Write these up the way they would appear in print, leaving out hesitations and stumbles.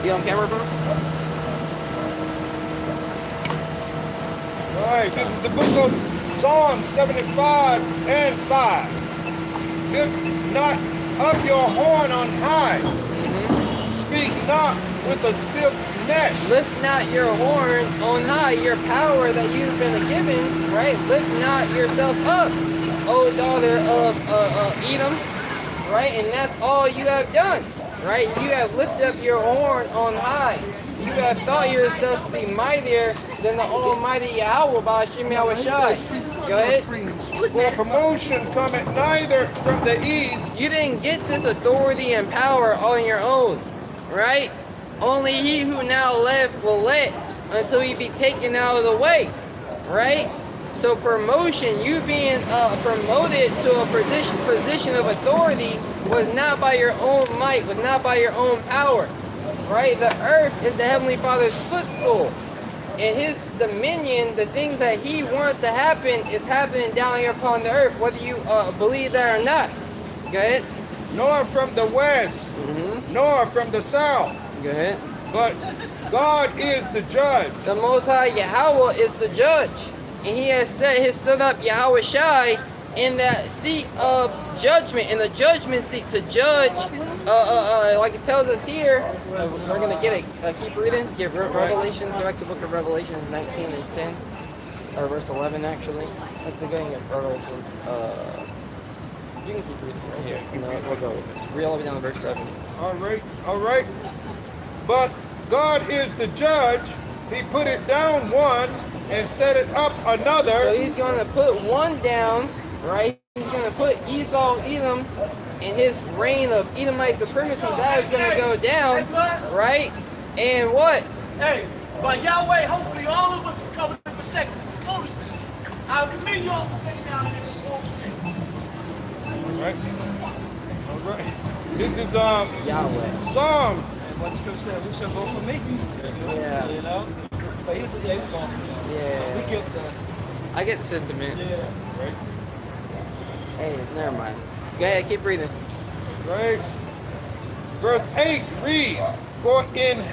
You on camera, bro? All right, this is the book of Psalm 75 and 5. Lift not up your horn on high. Speak not with a stiff neck. Lift not your horn on high, your power that you've been given, right? Lift not yourself up, O daughter of Edom, right? And that's all you have done, right? You have lifted up your horn on high. You have thought yourself to be mightier than the Almighty Yahweh by Hashem Yahushai. Go ahead. For promotion cometh neither from the east. You didn't get this authority and power on your own, right? Only he who now left will let until he be taken out of the way, right? So promotion, you being promoted to a position of authority was not by your own might, was not by your own power, right? The earth is the Heavenly Father's footstool. And his dominion, the things that he wants to happen is happening down here upon the earth, whether you believe that or not. Go ahead. Nor from the west, nor from the south. Go ahead. But God is the judge. The Most High Yahweh is the judge. And he has set up Yahweh Shai in that seat of judgment, in the judgment seat to judge, like it tells us here. We're going to get keep reading. Get Revelation, go back to the book of Revelation 19 and 10, or verse 11 actually. Let's go and get Revelations. You can keep reading right here. No, we'll go. Read all the way down to verse 7. All right. But God is the judge. He put it down one and set it up another. So he's going to put one down, right? He's going to put Esau, Edom, in his reign of Edomite supremacy. That is going to go down, right? And what? Hey, but Yahweh, hopefully all of us is coming to protect us. Foolishness. I commend you all for staying down here. All right. This is Yahweh. Psalms. And what the scripture said, who shall vote for me? Yeah. You know? But he's going for me. Yeah. We get the... I get the sentiment. Yeah. Right. Hey, never mind. Go ahead, keep reading. Right. Verse 8 reads, For in the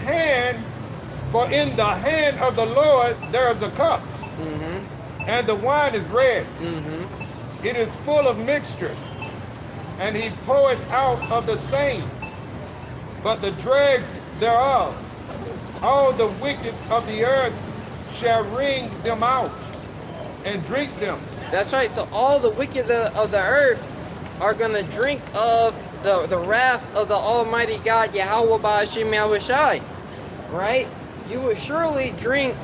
hand of the Lord there is a cup, and the wine is red. It is full of mixture, and he poureth out of the same. But the dregs thereof, all the wicked of the earth shall wring them out and drink them. That's right. So all the wicked of the earth are going to drink of the wrath of the Almighty God, Yahweh by Hashem Yahushai. Right? You will surely drink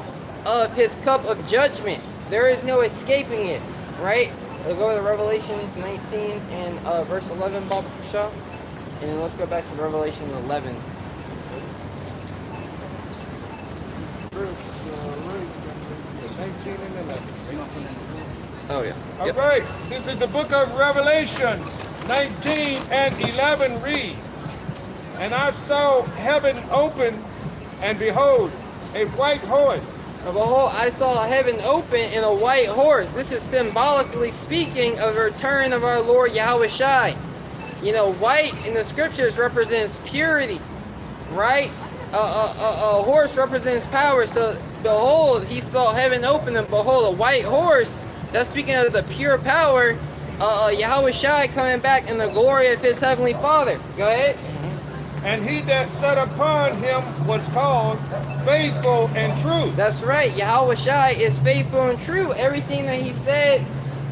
of his cup of judgment. There is no escaping it. Right? We'll go to Revelations 19 and verse 11, Bob Shaw. And then let's go back to Revelation 11. Verse 19 and 11. Oh, yeah. All right. This is the book of Revelation 19 and 11 reads, And I saw heaven open, and behold, a white horse. Behold, I saw heaven open and a white horse. This is symbolically speaking of the return of our Lord Yahweh Shai. You know, white in the scriptures represents purity, right? A horse represents power. So behold, he saw heaven open, and behold, a white horse. That's speaking of the pure power. Yahweh Shai coming back in the glory of his heavenly Father. Go ahead. And he that sat upon him was called Faithful and True. That's right. Yahweh Shai is faithful and true. Everything that he said,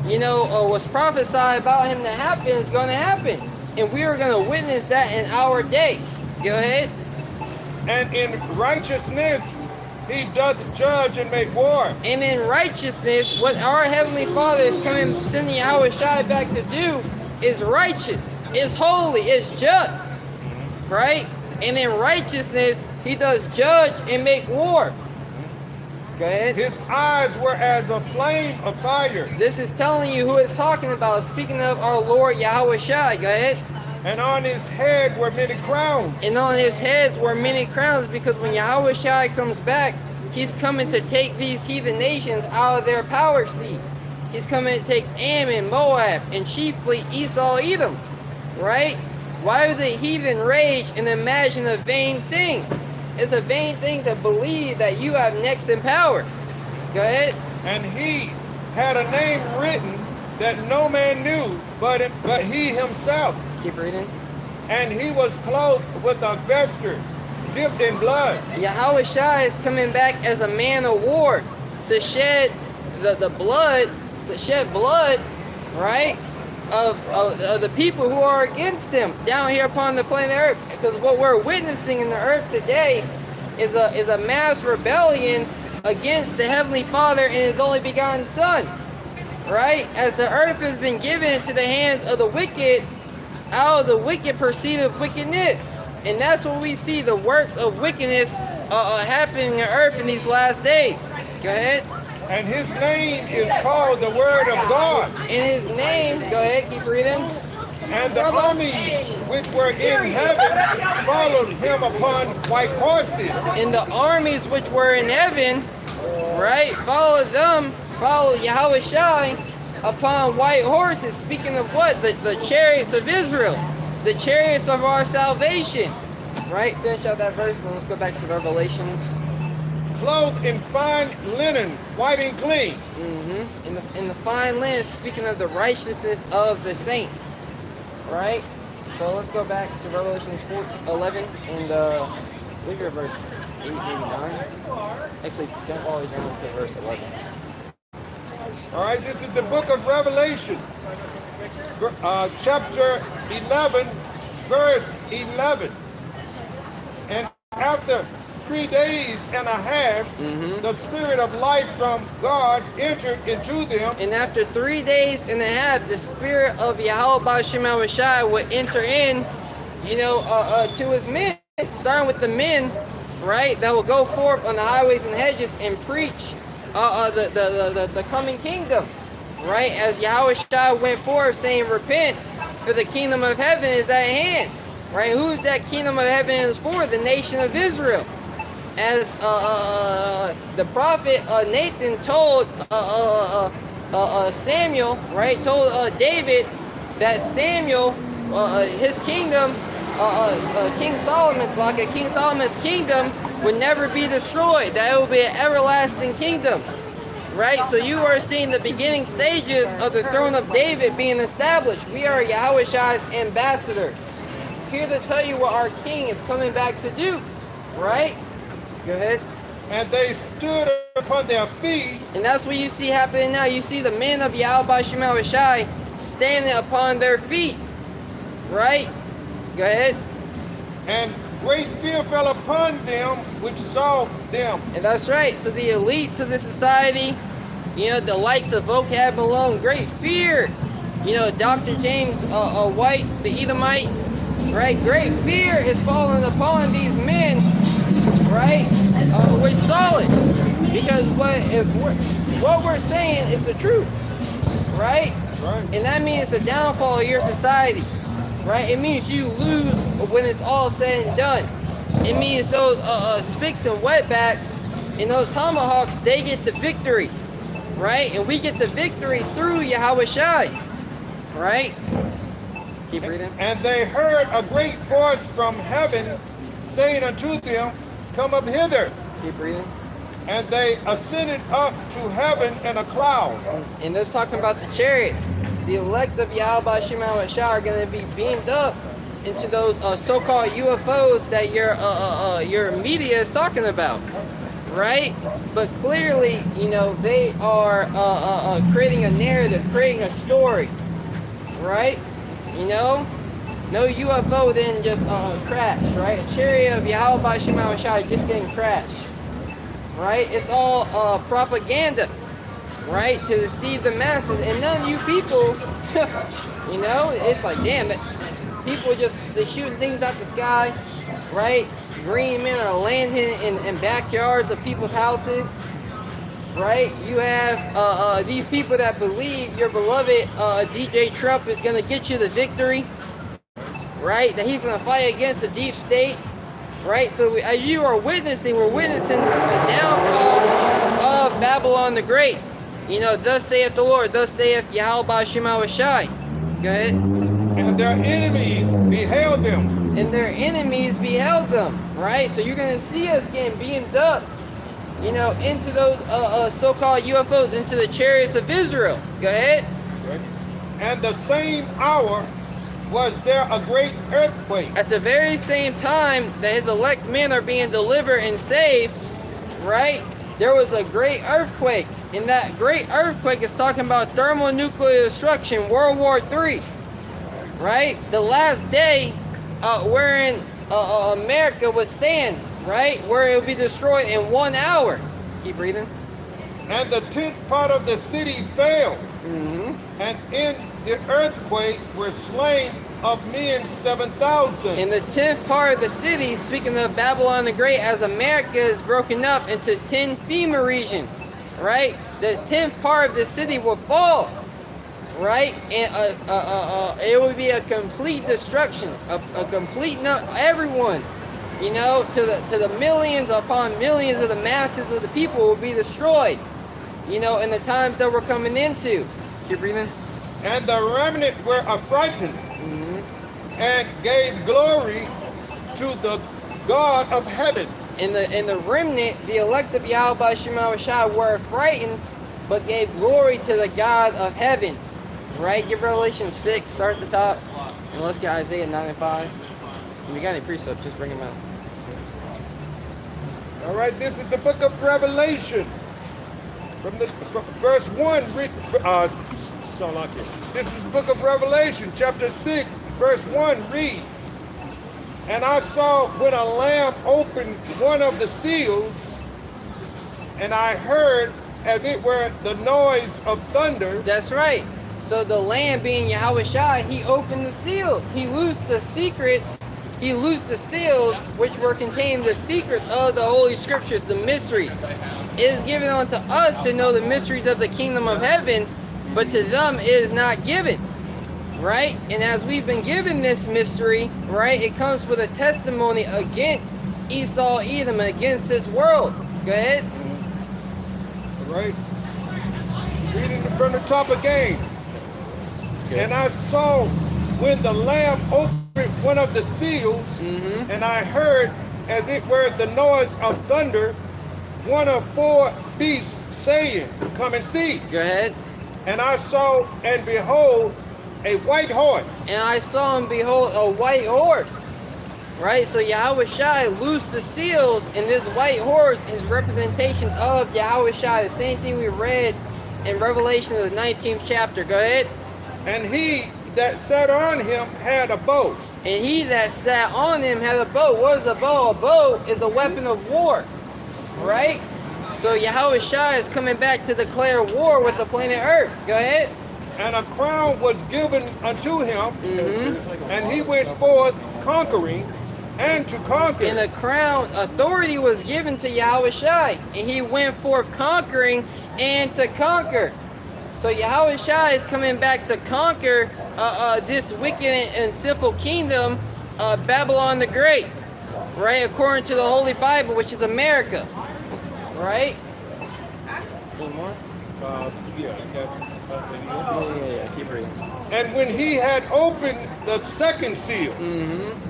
you know, was prophesied about him to happen is going to happen. And we are going to witness that in our day. Go ahead. And in righteousness he doth judge and make war. And in righteousness, what our Heavenly Father is coming, sending Yahweh Shai back to do is righteous, is holy, is just. Right? And in righteousness, he does judge and make war. Go ahead. His eyes were as a flame of fire. This is telling you who it's talking about. Speaking of our Lord Yahweh Shai. Go ahead. And on his head were many crowns. And on his heads were many crowns, because when Yahweh Shai comes back, he's coming to take these heathen nations out of their power seat. He's coming to take Ammon, Moab, and chiefly Esau, Edom. Right? Why would the heathen rage and imagine a vain thing? it's a vain thing to believe that you have next in power. Go ahead. And he had a name written that no man knew but he himself. Keep reading. And he was clothed with a vesture dipped in blood. Yahweh Shai is coming back as a man of war to shed the blood, right, of the people who are against him down here upon the planet Earth. Because what we're witnessing in the earth today is a mass rebellion against the Heavenly Father and His only begotten Son, right? As the earth has been given into the hands of the wicked, out of the wicked perceived wickedness. And that's when we see the works of wickedness happening in the earth in these last days. Go ahead. And his name is called the Word of God. In his name, go ahead, keep reading. And the armies which were in heaven followed him upon white horses. And the armies which were in heaven, right, follow Yahweh Shai upon white horses. Speaking of what? The chariots of Israel. The chariots of our salvation. Right? Finish out that verse and let's go back to Revelations. Clothed in fine linen, white and clean. In the fine linen, speaking of the righteousness of the saints. Right? So let's go back to Revelations 11 and look at verse 8, maybe 9. Actually, jump all the way down to verse 11. All right, this is the book of Revelation, chapter 11, verse 11. And after 3 days and a half, the Spirit of life from God entered into them. And after 3 days and a half, the Spirit of Yahweh Shema Shai would enter in, to his men, starting with the men, right, that will go forth on the highways and hedges and preach the coming kingdom, right? As Yahweh Shai went forth saying, repent, for the kingdom of heaven is at hand, right? Who's that kingdom of heaven is for? The nation of Israel. As the prophet Nathan told Samuel, right, told David that Samuel, his kingdom, King Solomon's kingdom would never be destroyed, that it will be an everlasting kingdom, right? So you are seeing the beginning stages of the throne of David being established. We are Yahweh Shai's ambassadors, here to tell you what our king is coming back to do, right? Go ahead. And they stood upon their feet. And that's what you see happening now. You see the men of Yahweh Shema Shai standing upon their feet, right? Go ahead. And great fear fell upon them which saw them. And that's right. So the elites of the society, the likes of Vocab Malone, great fear. Dr. James White, the Edomite, right? Great fear is falling upon these men, right? Which saw it. Because what we're saying is the truth, right? Right. And that means the downfall of your society. Right? It means you lose when it's all said and done. It means those spicks and wetbacks and those tomahawks, they get the victory. Right? And we get the victory through Yahweh Shai. Right? Keep reading. And they heard a great voice from heaven saying unto them, come up hither. Keep reading. And they ascended up to heaven in a cloud. And this talking about the chariots. The elect of Yahweh Shema Shai are going to be beamed up into those so-called UFOs that your media is talking about, right? But clearly, they are creating a narrative, creating a story, right? No UFO didn't just crash, right? A chariot of Yahweh Shema Shai just didn't crash, right? It's all propaganda, right, to deceive the masses. And none of you people, it's like, damn, people they're shooting things out the sky, right? Green men are landing in backyards of people's houses, right? You have these people that believe your beloved DJ Trump is going to get you the victory, right? That he's going to fight against the deep state, right? So as you are witnessing, we're witnessing the downfall of Babylon the Great. Thus saith the Lord, thus saith Yahweh Shema Shai. Go ahead. And their enemies beheld them. And their enemies beheld them, right? So you're going to see us getting beamed up, you know, into those so-called UFOs, into the chariots of Israel. Go ahead. And the same hour was there a great earthquake. At the very same time that his elect men are being delivered and saved, right? There was a great earthquake. And that great earthquake is talking about thermonuclear destruction, World War III, right? The last day wherein America would stand, right? Where it would be destroyed in 1 hour. Keep reading. And the 10th part of the city fell. And in the earthquake were slain of men 7,000. In the 10th part of the city, speaking of Babylon the Great, as America is broken up into 10 FEMA regions, right? The 10th part of the city will fall, right? And it would be a complete destruction, a complete everyone, you know, to the millions upon millions of the masses of the people will be destroyed, you know, in the times that we're coming into. Keep reading. And the remnant were affrighted and gave glory to the God of heaven. In the remnant, the elect of Yahweh Shema Shai were frightened, but gave glory to the God of heaven. Right? Give Revelation 6, start at the top, and let's get Isaiah 9 and 5. If you got any precepts, just bring them out. All right, this is the book of Revelation. From verse 1, this is the book of Revelation, chapter 6, verse 1 reads, And I saw when a lamb opened one of the seals, and I heard as it were the noise of thunder. That's right. So the Lamb, being Yahweh Shai, he opened the seals. He loosed the secrets. He loosed the seals, which were contained the secrets of the Holy Scriptures, the mysteries. It is given unto us to know the mysteries of the kingdom of heaven, but to them it is not given. Right? And as we've been given this mystery, right, it comes with a testimony against Esau, Edom, against this world. Go ahead. All right. Reading from the top again. Okay. And I saw when the Lamb opened one of the seals, and I heard as it were the noise of thunder, one of 4 beasts saying, Come and see. Go ahead. And I saw and behold a white horse. And I saw and behold a white horse. Right? So Yahweh Shai loosed the seals, and this white horse is representation of Yahweh Shai. The same thing we read in Revelation of the 19th chapter. Go ahead. And he that sat on him had a bow. And he that sat on him had a bow. What is a bow? A bow is a weapon of war. Right? So Yahweh Shai is coming back to declare war with the planet Earth. Go ahead. And a crown was given unto him, and he went forth conquering and to conquer. And the crown, authority was given to Yahweh Shai, and he went forth conquering and to conquer. So Yahweh Shai is coming back to conquer this wicked and simple kingdom, Babylon the Great, right? According to the Holy Bible, which is America, right? Any more? Yeah, keep reading. And when he had opened the second seal,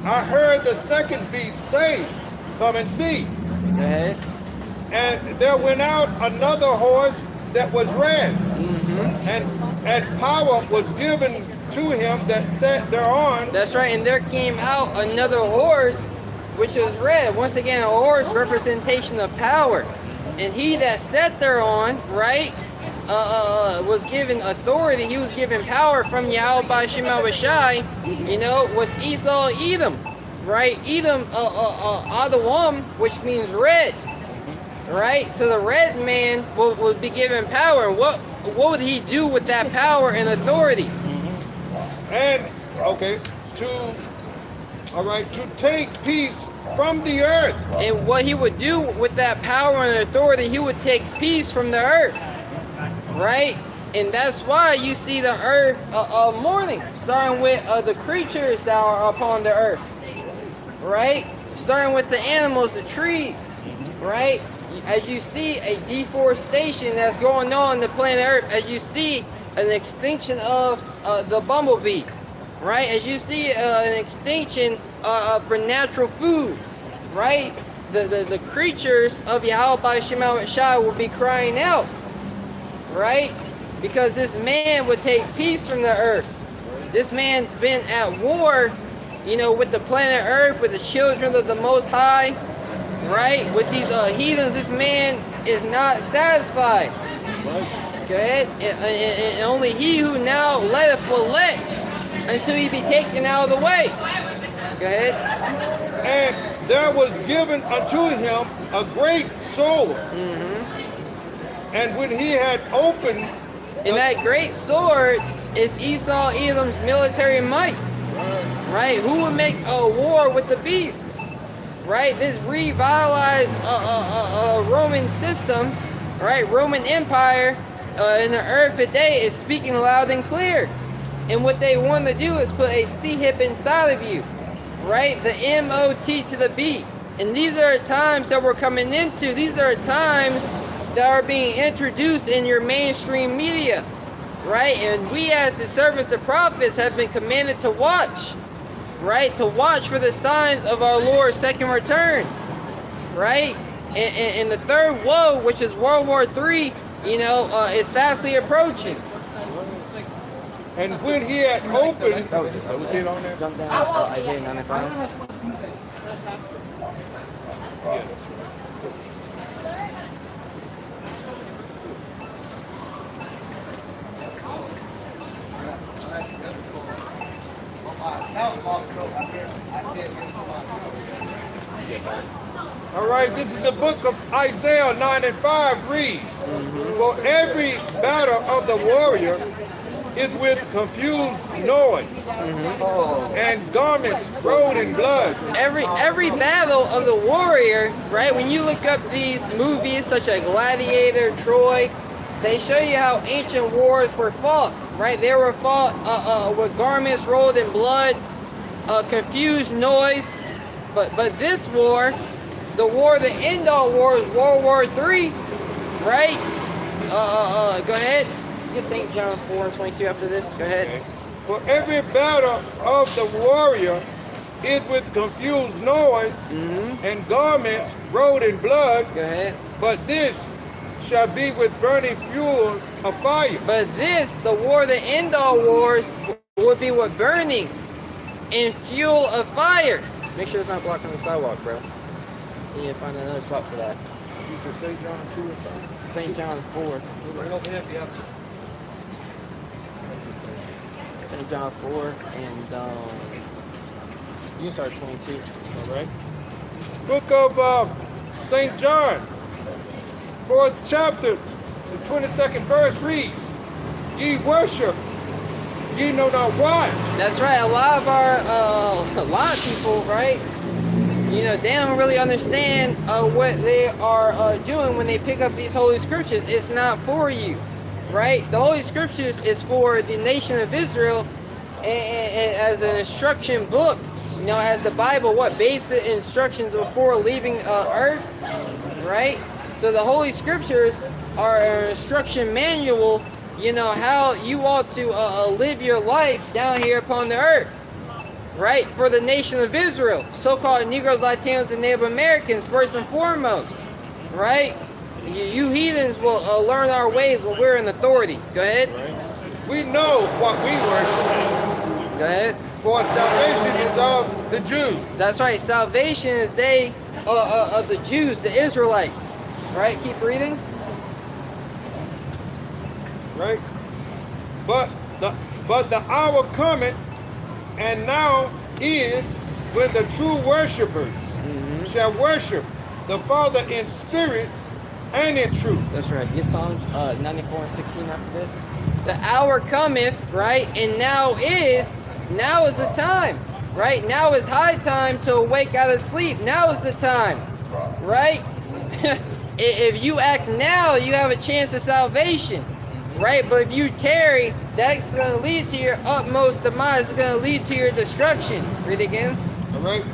I heard the second beast say, Come and see. Okay. And there went out another horse that was red, and power was given to him that sat thereon. That's right, and there came out another horse, which was red. Once again, a horse representation of power. And he that sat thereon, right, was given authority. He was given power from Yahweh Shema Shai, you know, was Esau Edom, right? Edom, Adawam, which means red, right? So the red man will be given power. What would he do with that power and authority? And, okay, to take peace from the earth. And what he would do with that power and authority, he would take peace from the earth. Right? And that's why you see the earth mourning, starting with the creatures that are upon the earth. Right? Starting with the animals, the trees. Right? As you see a deforestation that's going on the planet Earth, as you see an extinction of the bumblebee, right? As you see an extinction for natural food, right? The creatures of Yahweh Shema Shai will be crying out, right? Because this man would take peace from the earth. This man's been at war, you know, with the planet Earth, with the children of the Most High, right? With these heathens, this man is not satisfied. Go ahead. And only he who now letteth will let until he be taken out of the way. Go ahead. And there was given unto him a great sword. And when he had opened, and that great sword is Esau Edom's military might, right? Who would make a war with the beast, right? This revitalized Roman system, right? Roman Empire in the earth today is speaking loud and clear. And what they want to do is put a C-hip inside of you, right? The M-O-T to the beat. And these are times that we're coming into. These are times that are being introduced in your mainstream media, right? And we as the servants of prophets have been commanded to watch, right? To watch for the signs of our Lord's second return, right? And the third woe, which is World War III, you know, is fastly approaching. And when he had opened, Jump down Isaiah 95. all right, this is the book of Isaiah 95 reads, For every battle of the warrior is with confused noise, and garments rolled in blood. Every battle of the warrior, right? When you look up these movies such as Gladiator, Troy, they show you how ancient wars were fought, right? They were fought with garments rolled in blood, confused noise. But this war, the war, the end all war, is World War III, right? Go ahead. Get St. John 4:22 after this. Go ahead. For every battle of the warrior is with confused noise, and garments rolled in blood. Go ahead. But this shall be with burning fuel of fire. But this, the war, the end all wars, would be with burning and fuel of fire. Make sure it's not blocking the sidewalk, bro. You need to find another spot for that. You should St. John 2 or 5. St. John 4. Right over here if you have to. St. John 4 and you can start 22. All right. Book of St. John, 4th chapter, the 22nd verse reads, Ye worship, ye know not why. That's right. A lot of people, right? You know, they don't really understand what they are doing when they pick up these holy scriptures. It's not for you, right? The holy scriptures is for the nation of Israel, and as an instruction book, you know, as the Bible, what basic instructions before leaving earth, right? So the holy scriptures are an instruction manual, you know, how you ought to live your life down here upon the earth, right? For the nation of Israel, so-called Negroes, Latinos, and Native Americans, first and foremost, right? You heathens will learn our ways when we're in authority. Go ahead. We know what we worship. Go ahead. For salvation is of the Jews. That's right. Salvation is they of the Jews, the Israelites. Right? Keep reading. Right? But the hour cometh, and now is, when the true worshipers shall worship the Father in spirit and in truth. That's right. Get Psalms 94 and 16 after this. The hour cometh, right? And now is the time, right? Now is high time to awake out of sleep. Now is the time, right? If you act now, you have a chance of salvation, right? But if you tarry, that's going to lead to your utmost demise. It's going to lead to your destruction. Read again. All right.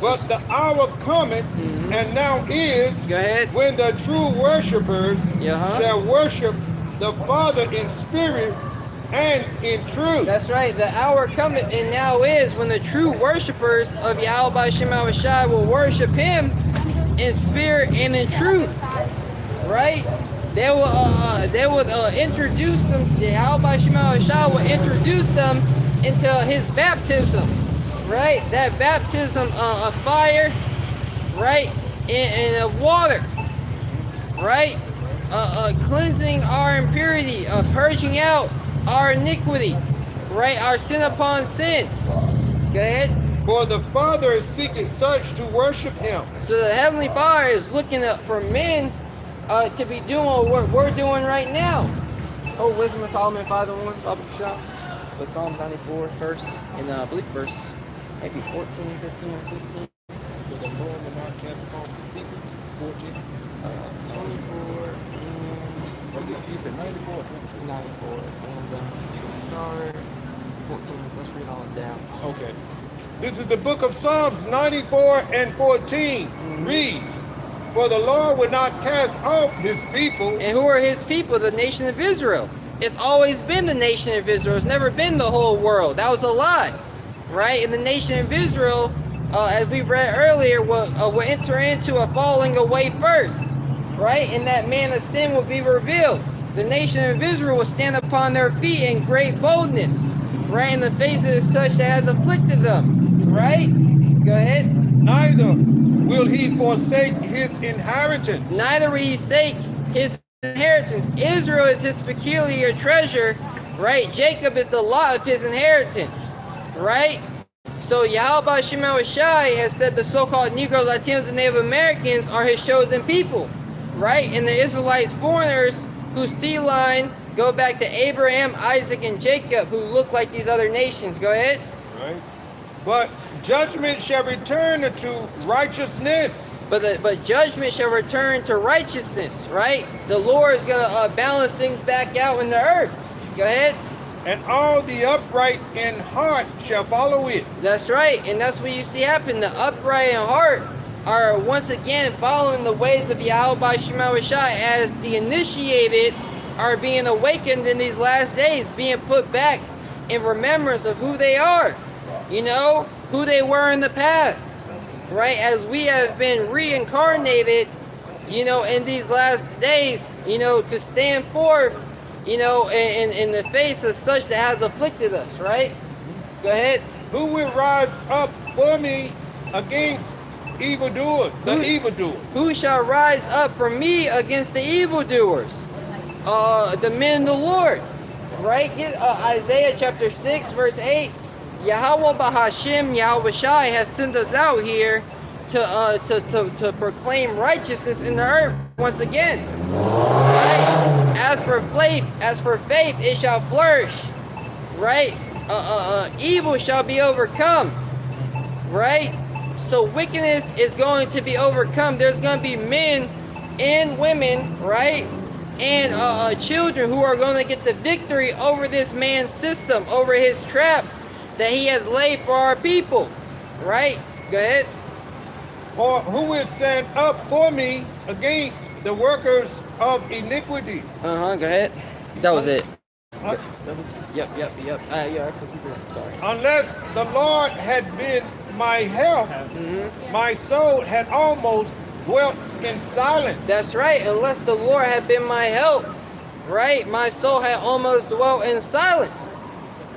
But the hour cometh, and now is, Go ahead. when the true worshipers shall worship the Father in spirit and in truth. That's right. The hour cometh and now is when the true worshipers of Yahweh Shema Shai will worship Him in spirit and in truth. Right? They will introduce them. Yahweh Shema Shai will introduce them into His baptism. Right? That baptism of fire. Right? And of water. Right? Cleansing our impurity, purging out our iniquity, right? Our sin upon sin. Go ahead. For the Father is seeking such to worship Him. So the Heavenly Father is looking up for men to be doing what we're doing right now. Oh, Wisdom of Solomon 5:1, Bible shop. But Psalm 94 first, and I believe verse maybe 14, 15, or 16. For the Lord will not cast off His people. 14. 24 and You said 94. 94 and start 14. Let's read all of down. Okay. This is the book of Psalms 94 and 14. Reads, for the Lord will not cast off His people. And who are His people? The nation of Israel. It's always been the nation of Israel. It's never been the whole world. That was a lie, right? And the nation of Israel, as we read earlier, will enter into a falling away first, right? And that man of sin will be revealed. The nation of Israel will stand upon their feet in great boldness, right? In the face of such that has afflicted them, right? Go ahead. Neither will He forsake His inheritance. Neither will He forsake His inheritance. Israel is His peculiar treasure, right? Jacob is the lot of His inheritance, right? So Yahweh Shema Shai has said the so-called Negro, Latinos, and Native Americans are His chosen people, right? And the Israelites, foreigners, whose seed line go back to Abraham, Isaac, and Jacob, who look like these other nations. Go ahead. Right. But judgment shall return to righteousness. But judgment shall return to righteousness, right? The Lord is going to balance things back out in the earth. Go ahead. And all the upright in heart shall follow it. That's right. And that's what you see happen. The upright in heart are once again following the ways of Yahweh Shema Shai, as the initiated are being awakened in these last days, being put back in remembrance of who they are, you know, who they were in the past, right? As we have been reincarnated, you know, in these last days, you know, to stand forth, you know, in the face of such that has afflicted us, right? Go ahead. Who will rise up for me against evildoers, the evildoers? Who shall rise up for me against the evildoers? The men of the Lord, right? Get Isaiah chapter 6, verse 8. Yahweh Bahashim, Yahweh Shai has sent us out here to proclaim righteousness in the earth once again. Right? As for faith, it shall flourish. Right? Evil shall be overcome. Right? So wickedness is going to be overcome. There's going to be men and women, right? And children who are going to get the victory over this man's system, over his trap that he has laid for our people. Right? Go ahead. Or who will stand up for me against the workers of iniquity? Go ahead. That was it. Huh? Yep. Yeah, actually, sorry. Unless the Lord had been my help, my soul had almost dwelt in silence. That's right. Unless the Lord had been my help, right? My soul had almost dwelt in silence,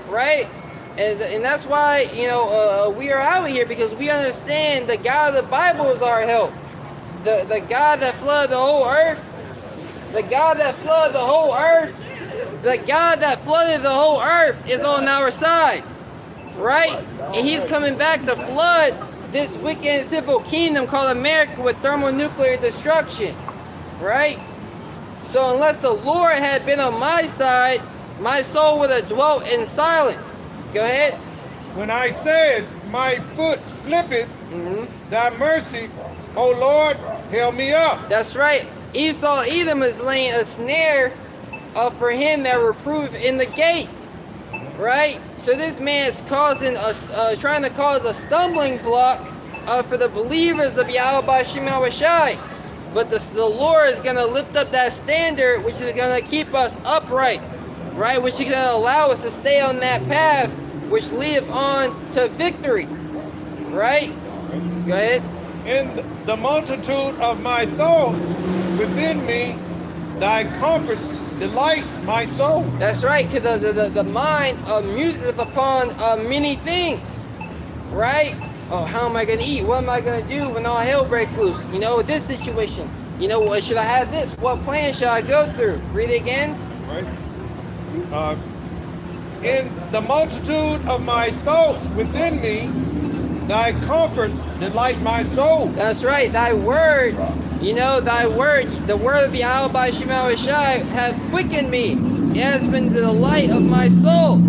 right? And that's why, you know, we are out here, because we understand the God of the Bible is our help. The God that flooded the whole earth. The God that flooded the whole earth. The God that flooded the whole earth is on our side, right? And He's coming back to flood this wicked and sinful kingdom called America with thermonuclear destruction, right? So unless the Lord had been on my side, my soul would have dwelt in silence. Go ahead. When I said, my foot slippeth, thy mercy, O Lord, help me up. That's right. Esau Edom is laying a snare for him that reproved in the gate, right? So this man is causing trying to cause a stumbling block for the believers of Yahweh Shema Shai. But the Lord is going to lift up that standard, which is going to keep us upright, right? Which is going to allow us to stay on that path, which lead on to victory, right? Go ahead. In the multitude of my thoughts within me, thy comfort delight my soul. That's right, because the mind museth upon many things, right? Oh, how am I going to eat? What am I going to do when all hell breaks loose? You know, this situation. You know, what should I have this? What plan should I go through? Read it again. Right. In the multitude of my thoughts within me, thy comforts delight my soul. That's right. Thy word, you know, thy word, the word of Yahweh Shema Shai have quickened me. It has been the delight of my soul.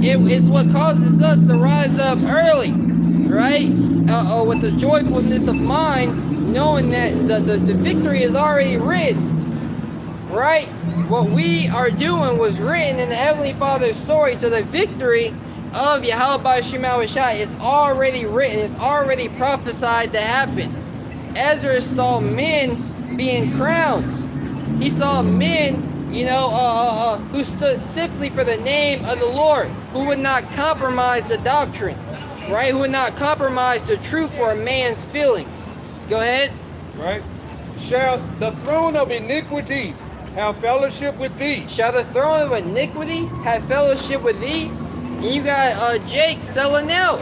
It's what causes us to rise up early, right? With the joyfulness of mind, knowing that the victory is already written, right? What we are doing was written in the Heavenly Father's story, so the victory of Yahweh Shema Shai is already written, it's already prophesied to happen. Ezra saw men being crowned. He saw men, you know, who stood stiffly for the name of the Lord, who would not compromise the doctrine, right? Who would not compromise the truth for a man's feelings. Go ahead. Right. Shall the throne of iniquity have fellowship with thee? Shall the throne of iniquity have fellowship with thee? And you got Jake selling out,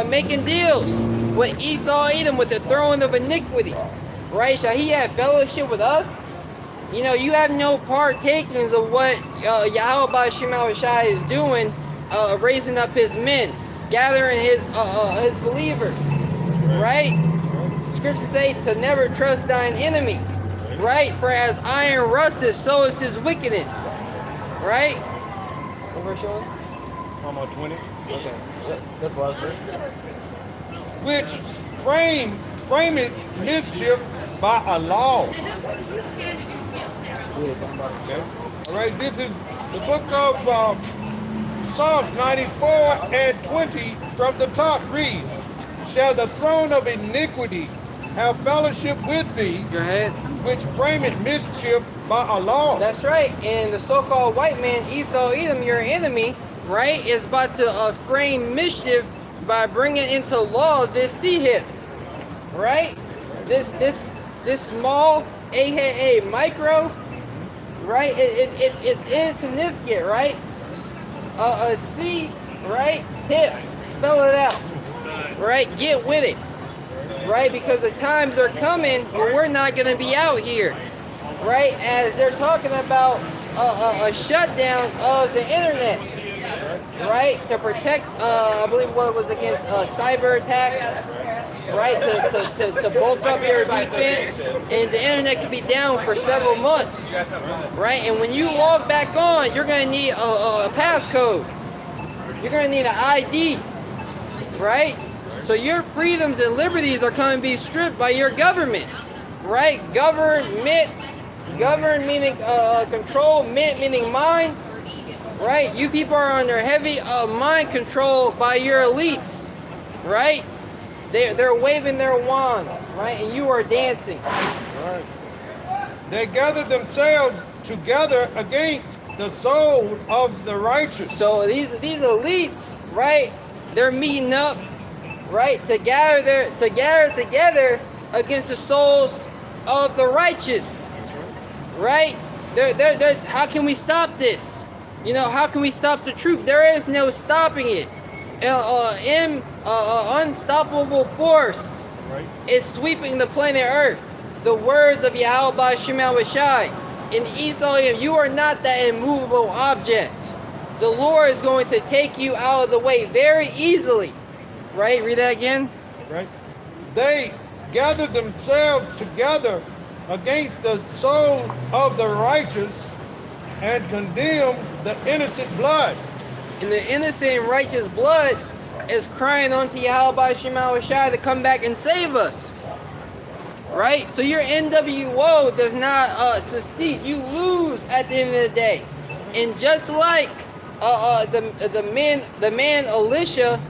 making deals with Esau Edom with the throne of iniquity, right? Shall he have fellowship with us? You know, you have no partakings of what Yahweh Shema Shai is doing, raising up his men, gathering his believers, right? Scriptures say to never trust thine enemy, right? For as iron rusteth, so is his wickedness, right? What verse you on? I'm on 20. Okay, that's what I was Which frameth mischief by a law. Okay. All right, this is the book of Psalms 94 and 20 from the top reads, shall the throne of iniquity have fellowship with thee, Go ahead. which frameth mischief by a law. That's right. And the so-called white man, Esau Edom, your enemy, right, is about to frame mischief by bringing into law this sea hip, right? This small, aka micro, right? It's insignificant, right? A C, right? Hip. Spell it out, right? Get with it, right? Because the times are coming where we're not going to be out here, right? As they're talking about a shutdown of the internet, right? To protect, I believe what was against cyber attacks, right? To bulk up your defense, and the internet could be down for several months, right? And when you log back on, you're going to need a passcode. You're going to need an ID, right? So your freedoms and liberties are going to be stripped by your government, right? Govern meaning control, mint meaning minds, right? You people are under heavy mind control by your elites, right? They're waving their wands, right? And you are dancing. Right. They gathered themselves together against the soul of the righteous. So these elites, right? They're meeting up, right? To gather together against the souls of the righteous, right? There's how can we stop this? You know, how can we stop the truth? There is no stopping it. Unstoppable force is sweeping the planet Earth. The words of Yahweh Shema Shai. In Esau, you are not that immovable object. The Lord is going to take you out of the way very easily. Right? Read that again. Right. They gathered themselves together against the soul of the righteous and condemned the innocent blood. And the innocent and righteous blood is crying unto Yahweh Shema Shai to come back and save us. Right? So your NWO does not succeed. You lose at the end of the day. And just like the man Elisha,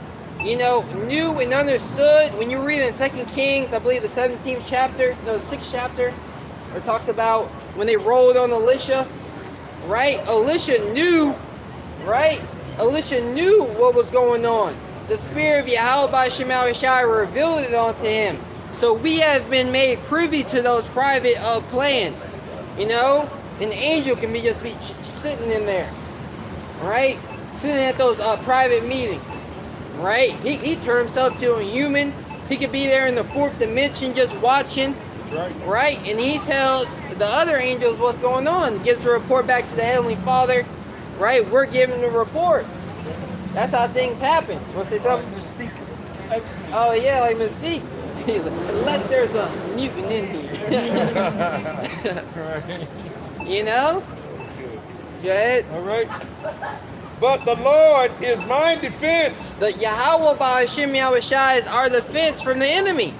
you know, knew and understood, when you read in 2 Kings, I believe the 17th chapter, no, the 6th chapter, where it talks about when they rolled on Elisha, right? Elisha knew, right? Elisha knew what was going on. The spirit of Yahweh Shemashai revealed it unto him. So we have been made privy to those private plans. You know, an angel can be just be sitting in there, right? Sitting at those private meetings, right? He turned himself to a human. He could be there in the fourth dimension just watching, right? And he tells the other angels what's going on, gives a report back to the Heavenly Father, right? We're giving the report. That's how things happen. Want to say something? Mystique. Excellent. Oh yeah, like Mystique. He's like, unless there's a mutant in here. You know? Go ahead. All right. But the Lord is my defense. The Yahweh Ba'Hashem Yahushai is our defense from the enemy.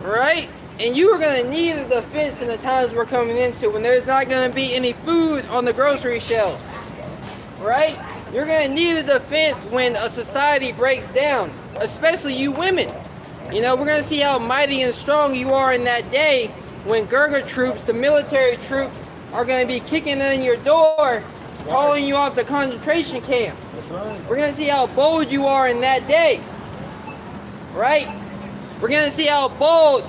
Right? And you are going to need a defense in the times we're coming into when there's not going to be any food on the grocery shelves. Right? You're going to need a defense when a society breaks down. Especially you women. You know, we're going to see how mighty and strong you are in that day when Gurga troops, the military troops, are going to be kicking in your door, calling you off to concentration camps. That's right. We're going to see how bold you are in that day. Right? We're going to see how bold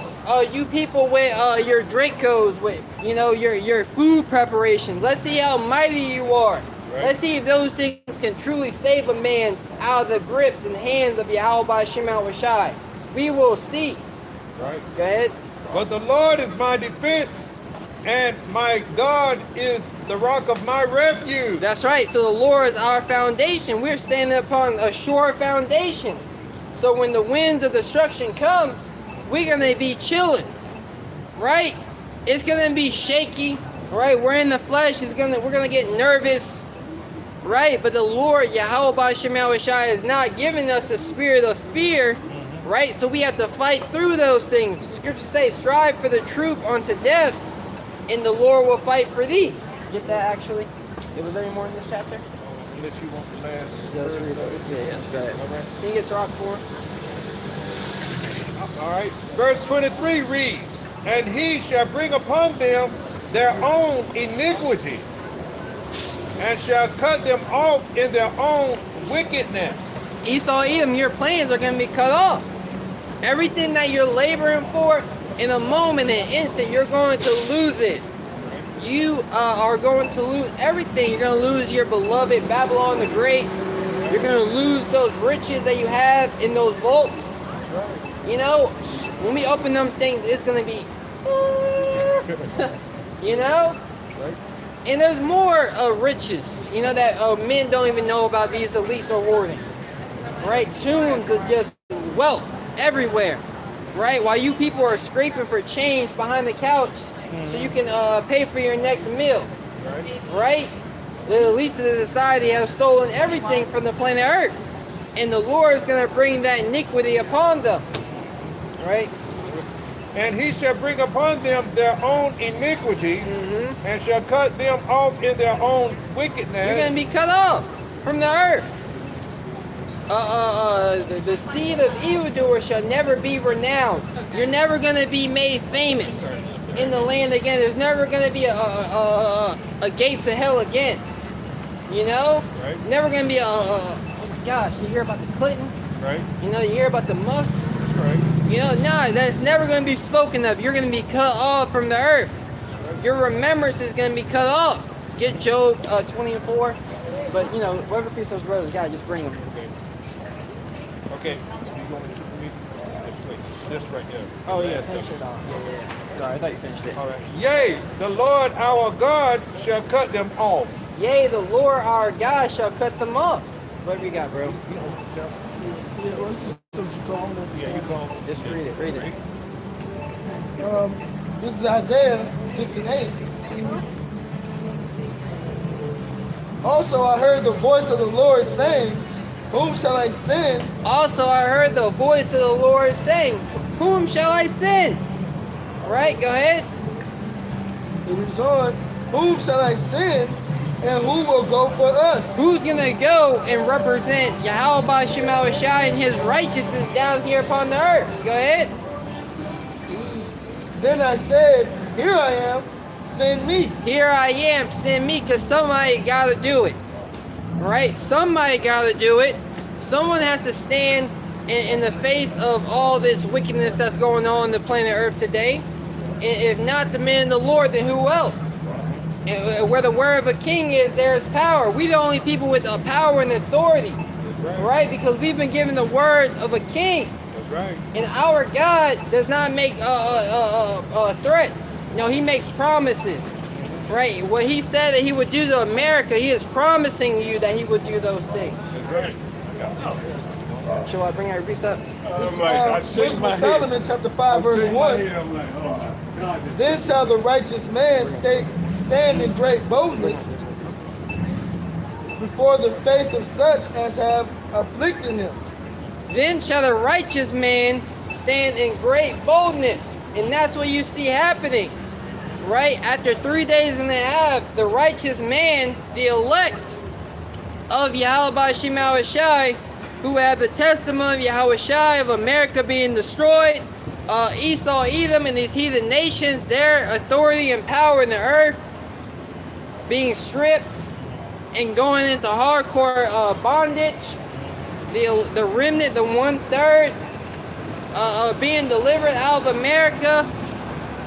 you people with your Dracos, with, you know, your food preparations. Let's see how mighty you are. Right. Let's see if those things can truly save a man out of the grips and hands of Yahweh Shema Shai. We will see. Right. Go ahead. But the Lord is my defense, and my God is the rock of my refuge. That's right. So the Lord is our foundation. We're standing upon a sure foundation. So when the winds of destruction come, we're going to be chilling. Right? It's going to be shaky. Right? We're in the flesh. We're going to get nervous. Right? But the Lord, Yahweh Shema Shai, is not giving us the spirit of fear. Right? So we have to fight through those things. Scripture says, strive for the truth unto death, and the Lord will fight for thee. Get that actually? Was there any more in this chapter? Unless you want the last Let's verse read of it. it. Yeah, let's go ahead. All right. Can you get Sirach 4? All right. Verse 23 reads, and he shall bring upon them their own iniquity, and shall cut them off in their own wickedness. Esau, Edom, your plans are going to be cut off. Everything that you're laboring for, in a moment, in an instant, you're going to lose it. You are going to lose everything. You're going to lose your beloved Babylon the Great. You're going to lose those riches that you have in those vaults. You know, when we open them things, it's going to be, you know? And there's more riches, you know, that men don't even know about. These elites are hoarding. Right? Tombs of just wealth everywhere. Right? While you people are scraping for change behind the couch so you can pay for your next meal. Right? The elites of the society have stolen everything from the planet Earth. And the Lord is going to bring that iniquity upon them. Right? And he shall bring upon them their own iniquity, and shall cut them off in their own wickedness. You're going to be cut off from the earth. The seed of evildoers shall never be renowned. You're never going to be made famous in the land again. There's never going to be a gates of hell again. You know? Right. Never going to be oh my gosh, you hear about the Clintons? Right. You know, you hear about the Musks? That's right. You know, nah, that's never going to be spoken of. You're going to be cut off from the earth. Your remembrance is going to be cut off. Get Job 20:4. But, you know, whoever picks those brothers, God, just bring them. Okay. You want me this way? This right there. Oh, yeah, finish it off. Yeah. Sorry, I thought you finished it. All right. Yea, the Lord our God shall cut them off. Yea, the Lord our God shall cut them off. What we got, bro? Yeah, you call. Just read it. This is Isaiah 6 and 8. Also I heard the voice of the Lord saying, whom shall I send? Also I heard the voice of the Lord saying, whom shall I send? Right, go ahead. It reads on, whom shall I send, and who will go for us? Who's going to go and represent Yahweh Shema Shai and his righteousness down here upon the earth? Go ahead. Then I said, here I am, send me. Here I am, send me, because somebody got to do it. Right? Somebody got to do it. Someone has to stand in the face of all this wickedness that's going on the planet Earth today. And if not the men of the Lord, then who else? And where the word of a king is, there's power. We the only people with the power and authority. Right? Because we've been given the words of a king. That's right. And our God does not make threats. No, he makes promises. Right? What he said that he would do to America, he is promising you that he would do those things. That's right. Shall I bring our grease up? Wisdom of Solomon, chapter 5, verse 1. Then shall the righteous man stand in great boldness before the face of such as have afflicted him. Then shall the righteous man stand in great boldness. And that's what you see happening. Right? After 3 days and a half, the righteous man, the elect of Yahweh Shema Shai, who have the testimony of Yahweh Shai of America being destroyed, Esau, Edom, and these heathen nations, their authority and power in the earth being stripped and going into hardcore bondage. The remnant, the 1/3, being delivered out of America,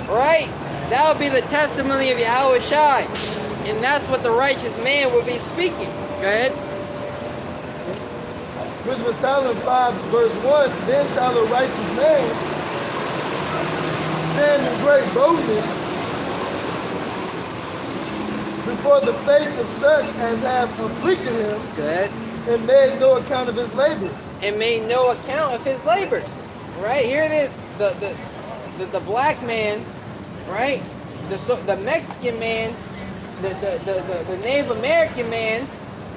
right? That will be the testimony of Yahweh Shai. And that's what the righteous man will be speaking. Go ahead. Wisdom of Solomon 5, verse 1. Then shall the righteous man stand in great boldness before the face of such as have afflicted him. Go ahead. And made no account of his labors. And made no account of his labors. Right? Here it is. The black man, right? The Mexican man, the Native American man,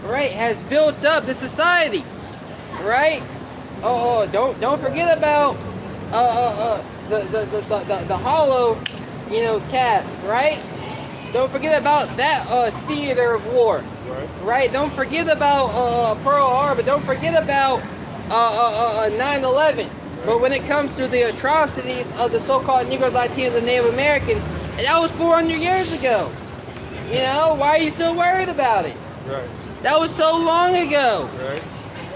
right, has built up the society. Right? Don't forget about the hollow, cast, right? Don't forget about that theater of war. Right? Don't forget about Pearl Harbor. Don't forget about 9/11. But when it comes to the atrocities of the so-called Negroes, Latinos, and Native Americans, that was 400 years ago. Why are you still worried about it? Right. That was so long ago. Right.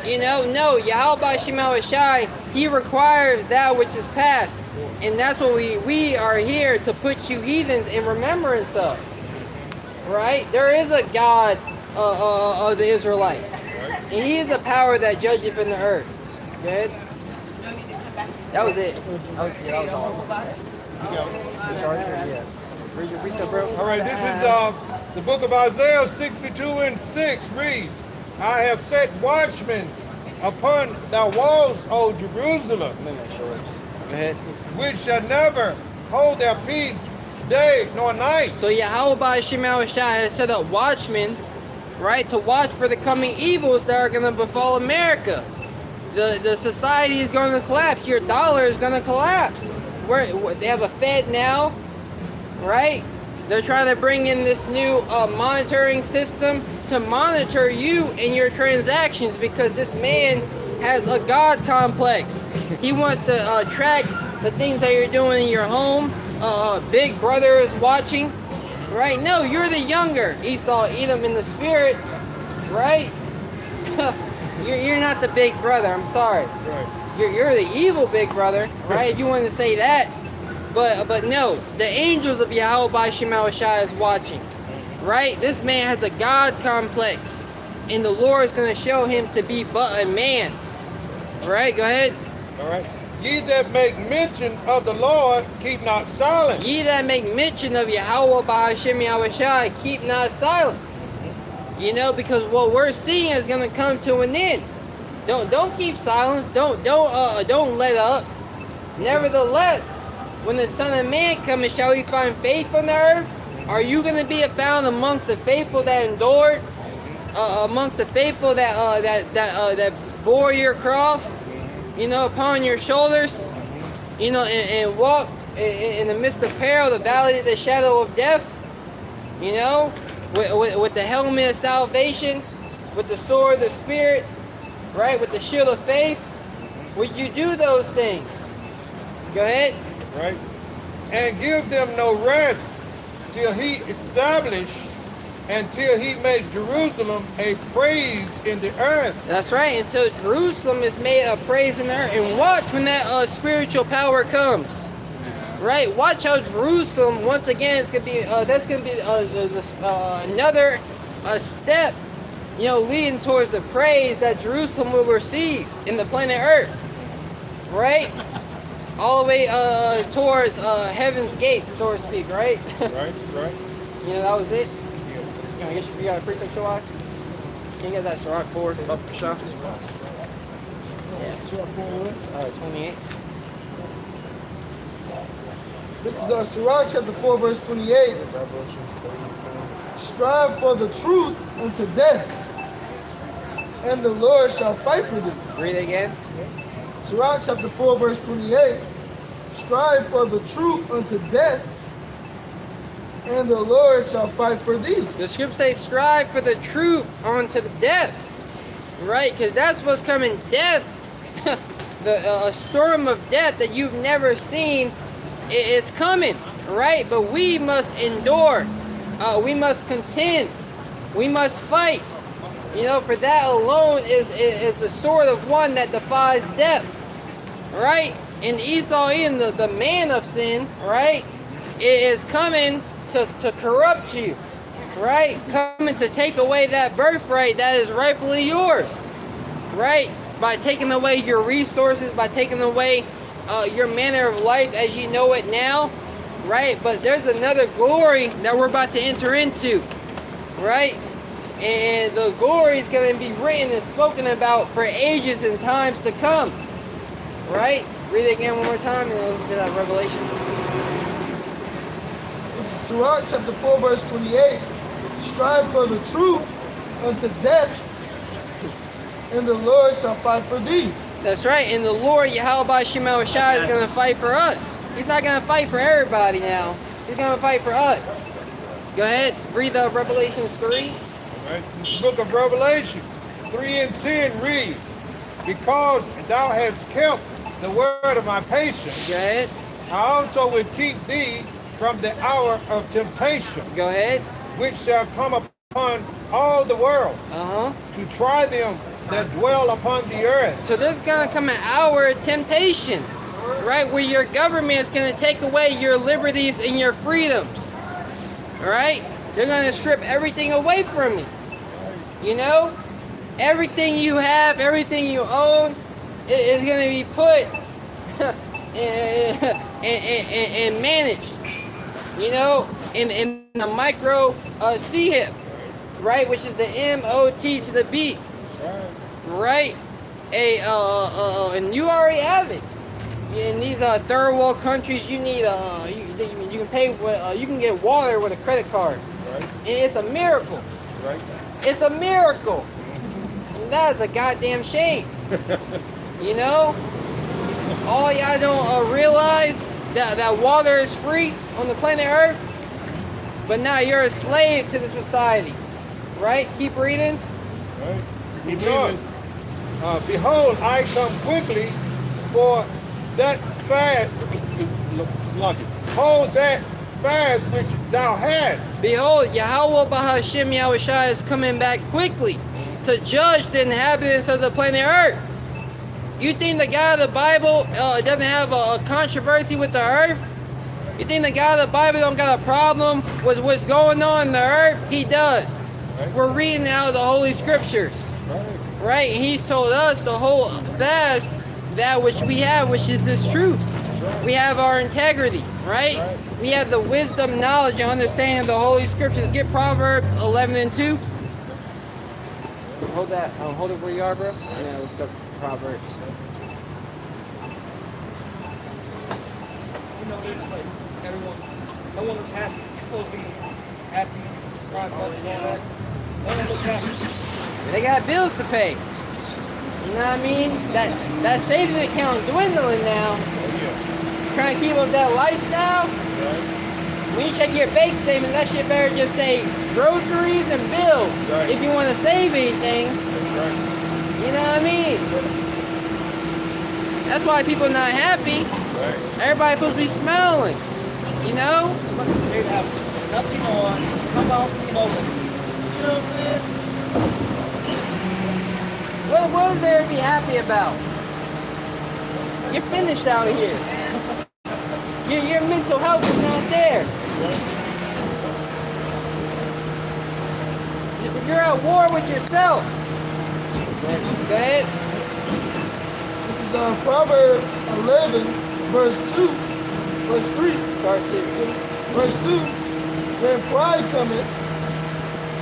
No, Yahweh Shema Shai, he requires that which is past. And that's what we are here to put you heathens in remembrance of. Right? There is a God of the Israelites. And he is a power that judgeth in the earth. Good? That was it. That was all. Read your precept, bro. All right, this is the book of Isaiah 62:6 reads, I have set watchmen upon thy walls, O Jerusalem, Go ahead. which shall never hold their peace day nor night. So Yahweh Shema Shai has set up watchmen, right, to watch for the coming evils that are going to befall America. The society is going to collapse. Your dollar is going to collapse. They have a Fed now, right? They're trying to bring in this new monitoring system to monitor you and your transactions because this man has a God complex. He wants to track the things that you're doing in your home. Big brother is watching, right? No, you're the younger Esau, Edom in the spirit, right? You're not the big brother. I'm sorry. Right. You're the evil big brother, right? If you want to say that. But no, the angels of Yahweh Shema Shai is watching, right? This man has a God complex, and the Lord is going to show him to be but a man, right? Go ahead. All right. Ye that make mention of the Lord, keep not silent. Ye that make mention of Yahweh B'Hashem Yahweh Shai, keep not silence. Because what we're seeing is going to come to an end. Don't keep silence. Don't let up. Nevertheless, when the Son of Man comes, shall he find faith on the earth? Are you going to be found amongst the faithful that endured, amongst the faithful that bore your cross, upon your shoulders, and walked in the midst of peril, the valley of the shadow of death, with the helmet of salvation, with the sword of the Spirit, right, with the shield of faith? Would you do those things? Go ahead. Right. And give them no rest till he establish, until he make Jerusalem a praise in the earth. That's right. Until Jerusalem is made a praise in the earth. And watch when that spiritual power comes. Right? Watch how Jerusalem, once again, it's gonna be that's gonna be another step, leading towards the praise that Jerusalem will receive in the planet Earth. Right? All the way towards heaven's gates, so to speak. Right? Right. That was it. I guess you got a precept show off. Can you get that Sirach 4 up for shot? Yeah. Sirach 4 28. This is Sirach chapter 4, verse 28. Strive for the truth unto death, and the Lord shall fight for thee. Read it again. Sirach chapter 4, verse 28. Strive for the truth unto death, and the Lord shall fight for thee. The scripture says, strive for the truth unto the death. Right? Because that's what's coming. Death, a storm of death that you've never seen is coming. Right? But we must endure. We must contend. We must fight. For that alone is the sword of one that defies death. Right? And Esau, in the man of sin, right, is coming to corrupt you, right? Coming to take away that birthright that is rightfully yours, right? By taking away your resources, by taking away your manner of life as you know it now, right? But there's another glory that we're about to enter into, right? And the glory is going to be written and spoken about for ages and times to come, right? Read it again one more time and listen to that Revelations. Sirach chapter 4, verse 28. Strive for the truth unto death, and the Lord shall fight for thee. That's right. And the Lord, Yahweh Shema Shai, is going to fight for us. He's not going to fight for everybody now. He's going to fight for us. Go ahead. Read the Revelations 3. Right. This book of Revelation 3:10 reads, because thou hast kept the word of my patience, Go ahead. I also will keep thee from the hour of temptation, Go ahead. which shall come upon all the world, to try them that dwell upon the earth. So there's going to come an hour of temptation, right? Where your government is going to take away your liberties and your freedoms, right? They're going to strip everything away from you. Everything you have, everything you own is going to be put and managed. In the micro C-hip, right, which is the M-O-T to the beat, right? And you already have it. In these third world countries, you need you can pay with, you can get water with a credit card. Right. And it's a miracle. Right. It's a miracle. And that is a goddamn shame. All y'all don't realize that water is free on the planet Earth, but now you're a slave to the society, right? Keep reading. Right. Keep reading. Behold, I come quickly, for that fast. Hold that fast which thou hast. Behold, Yahweh Bahashem Yahushua is coming back quickly to judge the inhabitants of the planet Earth. You think the God of the Bible doesn't have a controversy with the earth? You think the God of the Bible don't got a problem with what's going on in the earth? He does. Right. We're reading out of the Holy Scriptures. Right? And He's told us to hold fast that which we have, which is this truth. We have our integrity, right? We have the wisdom, knowledge, and understanding of the Holy Scriptures. Get Proverbs 11:2. Hold that. Hold it where you are, bro. Yeah, let's go. Proverbs. This, like, everyone, no one looks happy. You're supposed to be happy, proud of all that. No one looks happy. They got bills to pay. You know what I mean? That savings account dwindling now. Trying to keep up that lifestyle. When you check your bank statement, that shit better just say groceries and bills. If you want to save anything. You know what I mean? That's why people are not happy. Everybody's supposed to be smiling. They'd have nothing on, just come out, you know what I'm saying? What is there to be happy about? You're finished out here. Your mental health is not there. You're at war with yourself. Go ahead. This is Proverbs 11, verse 2, verse 3. Start 2. Verse 2. When pride cometh,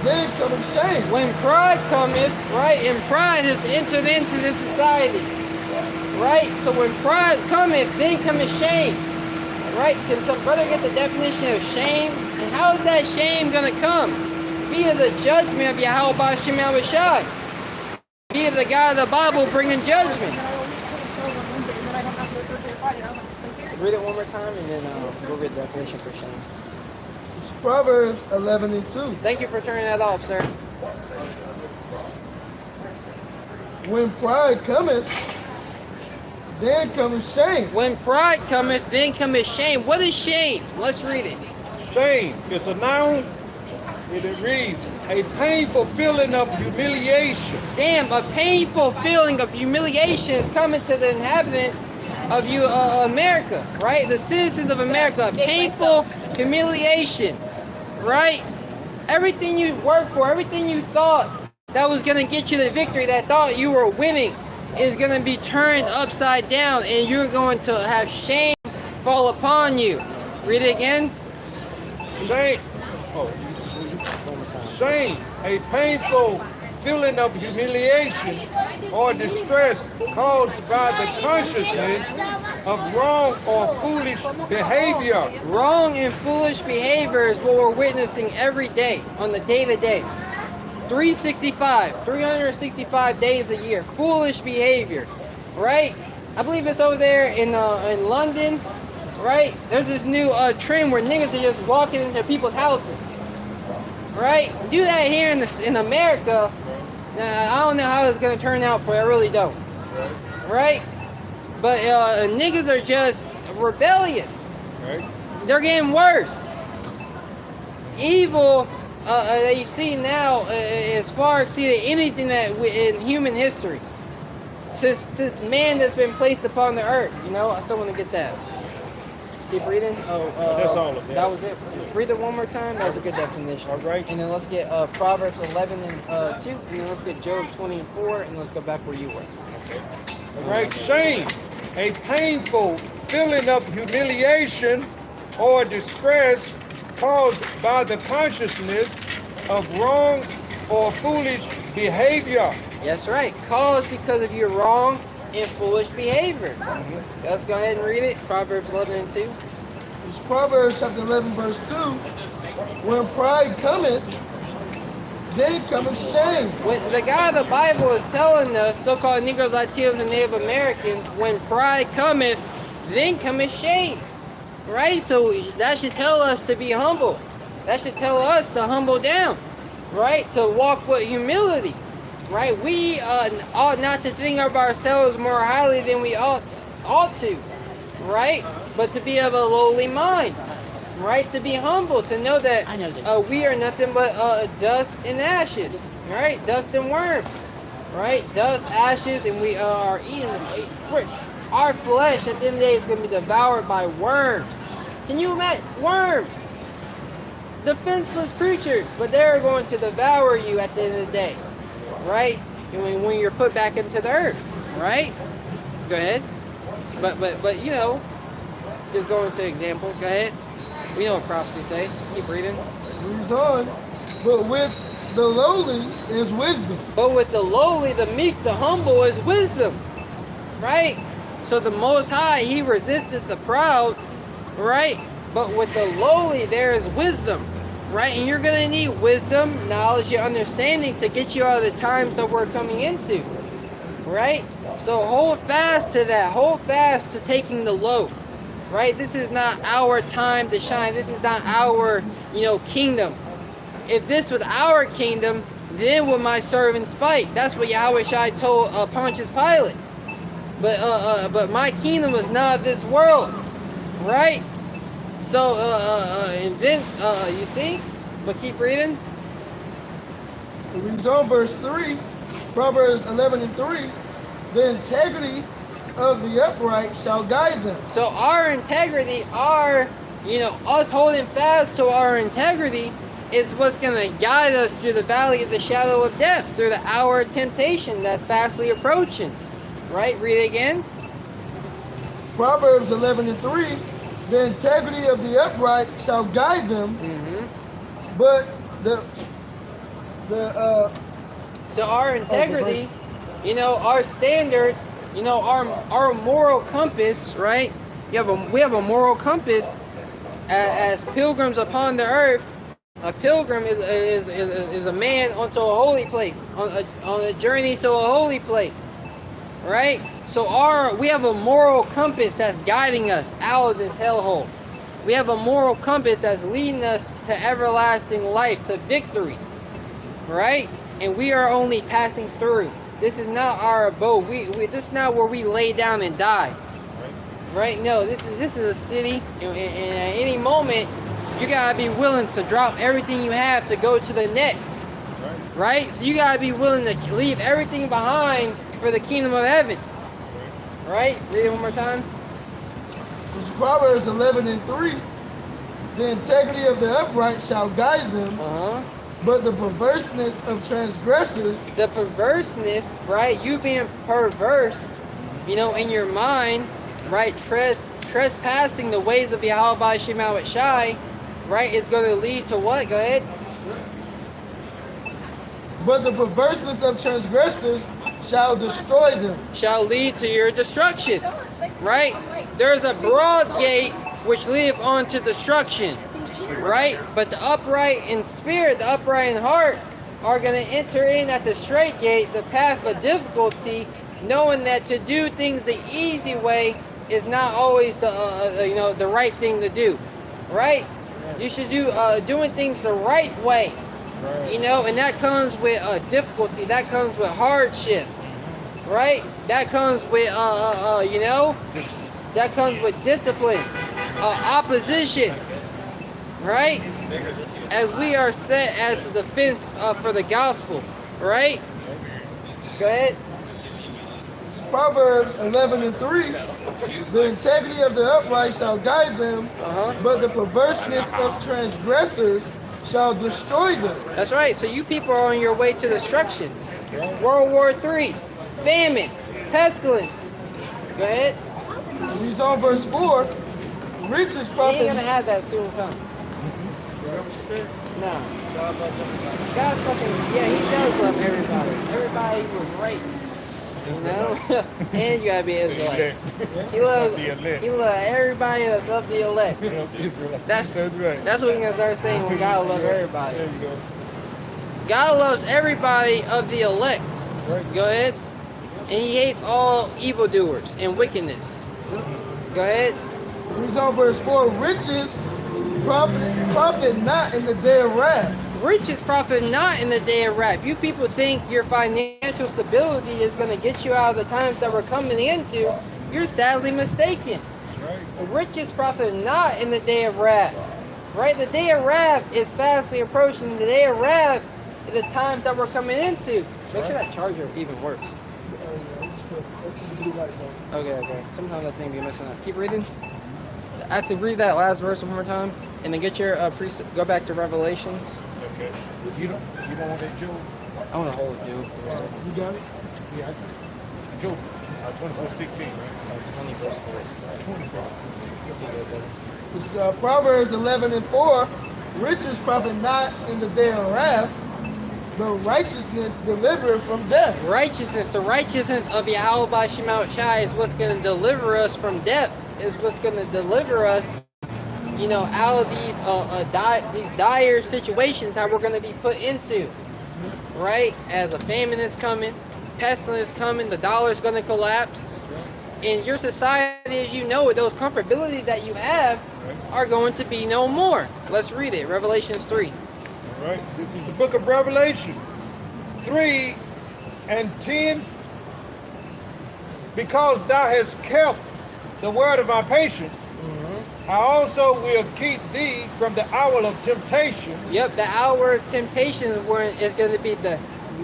then cometh shame. When pride cometh, right, and pride has entered into this society, right? So when pride cometh, then cometh shame, right? Can some brother get the definition of shame? And how is that shame going to come? Via the judgment of Yahweh Shem Yahushai. Via the God of the Bible bringing judgment. Read it one more time and then we'll get the definition for shame. It's Proverbs 11 and 2. Thank you for turning that off, sir. When pride cometh, then cometh shame. When pride cometh, then cometh shame. What is shame? Let's read it. Shame is a noun. It reads, a painful feeling of humiliation. Damn, a painful feeling of humiliation is coming to the inhabitants of America, right? The citizens of America. Painful humiliation, right? Everything you worked for, everything you thought that was going to get you the victory, that thought you were winning, is going to be turned upside down, and you're going to have shame fall upon you. Read it again. Shame. Shame, a painful feeling of humiliation or distress caused by the consciousness of wrong or foolish behavior. Wrong and foolish behavior is what we're witnessing every day, on the day-to-day. 365 days a year. Foolish behavior, right? I believe it's over there in London, right? There's this new trend where niggas are just walking into people's houses. Right? Do that here in America. I don't know how it's gonna turn out for you. I really don't. Right? But niggas are just rebellious. Right. They're getting worse. Evil that you see now is far exceeded anything that in human history. Since man has been placed upon the earth. You know, I still want to get that. Keep reading. That's all of it. That was it. Read it one more time. That was a good definition. All right. And then let's get Proverbs 11 and 2. And then let's get Job 20 and 4. And let's go back where you were. All right. Shame, a painful feeling of humiliation or distress caused by the consciousness of wrong or foolish behavior. That's right. Caused because of your wrong and foolish behavior. Let's go ahead and read it. Proverbs 11 and 2. It's Proverbs chapter 11, verse 2. When pride cometh, then cometh shame. When the guy of the Bible is telling us, so-called Negroes, Latinos, and Native Americans, when pride cometh, then cometh shame. Right? So that should tell us to be humble. That should tell us to humble down. Right? To walk with humility. Right? We ought not to think of ourselves more highly than we ought to. Right? But to be of a lowly mind. Right? To be humble. To know that we are nothing but dust and ashes. Right? Dust and worms. Right? Dust, ashes, and we are eating them. Our flesh at the end of the day is going to be devoured by worms. Can you imagine? Worms! Defenseless creatures. But they're going to devour you at the end of the day. Right? When you're put back into the earth. Right? Go ahead. But you know, just going to example. Go ahead. We know what prophecy say. Keep reading. Reads on. But with the lowly is wisdom. But with the lowly, the meek, the humble is wisdom. Right? So the Most High, He resisted the proud. Right? But with the lowly, there is wisdom. Right? And you're going to need wisdom, knowledge, and understanding to get you out of the times that we're coming into. Right? So hold fast to that. Hold fast to taking the low. Right? This is not our time to shine. This is not our, kingdom. If this was our kingdom, then would my servants fight. That's what Yahweh Shai told Pontius Pilate. But my kingdom is not of this world. Right? So, and then, you see? But keep reading. It reads on verse 3, Proverbs 11 and 3. The integrity of the upright shall guide them. So our integrity, us holding fast to our integrity is what's going to guide us through the valley of the shadow of death, through the hour of temptation that's fastly approaching. Right? Read it again. Proverbs 11 and 3. The integrity of the upright shall guide them, but so our integrity, our standards, our moral compass, right? We have a moral compass as pilgrims upon the earth. A pilgrim is a man onto a holy place, on a journey to a holy place, right? So we have a moral compass that's guiding us out of this hellhole. We have a moral compass that's leading us to everlasting life, to victory, right? And we are only passing through. This is not our abode. This is not where we lay down and die, right? No, this is a city, and at any moment, you gotta be willing to drop everything you have to go to the next, right? So you gotta be willing to leave everything behind for the kingdom of heaven, right? Read it one more time. It's Proverbs 11 and 3. The integrity of the upright shall guide them, but the perverseness of transgressors. The perverseness, right? You being perverse, in your mind, right? Trespassing the ways of Yahweh Shemawat Shai, right, is going to lead to what? Go ahead. But the perverseness of transgressors shall destroy them. Shall lead to your destruction, right? There's a broad gate which leadeth on to destruction, right? But the upright in spirit, the upright in heart, are going to enter in at the straight gate, the path of difficulty, knowing that to do things the easy way is not always the right thing to do, right? You should do doing things the right way, and that comes with difficulty. That comes with hardship, right? That comes with that comes with discipline, opposition, right? As we are set as a defense for the gospel, right? Go ahead. Proverbs 11 and 3. The integrity of the upright shall guide them, but the perverseness of transgressors shall destroy them. That's right. So you people are on your way to destruction. World War III, famine, pestilence. Go ahead. He's on verse 4. Riches He profit. ain't gonna have that soon come. What she said? No. God loves everybody. God he does love everybody. Everybody was raised. And you gotta be Israelite. He loves everybody that's of the elect. That's right. That's what we're gonna start saying when God loves everybody. There you go. God loves everybody of the elect. Go ahead. And he hates all evildoers and wickedness. Go ahead. He's on verse 4. Riches profit not in the day of wrath. Riches profit not in the day of wrath. You people think your financial stability is going to get you out of the times that we're coming into. You're sadly mistaken. Right. Riches profit not in the day of wrath. Right? The day of wrath is fastly approaching. The day of wrath is the times that we're coming into. Make sure that charger even works. Okay. Sometimes that thing be messing up. Keep reading. I have to read that last verse one more time, and then get your go back to Revelations. Okay. You don't want that Job? I want to hold Job for a second. You got it? Yeah, I do. Job 24:16, right? 20 verse 4. It's Proverbs 11 and 4. Riches profit not in the day of wrath, but righteousness delivereth from death. Righteousness, the righteousness of Yahweh Shemawat Shai is what's going to deliver us from death. Is what's going to deliver us, out of these dire situations that we're going to be put into, right? As a famine is coming, pestilence is coming, the dollar is going to collapse, and your society, as you know it, those comfortabilities that you have are going to be no more. Let's read it. Revelations 3. All right. This is the book of Revelation 3 and 10. Because thou hast kept the word of my patience, I also will keep thee from the hour of temptation. Yep, the hour of temptation is going to be the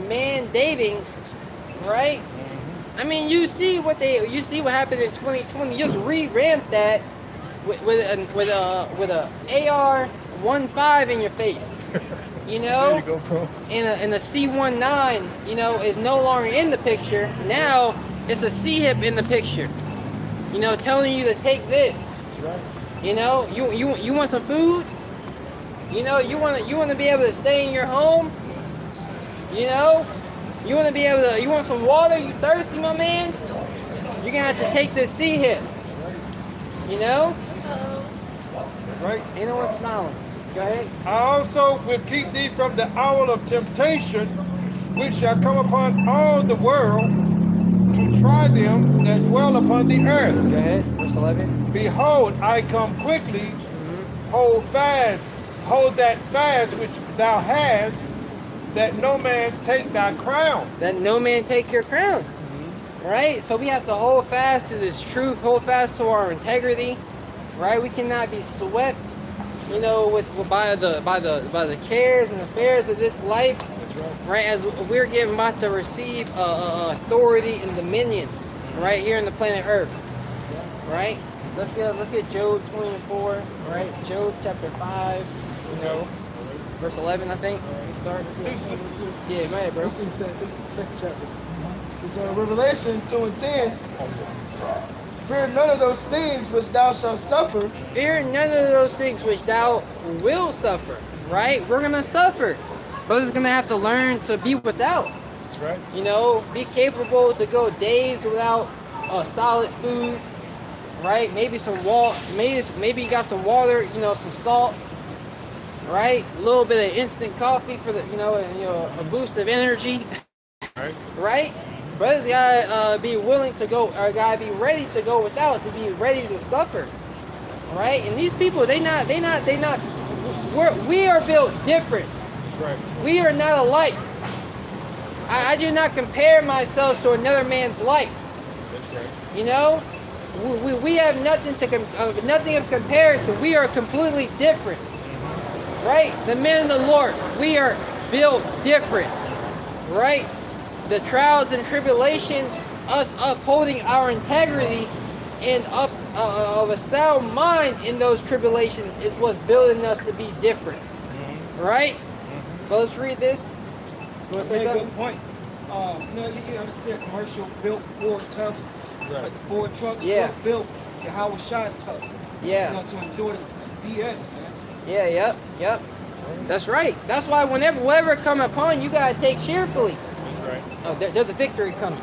mandating, right? I mean, you see what happened in 2020. Just revamped that with a AR-15 in your face. You know, There you go, bro. and a C-19, you know, is no longer in the picture. Now it's a C-hip in the picture. You know, telling you to take this. That's right. You know, you want some food? You know, you want to be able to stay in your home? You know, you want some water? You thirsty, my man? You're gonna have to take this C-hip. You know? Right. Ain't no one smiling. Go ahead. I also will keep thee from the hour of temptation, which shall come upon all the world to try them that dwell upon the earth. Go ahead. Verse 11. Behold, I come quickly. Hold fast, hold that fast which thou hast, that no man take thy crown. That no man take your crown. Right? So we have to hold fast to this truth, hold fast to our integrity. Right? We cannot be swept, you know, by the cares and affairs of this life. That's right. Right? As we're getting about to receive authority and dominion, right here on the planet Earth. Right? Let's get Job 24. Right? Job chapter 5. You know, verse 11, I think. We start. Yeah, go ahead, bro. This is the second chapter. It's Revelation 2 and 10. Fear none of those things which thou shalt suffer. Fear none of those things which thou will suffer. Right? We're gonna suffer. Brothers gonna have to learn to be without. That's right. You know, be capable to go days without solid food. Right? Maybe some water. Maybe you got some water. You know, some salt. Right? A little bit of instant coffee for the a boost of energy. Right. Right? Brothers gotta be willing to go, or gotta be ready to go without, to be ready to suffer. Right? And these people, we are built different. That's right. We are not alike. I do not compare myself to another man's life. That's right. You know, we have nothing of comparison. We are completely different. Right? The men of the Lord, we are built different. Right? The trials and tribulations, us upholding our integrity and of a sound mind in those tribulations is what's building us to be different. Right? Well, let's read this. You want to say something? Good point. You understand commercial built Ford tough, Right. like the Ford trucks built the Howard Shine tough. Yeah. You know, to endure the BS, man. Yeah, yep. That's right. That's why whatever come upon you, gotta take cheerfully. That's right. Oh, there's a victory coming.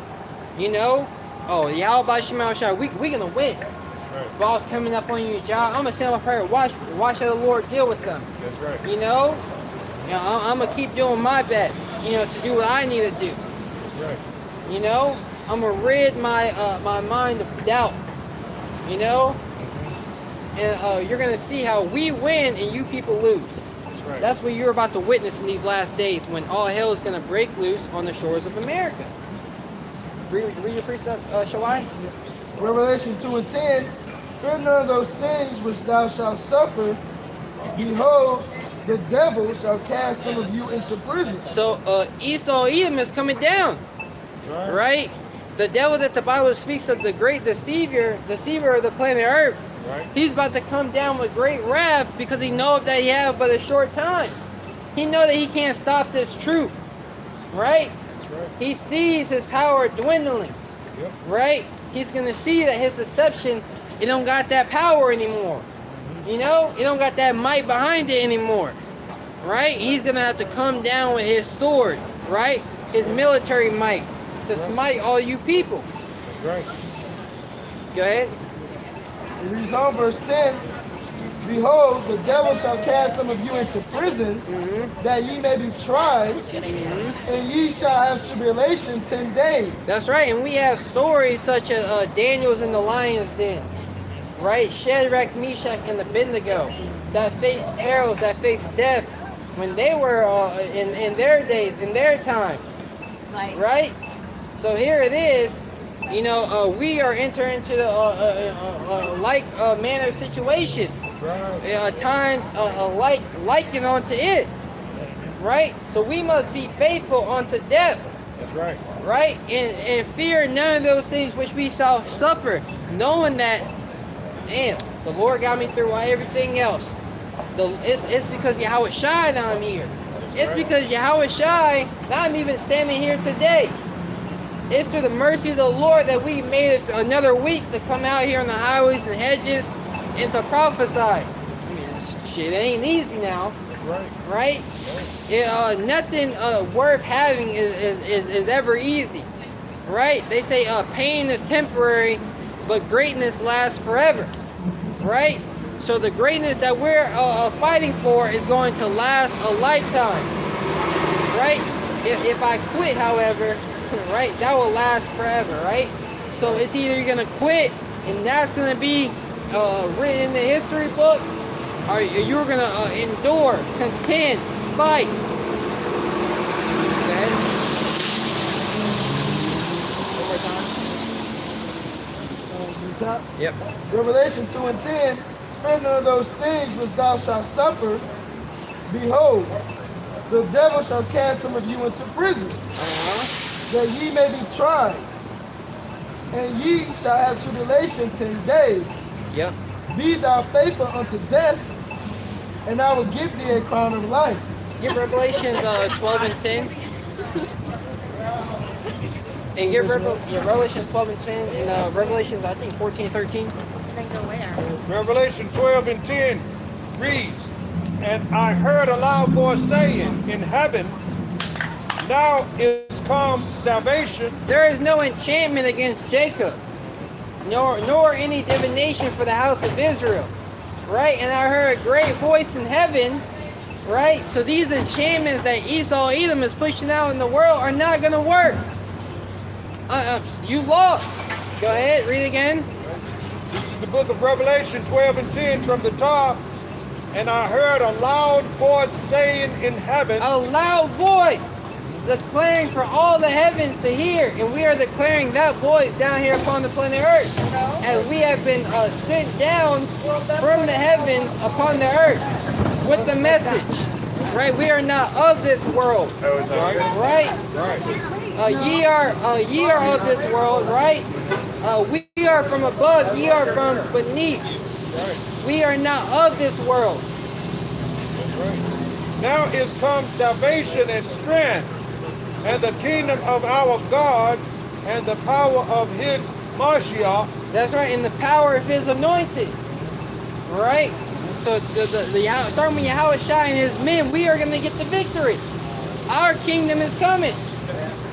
You know? Oh, Yahweh Shema Shai, we gonna win. Right. Boss coming up on your job, I'm gonna send my prayer. Watch how the Lord deal with them. That's right. You know? I'm gonna keep doing my best, you know, to do what I need to do. That's right. You know? I'm gonna rid my my mind of doubt. You know? And you're gonna see how we win and you people lose. That's right. That's what you're about to witness in these last days, when all hell is gonna break loose on the shores of America. Read your precept, Shawai. Revelation 2 and 10. Fear none of those things which thou shalt suffer. Behold, the devil shall cast some of you into prison. So Esau Edom is coming down, right? The devil that the Bible speaks of, the great deceiver of the planet Earth. Right. He's about to come down with great wrath because he knows that he has but a short time. He knows that he can't stop this truth, right? That's right. He sees his power dwindling, Yep. right? He's gonna see that his deception, it don't got that power anymore. You know, it don't got that might behind it anymore, right? He's gonna have to come down with his sword, right? His military might to smite all you people. That's right. Go ahead. It reads on verse 10. Behold, the devil shall cast some of you into prison, that ye may be tried, and ye shall have tribulation 10 days. That's right, and we have stories such as Daniel's in the lion's den, right? Shadrach, Meshach, and Abednego that faced perils, that faced death when they were in their days, in their time, right? So here it is, we are entering into the like manner situation. That's right. Times liken unto it, right? So we must be faithful unto death, That's right. right? And fear none of those things which we shall suffer, knowing that, damn, the Lord got me through everything else. It's because Yahweh Shai that I'm here. It's because Yahweh Shai that I'm even standing here today. It's through the mercy of the Lord that we made it another week to come out here on the highways and hedges and to prophesy. I mean, shit ain't easy now. That's right. Right? Nothing worth having is ever easy. Right? They say pain is temporary, but greatness lasts forever. Right? So the greatness that we're fighting for is going to last a lifetime. Right? If I quit, however, right, that will last forever, right? So it's either you're gonna quit and that's gonna be written in the history books, or you're gonna endure, contend, fight. Okay. One more time. Top. Yep. Revelation 2:10. Fear none of those things which thou shalt suffer. Behold, the devil shall cast some of you into prison, that ye may be tried, and ye shall have tribulation 10 days. Yep. Be thou faithful unto death, and I will give thee a crown of life. Give Revelations 12 and 10. And give Revelations 12 and 10, and Revelations, I think, 14 and 13. Then go where? Revelation 12 and 10 reads, and I heard a loud voice saying in heaven, now is come salvation. There is no enchantment against Jacob, nor any divination for the house of Israel. Right? And I heard a great voice in heaven. Right? So these enchantments that Esau Edom is pushing out in the world are not going to work. You lost. Go ahead, read again. This is the book of Revelation 12 and 10 from the top. And I heard a loud voice saying in heaven. A loud voice declaring for all the heavens to hear. And we are declaring that voice down here upon the planet Earth. As we have been sent down from the heavens upon the earth with the message. Right? We are not of this world. Right? Ye are of this world, right? We are from above, ye are from beneath. We are not of this world. Now is come salvation and strength, and the kingdom of our God, and the power of his Mashiach. That's right, and the power of his anointed. Right? So starting with Yahweh Shai and his men, we are going to get the victory. Our kingdom is coming.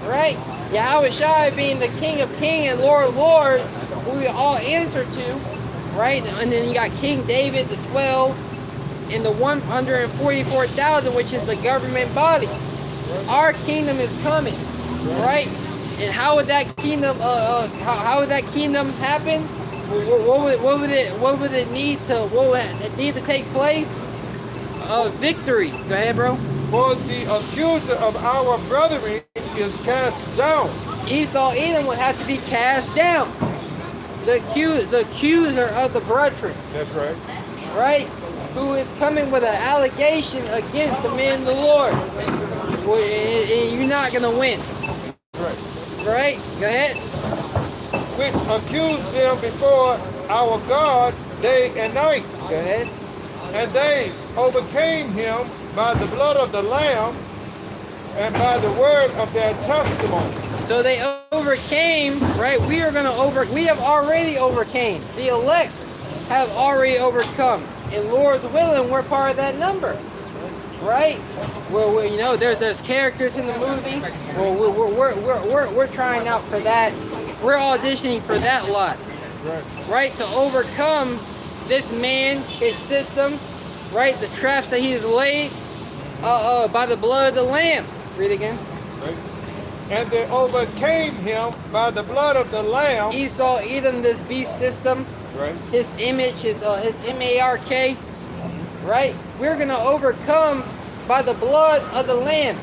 Right? Yahweh Shai being the King of Kings and Lord of Lords, who we all answer to. Right? And then you got King David, the 12, and the 144,000, which is the government body. Our kingdom is coming. Right? And how would that kingdom how would that kingdom happen? What would it need to take place? Victory. Go ahead, bro. For the accuser of our brethren is cast down. Esau Edom would have to be cast down. The accuser of the brethren. That's right. Right? Who is coming with an allegation against the men of the Lord. And you're not going to win. Right. Right? Go ahead. Which accused them before our God day and night. Go ahead. And they overcame him by the blood of the Lamb and by the word of their testimony. So they overcame, right? We have already overcame. The elect have already overcome. And Lord's willing, we're part of that number. Right? Well, there's characters in the movie. Well, we're trying out for that. We're auditioning for that lot. Right? To overcome this man, his system, right? The traps that he has laid by the blood of the Lamb. Read again. Right. And they overcame him by the blood of the Lamb. Esau Edom, this beast system. Right. His image, his MARK. Right? We're going to overcome by the blood of the Lamb.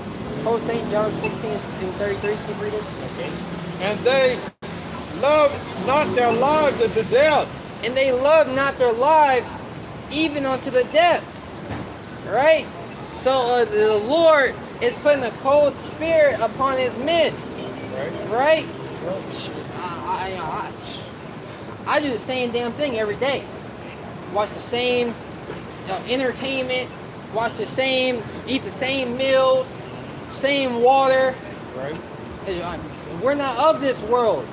St. John 16 and 33. Keep reading. Okay. And they love not their lives unto death. And they love not their lives even unto the death. Right? So the Lord is putting a cold spirit upon his men. Right? I do the same damn thing every day. Watch the same entertainment, watch the same, eat the same meals, same water. Right. We're not of this world.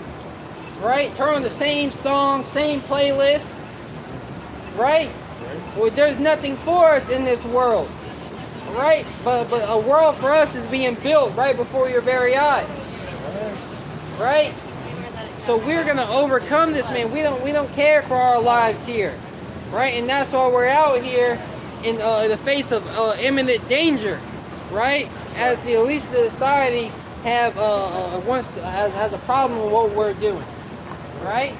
Right? Turn on the same song, same playlist. Right? Well, there's nothing for us in this world. Right? But a world for us is being built right before your very eyes. Right? So we're gonna overcome this, man. We don't care for our lives here. Right? And that's why we're out here in the face of imminent danger. Right? As the elite society has a problem with what we're doing. Right?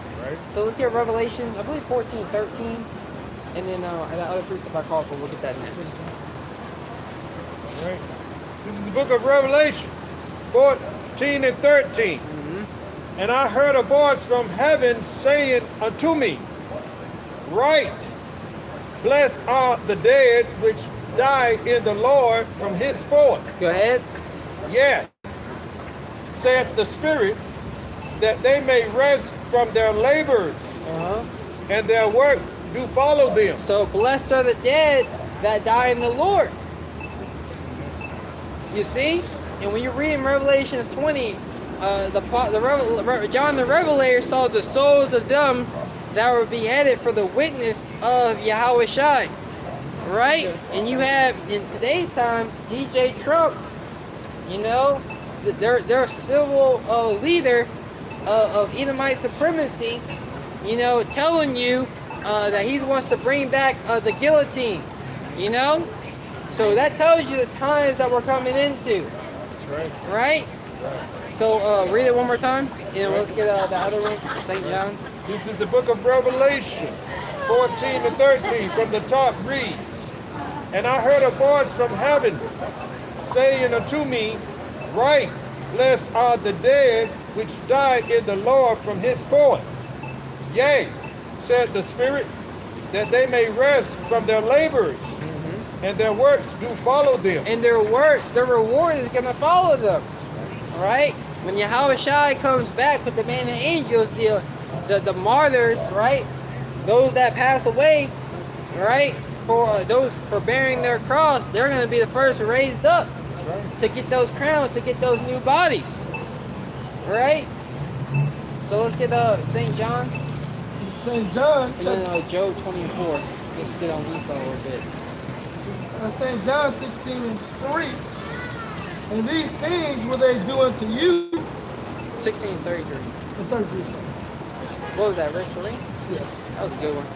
So let's get Revelation, I believe 14, 13. And then that other precept I called for, we'll get that next. Right. This is the book of Revelation, 14 and 13. And I heard a voice from heaven saying unto me, Write, blessed are the dead which die in the Lord from henceforth. Go ahead. Yes, saith the Spirit, that they may rest from their labors, and their works do follow them. So blessed are the dead that die in the Lord. You see? And when you read in Revelation 20, John the Revelator saw the souls of them that were beheaded for the witness of Yahweh Shai. Right? And you have, in today's time, DJ Trump, you know, their civil leader of Edomite supremacy, you know, telling you that he wants to bring back the guillotine, you know? So that tells you the times that we're coming into. That's right. Right? So read it one more time, and let's get the other one, St. John. This is the book of Revelation, 14 and 13, from the top reads, And I heard a voice from heaven saying unto me, Write, blessed are the dead which die in the Lord from henceforth. Yea, said the Spirit, that they may rest from their labors, and their works do follow them. And their works, their reward is going to follow them. Right? When Yahweh Shai comes back with the man and angels, the martyrs, right? Those that pass away, right? For bearing their cross, they're going to be the first raised up to get those crowns, to get those new bodies. Right? So let's get St. John. St. John. And then Job 24. Let's get on Esau a little bit. St. John 16 and 3. And these things will they do unto you. 16 and 33. And 33. What was that, verse 3? Yeah. That was a good one.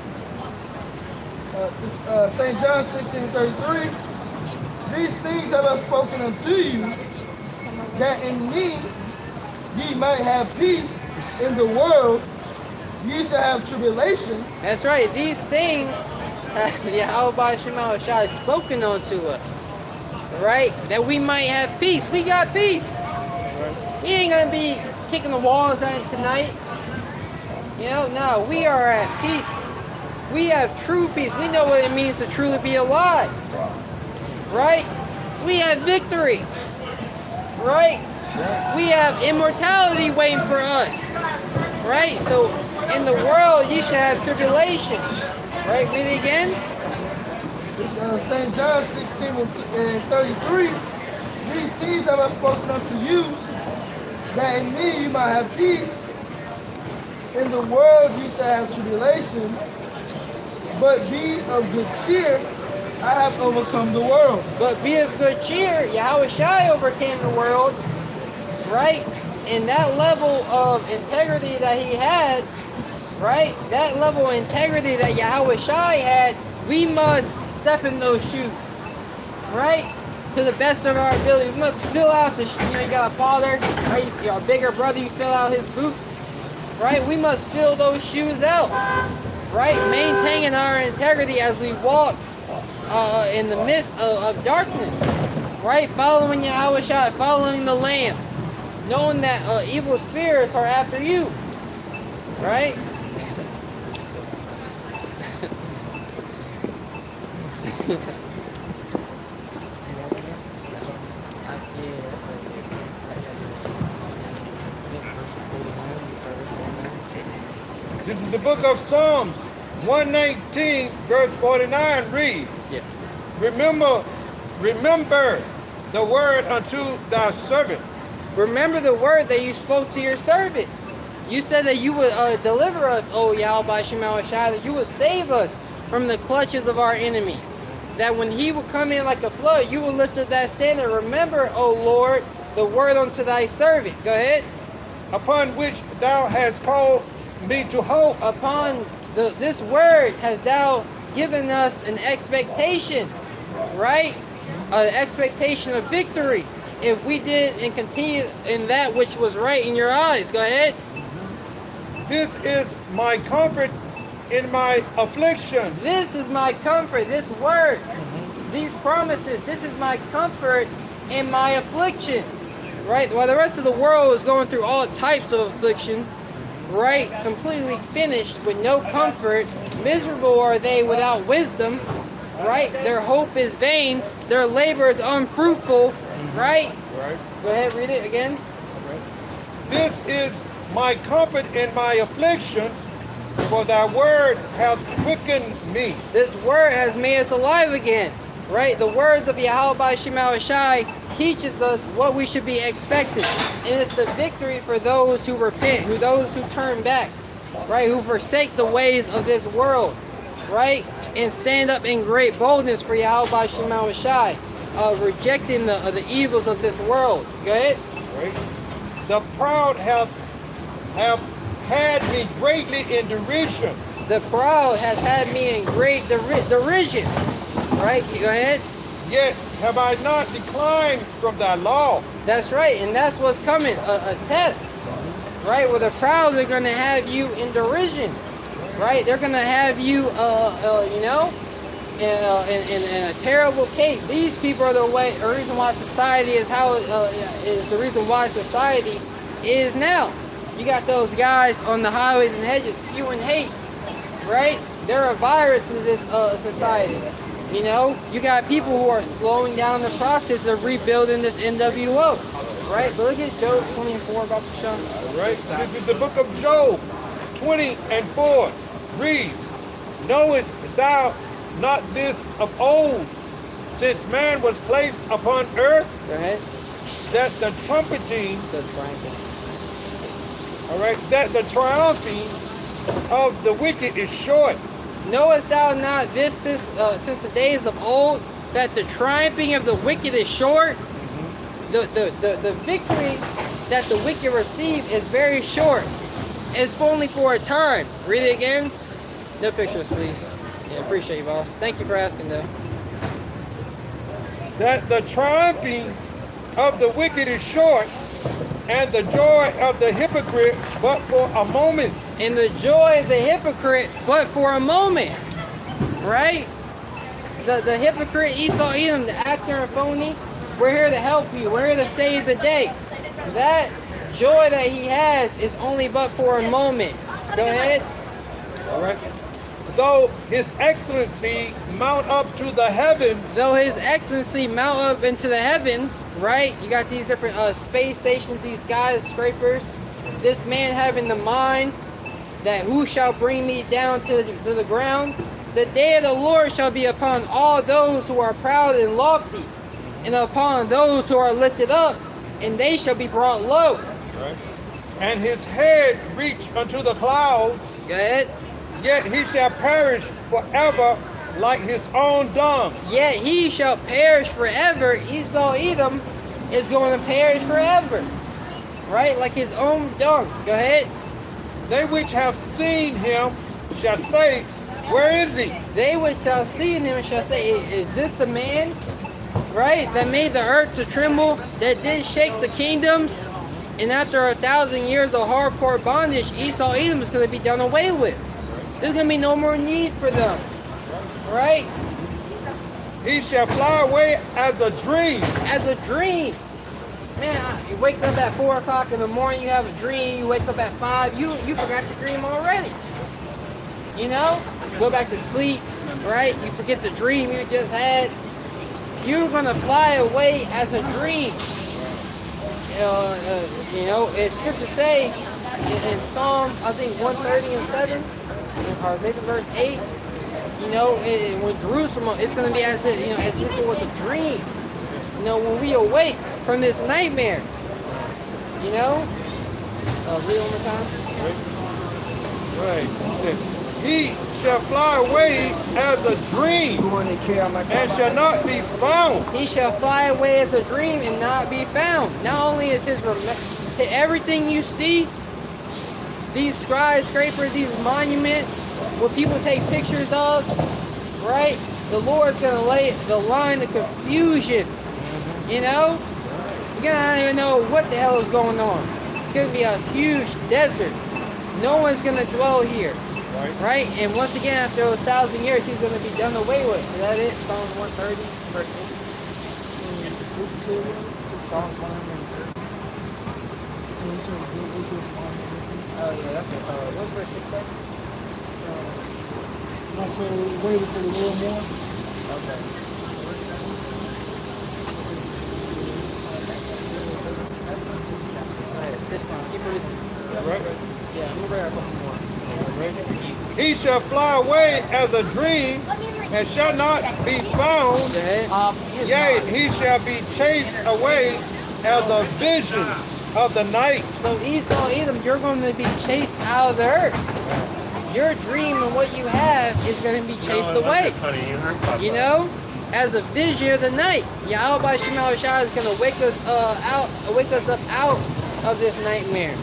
St. John 16 and 33. These things have I spoken unto you, that in me ye might have peace. In the world ye shall have tribulation. That's right. These things has Yahweh Shai spoken unto us. Right? That we might have peace. We got peace. We ain't gonna be kicking the walls out tonight. You know, no, we are at peace. We have true peace. We know what it means to truly be alive. Right? We have victory. Right? We have immortality waiting for us. Right? So in the world you should have tribulation. Right? Read it again. St. John 16 and 33. These things have I spoken unto you, that in me you might have peace. In the world you shall have tribulation, but be of good cheer. I have overcome the world. But be of good cheer. Yahweh Shai overcame the world. Right? And that level of integrity that he had, right? That level of integrity that Yahweh Shai had, we must step in those shoes. Right? To the best of our ability. We must fill out the, you know, you got a father, right? Your bigger brother, you fill out his boots. Right? We must fill those shoes out. Right? Maintaining our integrity as we walk in the midst of darkness. Right? Following Yahweh Shai, following the Lamb. Knowing that evil spirits are after you. right? This is the book of Psalms 119, verse 49 reads, Yeah. Remember the word unto thy servant. Remember the word that you spoke to your servant. You said that you would deliver us, O Yahweh Shema Shai, that you would save us from the clutches of our enemy. That when he would come in like a flood, you will lift up that standard. Remember, O Lord, the word unto thy servant. Go ahead. Upon which thou hast called me to hope. Upon this word has thou given us an expectation, right? An expectation of victory if we did and continue in that which was right in your eyes. Go ahead. This is my comfort in my affliction. This is my comfort, this word, these promises, this is my comfort in my affliction, right? While the rest of the world is going through all types of affliction, right? Completely finished with no comfort, miserable are they without wisdom, right? Their hope is vain, their labor is unfruitful, right? Right. Go ahead, read it again. This is my comfort in my affliction, for thy word hath quickened me. This word has made us alive again, right? The words of Yahweh Shema Shai teaches us what we should be expecting. And it's the victory for those who repent, those who turn back, right? Who forsake the ways of this world, right? And stand up in great boldness for Yahweh Shema Shai, rejecting the evils of this world. Go ahead. Right. The proud have had me greatly in derision. The proud has had me in great derision, right? Go ahead. Yet have I not declined from thy law. That's right, and that's what's coming, a test, right? Where the proud are going to have you in derision, right? They're going to have you, in a terrible case. These people are the reason why society is is the reason why society is now. You got those guys on the highways and hedges spewing hate, right? They're a virus to this society. You know, you got people who are slowing down the process of rebuilding this NWO, right? But look at Job 24 about to show. Right. This is the book of Job 20:4 reads, Knowest thou not this of old, since man was placed upon earth, Go ahead. that the trumpeting, That's Brian. all right, that the triumphing of the wicked is short. Knowest thou not this since the days of old, that the triumphing of the wicked is short? The victory that the wicked receive is very short. It's only for a time. Read it again. No pictures, please. Yeah, appreciate you, boss. Thank you for asking, though. That the triumphing of the wicked is short, and the joy of the hypocrite but for a moment. And the joy of the hypocrite, but for a moment, right? The hypocrite Esau Edom, the actor and phony, we're here to help you. We're here to save the day. That joy that he has is only but for a moment. Go ahead. All right. Though his excellency mount up to the heavens, Though his excellency mount up into the heavens, right? You got these different space stations, these skyscrapers. This man having the mind that who shall bring me down to the ground? The day of the Lord shall be upon all those who are proud and lofty, and upon those who are lifted up, and they shall be brought low. right, and his head reach unto the clouds, Go ahead. yet he shall perish forever like his own dung. Yet he shall perish forever. Esau Edom is going to perish forever, right? Like his own dung. Go ahead. They which have seen him shall say, Where is he? They which shall see him shall say, Is this the man, right, that made the earth to tremble, that did shake the kingdoms? And after 1,000 years of hardcore bondage, Esau Edom is going to be done away with. There's going to be no more need for them, right? He shall fly away as a dream. As a dream. Man, you wake up at 4 o'clock in the morning, you have a dream, you wake up at 5, you forgot the dream already. You know? Go back to sleep, right? You forget the dream you just had. You're gonna fly away as a dream. You know, it's scripture say in Psalm, I think 130:7, or maybe verse 8, you know, when Jerusalem, it's gonna be as if, you know, as if it was a dream. You know, when we awake from this nightmare, you know? Read one more time. Right. He shall fly away as a dream and shall not be found. He shall fly away as a dream and not be found. Not only is everything you see, these skyscrapers, these monuments, what people take pictures of, right? The Lord's gonna lay the line of confusion. You know? You're gonna not even know what the hell is going on. It's gonna be a huge desert. No one's gonna dwell here. Right? And once again, after those 1,000 years, he's gonna be done away with. Is that it? Psalms 130, verse 8. Psalms 130. Oh yeah, that's it. What's verse 6 say? Also, waited for the Lord more. Okay. This one, keep reading. Right. Yeah, I'm gonna read a couple more. He shall fly away as a dream and shall not be found. Yea, he shall be chased away as a vision of the night. So Esau, Edom, you're going to be chased out of the earth. Your dream and what you have is going to be chased away. You know, as a vision of the night. Yahweh Shemal Shah is going to wake us up out of this nightmare.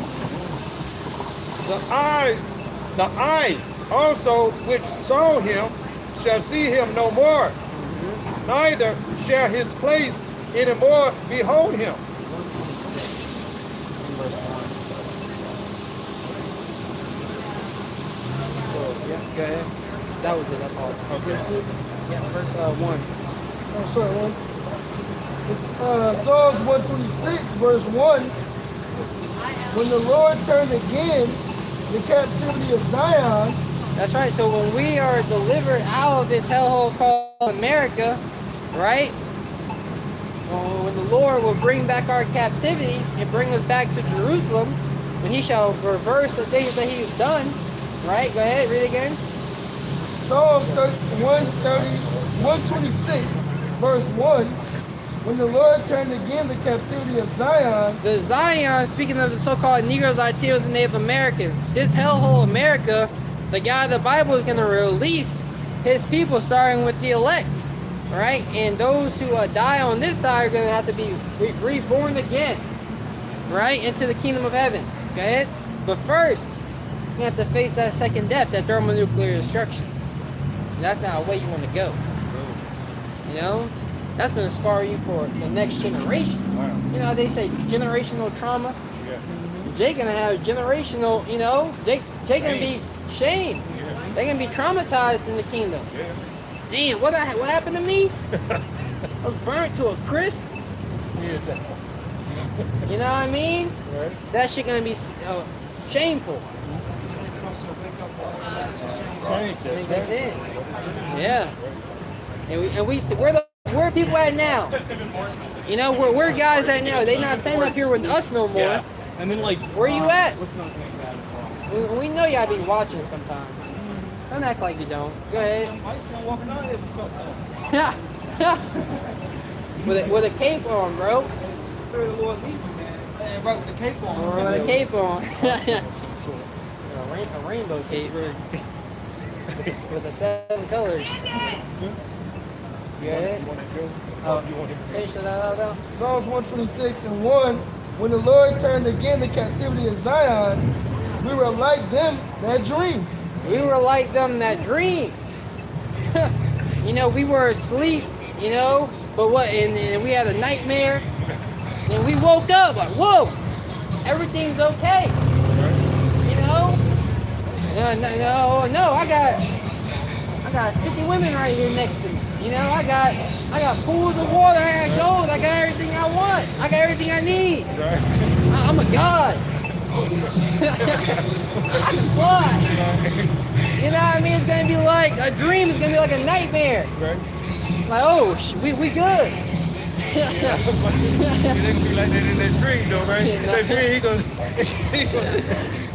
The eye also which saw him shall see him no more, neither shall his place any more behold him. Yeah, go ahead. That was it, that's all. Okay. 6. Yeah, verse 1. Oh, sorry, 1. It's Psalms 126, verse 1. When the Lord turned again the captivity of Zion. That's right. So when we are delivered out of this hellhole called America, right? When the Lord will bring back our captivity and bring us back to Jerusalem, when he shall reverse the things that he's done, right? Go ahead, read it again. Psalms 126, verse 1. When the Lord turned again the captivity of Zion. The Zion, speaking of the so-called Negroes, Latinos, and Native Americans, this hellhole America, the God of the Bible is going to release his people, starting with the elect, right? And those who die on this side are going to have to be reborn again, right, into the kingdom of heaven. Go ahead. But first, you have to face that second death, that thermonuclear destruction. And that's not a way you want to go. You know? That's going to scar you for the next generation. Wow. You know, they say generational trauma. Yeah. They're going to have generational, you know, they're going to be shamed. Yeah. They're going to be traumatized in the kingdom. Yeah. Man, what happened to me? I was burnt to a crisp. You know what I mean? Right. That shit going to be shameful. Yeah. And where are people at now? You know, where guys at now? They not standing up here with us no more. Yeah. And then like, Where you at? What's not We know y'all be watching sometimes. Don't act like you don't. Go ahead. walking out here with something. with a cape on, bro. Spirit of the Lord lead me, man. And right with the cape on. Or with a cape on. a rainbow cape with the 7 colors. Yeah. Finish it out though. Psalms 126 and 1. When the Lord turned again the captivity of Zion, we were like them that dream. We were like them that dream. You know, we were asleep, you know, but what, and we had a nightmare, and we woke up like, whoa, everything's okay. You know? No, I I got 50 women right here next to me. You know, I got pools of water, I got gold, I got everything I want. I got everything I need. Right. I'm a god. I can fly. You know what I mean? It's gonna be like a dream. It's gonna be like a nightmare. Right. Like, oh, we good. It didn't be like that in that dream, though, right? In that dream, he goes.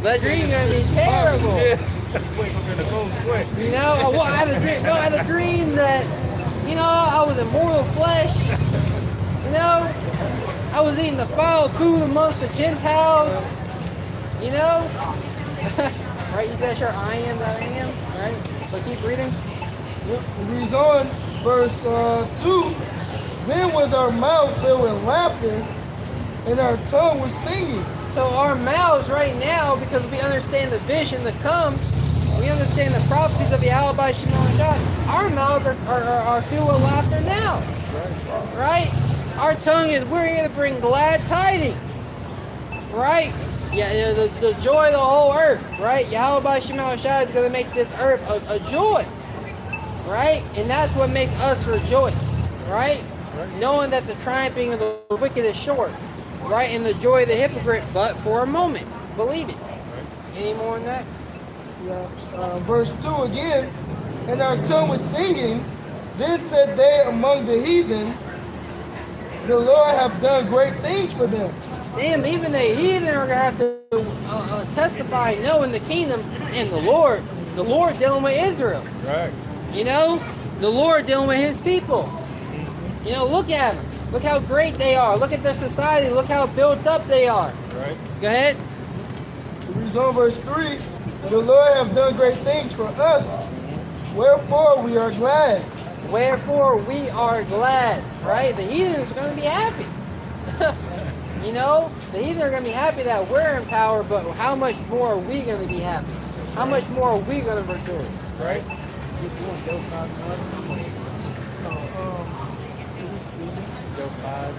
That dream gonna be terrible. Yeah. Wake up in the cold sweat. You know, I had a dream. No, I had a dream that, you know, I was in mortal flesh. You know, I was eating the foul food amongst the Gentiles. You know, right? You said, sure, I am that I am, right? But keep reading. It reads on, verse 2. Then was our mouth filled with laughter, and our tongue was singing. So our mouths right now, because we understand the vision to come, we understand the prophecies of Yahweh Shimon Shai, our mouths are filled with laughter now. Right? Our tongue is, we're here to bring glad tidings. Right? Yeah, the joy of the whole earth. Right? Yahweh Shimon Shai is going to make this earth a joy. Right? And that's what makes us rejoice. Right? Knowing that the triumphing of the wicked is short. Right? And the joy of the hypocrite, but for a moment. Believe it. Any more than that? Yeah. Verse 2 again. And our tongue was singing. Then said they among the heathen, the Lord hath done great things for them. Damn, even the heathen are going to have to testify, knowing the kingdom and the Lord dealing with Israel. Right. You know, the Lord dealing with his people. You know, look at them. Look how great they are. Look at their society. Look how built up they are. Right. Go ahead. It reads on verse 3. The Lord hath done great things for us. Wherefore we are glad. Wherefore we are glad. Right? The heathens are going to be happy. You know, the heathen are going to be happy that we're in power, but how much more are we going to be happy? How much more are we going to rejoice? Right. You want Joe 5:11? Joe 5.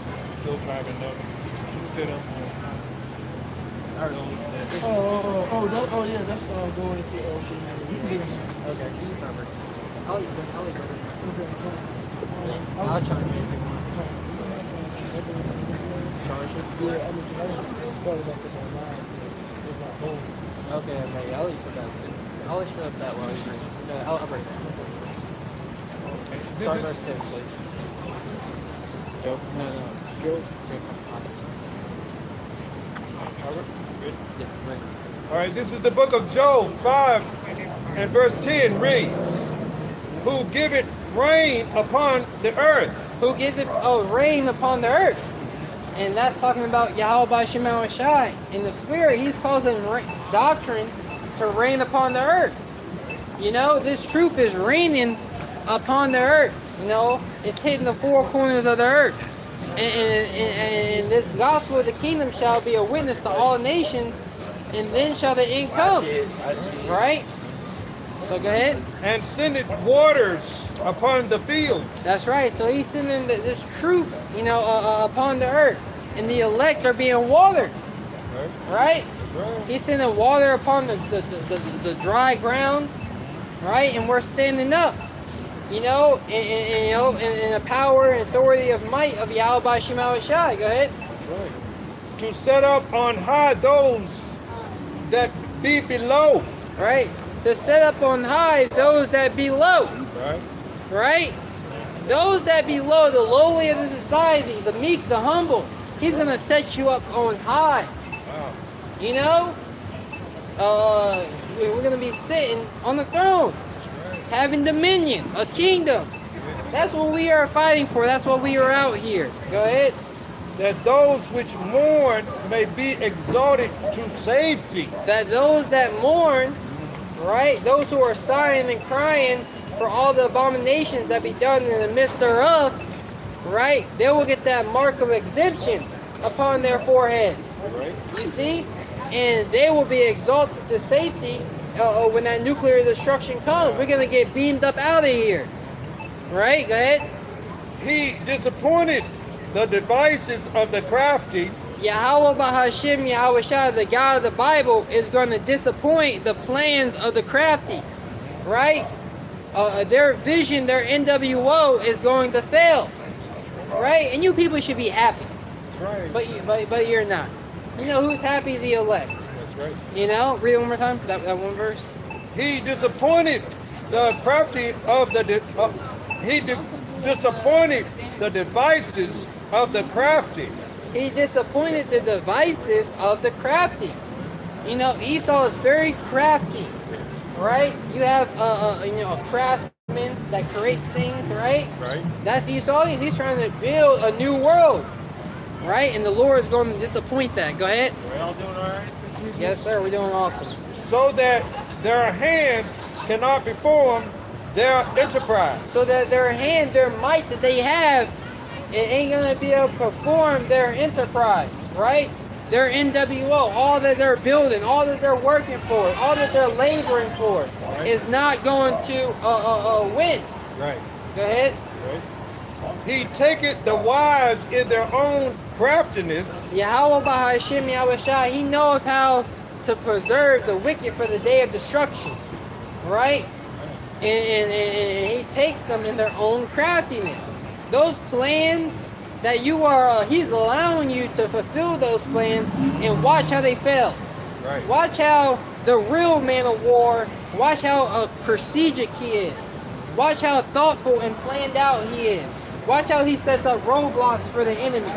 Go 5 and 11. Sit up. Oh, yeah, that's going into, okay. You can do it. Okay, you start first. I'll leave it. I'll chime in. Yeah, I started off with my mind with my home. Okay, I'll let you that. I'll let you up that while you read. No, I'll break it. Okay. Start verse 10, please. Joe? No. Joe. All right. Good. Yeah, right. All right, this is the book of Job 5 and verse 10 reads, who giveth rain upon the earth. Who giveth rain upon the earth? And that's talking about Yahweh Shemel Shai. In the spirit, he's causing doctrine to rain upon the earth. You know, this truth is raining upon the earth. You know, it's hitting the four corners of the earth. And this gospel of the kingdom shall be a witness to all nations, and then shall the end come. Right? So go ahead. And sendeth waters upon the fields. That's right. So he's sending this truth, you know, upon the earth, and the elect are being watered. Right? He's sending water upon the dry grounds, right? And we're standing up, you know, in the power and authority of might of Yahweh Shemel Shai. Go ahead. To set up on high those that be below. Right? To set up on high those that be low. Right. Right? Those that be low, the lowly of the society, the meek, the humble, he's going to set you up on high. Wow. You know? We're going to be sitting on the throne, having dominion, a kingdom. That's what we are fighting for. That's what we are out here. Go ahead. That those which mourn may be exalted to safety. That those that mourn, right, those who are sighing and crying for all the abominations that be done in the midst thereof, right, they will get that mark of exemption upon their foreheads. Right. You see? And they will be exalted to safety when that nuclear destruction comes. We're going to get beamed up out of here. Right? Go ahead. He disappointed the devices of the crafty. Yahweh Bahashim, Yahweh Shai, the God of the Bible, is going to disappoint the plans of the crafty. Right? their vision, their NWO is going to fail, right? And you people should be happy, That's right. but you're not. You know who's happy? The elect. That's right. You know, read it one more time. That one verse. He disappointed the crafty of the disappointed the devices of the crafty. He disappointed the devices of the crafty. You know, Esau is very crafty, right? You have a craftsman that creates things, right? Right. That's Esau. He's trying to build a new world, right? And the Lord is going to disappoint that. Go ahead. We're all doing all right? Yes, sir. We're doing awesome. So that their hands cannot perform their enterprise. So that their hand, their might that they have, it ain't gonna be able to perform their enterprise, right? Their NWO, all that they're building, all that they're working for, all that they're laboring for, Right. is not going to win. Right. Go ahead. Right. He taketh the wise in their own craftiness. Yahweh Bahashim Yahweh Shai, he knoweth how to preserve the wicked for the day of destruction, right? And he takes them in their own craftiness. Those plans that you are, he's allowing you to fulfill those plans, and watch how they fail. Right. Watch how the real man of war, watch how strategic he is. Watch how thoughtful and planned out he is. Watch how he sets up roadblocks for the enemies.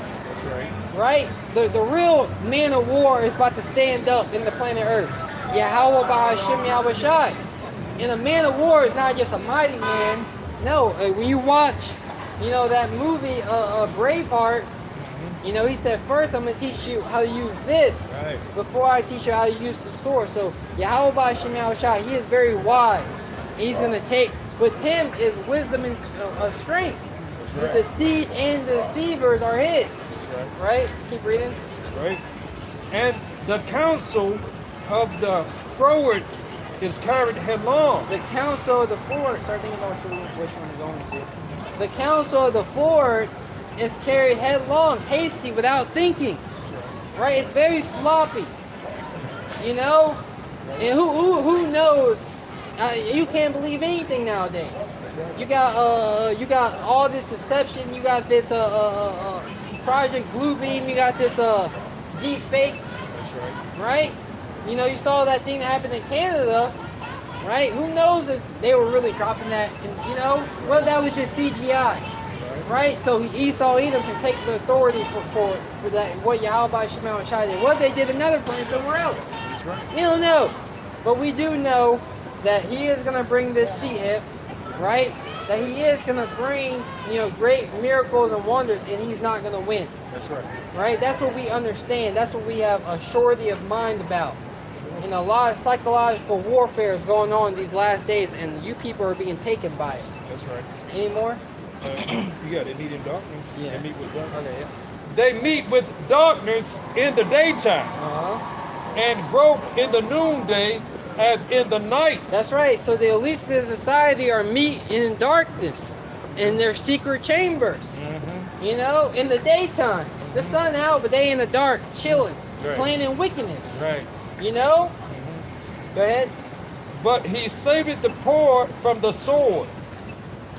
Right. Right? The real man of war is about to stand up in the planet Earth. Yahweh Bahashim Yahweh Shai. And a man of war is not just a mighty man. No, when you watch, you know, that movie, Braveheart, you know, he said, first I'm going to teach you how to use this Right. before I teach you how to use the sword. So Yahweh Bahashim Yahweh Shai, he is very wise. And he's going to take, with him is wisdom and strength. The Right. deceit and the deceivers are his. Right. Right? Keep reading. Right. And the counsel of the froward is carried headlong. The counsel of the forward, start thinking about which one to go into. The counsel of the forward is carried headlong, hasty, without thinking. Right? It's very sloppy. You know? And who knows? You can't believe anything nowadays. You got all this deception. You got this Project Bluebeam. You got this deep fakes. That's right. Right? You know, you saw that thing that happened in Canada, right? Who knows if they were really dropping that, and you know, well, that was just CGI, right? So Esau Edom can take the authority for that, what Yahweh Shemel Shai did. What if they did another plan somewhere else? That's right. We don't know. But we do know that he is going to bring this sea right? That he is going to bring, you know, great miracles and wonders, and he's not going to win. That's right. Right? That's what we understand. That's what we have a surety of mind about. And a lot of psychological warfare is going on these last days, and you people are being taken by it. That's right. Any more? Yeah, they meet in darkness. Yeah. They meet with darkness. Okay, yeah. They meet with darkness in the daytime Uh-huh. and broke in the noonday as in the night. That's right. So the elites of society are meet in darkness, in their secret chambers. Mm-hmm. You know, in the daytime. The sun out, but they in the dark, chilling, Right. planning wickedness. Right. You know? Mm-hmm. Go ahead. But he saveth the poor from the sword,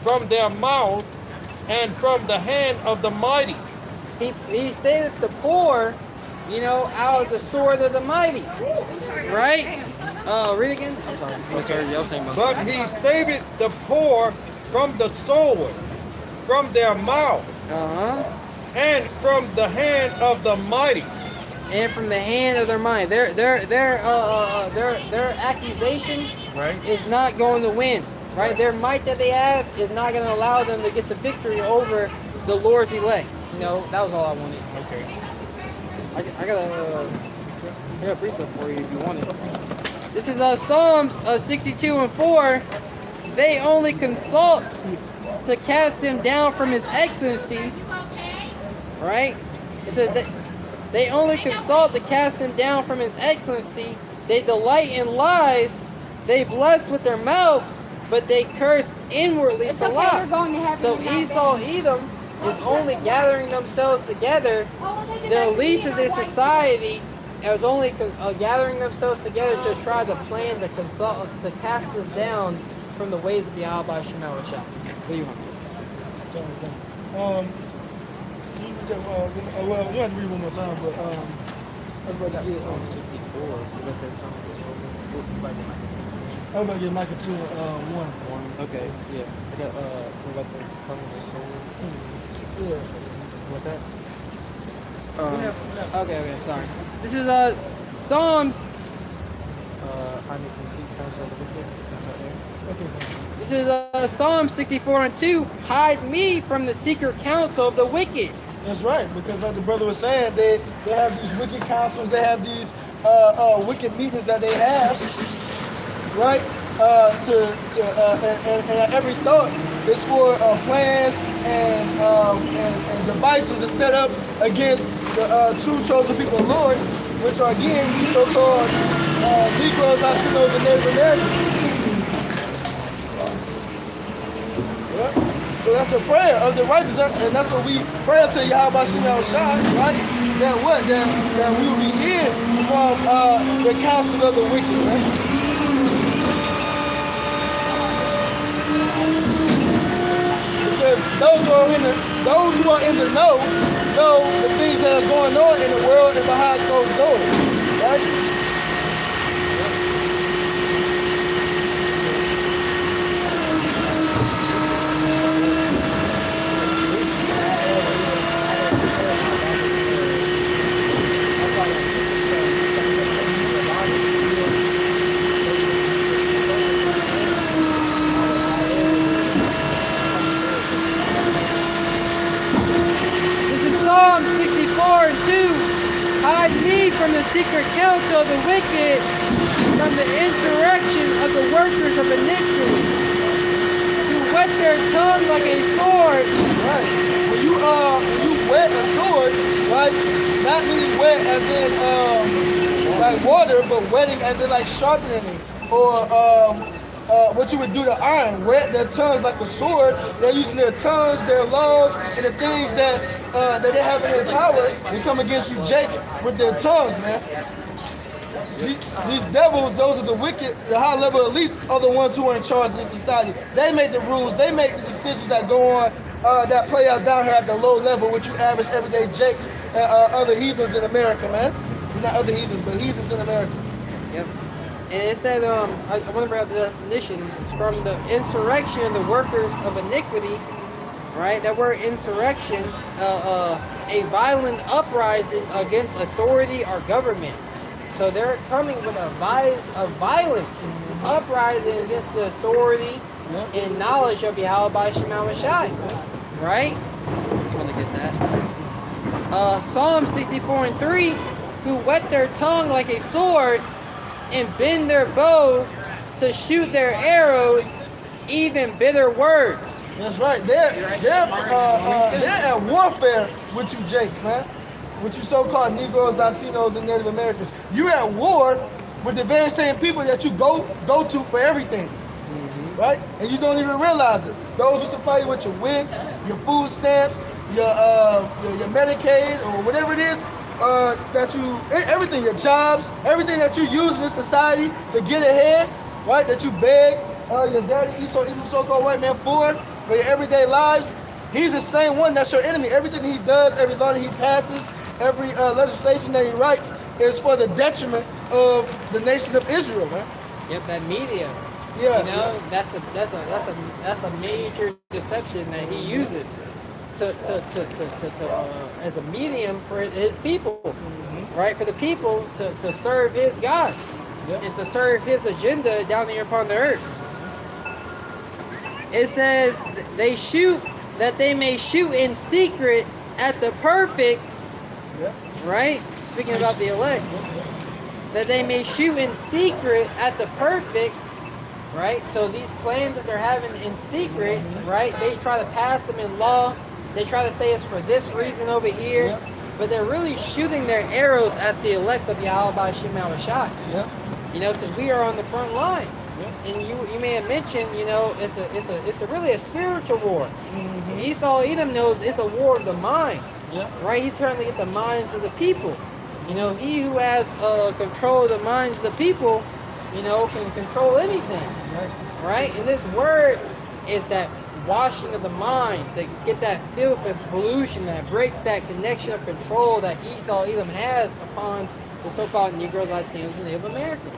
from their mouth, and from the hand of the mighty. He saveth the poor, you know, out of the sword of the mighty. Right? Read again. I'm sorry. I misheard y'all saying about But he saveth the poor from the sword, from their mouth, Uh-huh. and from the hand of the mighty. And from the hand of their mind. Their accusation Right. is not going to win. Right? Their might that they have is not going to allow them to get the victory over the Lord's elect. You know, that was all I wanted. Okay. I got a precept for you if you want it. This is Psalms 62 and 4. They only consult to cast him down from his excellency. Right? It says that they only consult to cast him down from his excellency. They delight in lies. They bless with their mouth, but they curse inwardly It's for okay, lie. you're going to heaven. So and not Esau, them. Edom is only gathering themselves together. The elites of this society is only gathering themselves together to try to plan to consult, to cast us down from the ways of Yahweh Shemel Shah. What do you want? Well, we have to read one more time, but everybody get Psalm 64. everybody get Micah 2 1. Okay, yeah. I got what about the tongue of the soul? Yeah. What that? Okay, sorry. This is Psalms. I need to see counsel of the wicked. Okay. This is Psalm 64:2. Hide me from the secret counsel of the wicked. That's right, because like the brother was saying, they have these wicked councils, they have these wicked meetings that they have, right? And every thought is for plans and devices to set up against the true chosen people of the Lord, which are again these so-called Negroes, Latinos, and Native Americans. Yeah. So that's a prayer of the righteous, and that's what we pray to Yahweh Shemel Shai, right? That we will be hid from the counsel of the wicked, right? Because those who are in the know the things that are going on in the world and behind closed doors, right? Psalm 64:2. Hide me from the secret counsel of the wicked, from the insurrection of the workers of iniquity, who whet their tongue like a sword. Right. When you wet a sword, right? Not meaning wet as in like water, but wetting as in like sharpening, or what you would do to iron. Wet their tongues like a sword. They're using their tongues, their laws, and the things that they have in their power and come against you jakes with their tongues, man. These devils, those are the wicked, the high level elites are the ones who are in charge of this society. They make the rules, they make the decisions that go on, that play out down here at the low level with you average everyday jakes and other heathens in America, man. Not other heathens, but heathens in America. Yep. And it said, I want to bring up the definition. It's from the insurrection of the workers of iniquity. Right, that word insurrection, a violent uprising against authority or government. So they're coming with a violent uprising against the authority and knowledge of Yahweh Shemel Shai. Right? Just want to get that. Psalm 64:3, who whet their tongue like a sword and bend their bow to shoot their arrows, even bitter words. That's right. They're at warfare with you jakes, man. With you so-called Negroes, Latinos, and Native Americans. You're at war with the very same people that you go to for everything. Mm-hmm. Right? And you don't even realize it. Those who supply you with your WIC, your food stamps, your Medicaid, or whatever it is, everything, your jobs, everything that you use in this society to get ahead, right? That you beg your daddy, even so-called white man for your everyday lives. He's the same one that's your enemy. Everything he does, every law that he passes, every legislation that he writes is for the detriment of the nation of Israel, man. Yep, that media. Yeah. You know, that's a major deception that he uses to as a medium for his people, right? For the people to serve his gods and to serve his agenda down here upon the earth. It says they shoot that they may shoot in secret at the perfect, right? Speaking about the elect, that they may shoot in secret at the perfect, right? So these plans that they're having in secret, right? They try to pass them in law. They try to say it's for this reason over here, but they're really shooting their arrows at the elect of Yahweh Shemel Shai. You know, because we are on the front lines. And you may have mentioned, you know, it's really a spiritual war. Esau Edom knows it's a war of the minds, right? He's trying to get the minds of the people. You know, he who has control of the minds of the people, you know, can control anything. right? And this word is that washing of the mind, to get that filth and pollution that breaks that connection of control that Esau Edom has upon the so-called Negroes, Latinos, and Native Americans.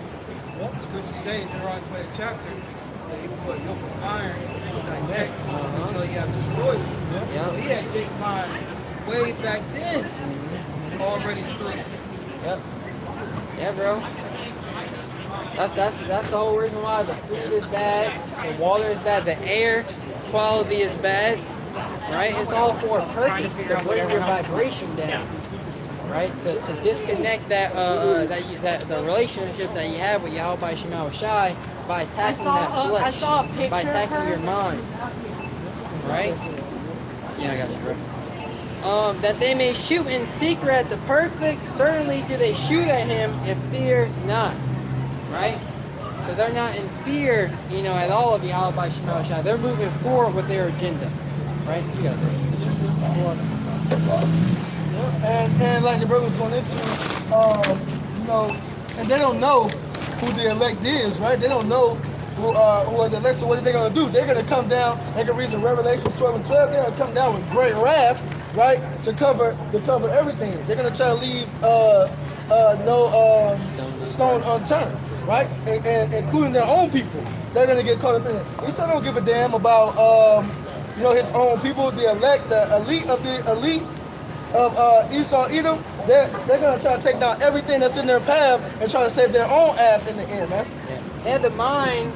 Yep. The scriptures say in Deuteronomy 20th chapter that he will put a yoke of iron on thy necks until he have destroyed you. Yep. So he had Jake mind way back then, already through. Yep. Yeah, bro. That's the whole reason why the food is bad, the water is bad, the air quality is bad, right? It's all for a purpose, to bring your vibration down, right? To disconnect that the relationship that you have with Yahweh Shema Shai by attacking that flesh, by attacking your mind, right? Yeah, I got you, bro. That they may shoot in secret at the perfect, certainly do they shoot at him and fear not, right? So they're not in fear, at all of Yahweh Shema Shai. They're moving forward with their agenda, right? You got that. And like the brother was going into, and they don't know who the elect is, right? They don't know who are the elect. So what are they going to do? They're going to come down. They can read in Revelation 12 and 12. They're going to come down with great wrath, right? To cover everything. They're going to try to leave no stone unturned, right? And including their own people. They're going to get caught up in it. Esau don't give a damn about his own people, the elect, the elite of Esau Edom. They're going to try to take down everything that's in their path and try to save their own ass in the end, man. They have the mind.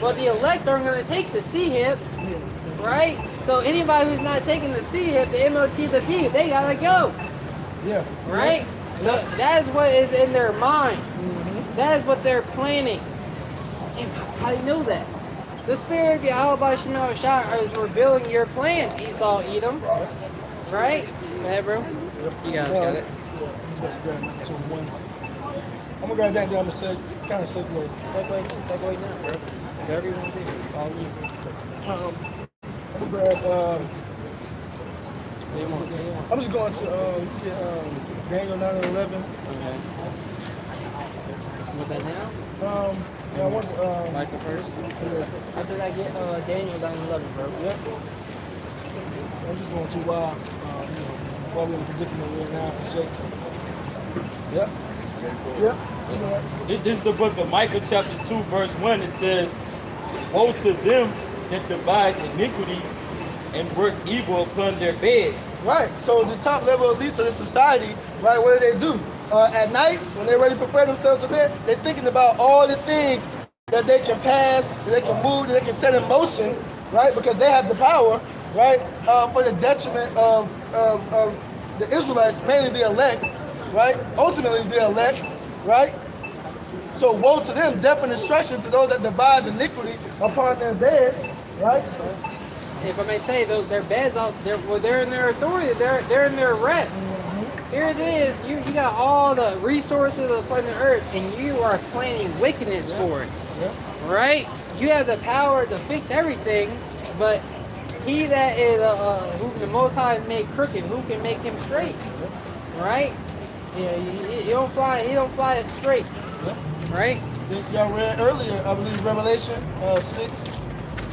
Well, the elect aren't going to take the sea hip, right? So anybody who's not taking the sea hip, the MOT, the P, they gotta go. Yeah. Right? Yeah. So that is what is in their minds. That is what they're planning. And how do you know that? The spirit of Yahweh Shema Shai is revealing your plans, Esau Edom. Right? Go ahead, bro. You guys got it. I'm gonna grab that down and say, kind of segue. Segue now, bro. Whatever you want to do, it's all you. I'm gonna grab. What do you want? I'm just going to Daniel 9 and 11. Okay. With that now? Yeah, I want to. Michael first. After that, get Daniel 9 and 11, bro. Yep. I'm just going to while we're in the predicament we're in now. Yep. Yep. This is the book of Micah chapter 2 verse 1. It says, woe to them that devise iniquity and work evil upon their beds. Right. So the top level elites of this society, right, what do? At night, when they're ready to prepare themselves for bed, they're thinking about all the things that they can pass, that they can move, that they can set in motion, right? Because they have the power, right? For the detriment of the Israelites, mainly the elect, right? Ultimately the elect, right? So woe to them, death and destruction to those that devise iniquity upon their beds, right? If I may say, their beds, they're in their authority. They're in their rest. Here it is. You got all the resources of the planet Earth, and you are planning wickedness for it. Right? You have the power to fix everything, but he that is who the Most High has made crooked, who can make him straight? Right? Yeah, he don't fly straight. Right? Y'all read earlier, I believe Revelation 6.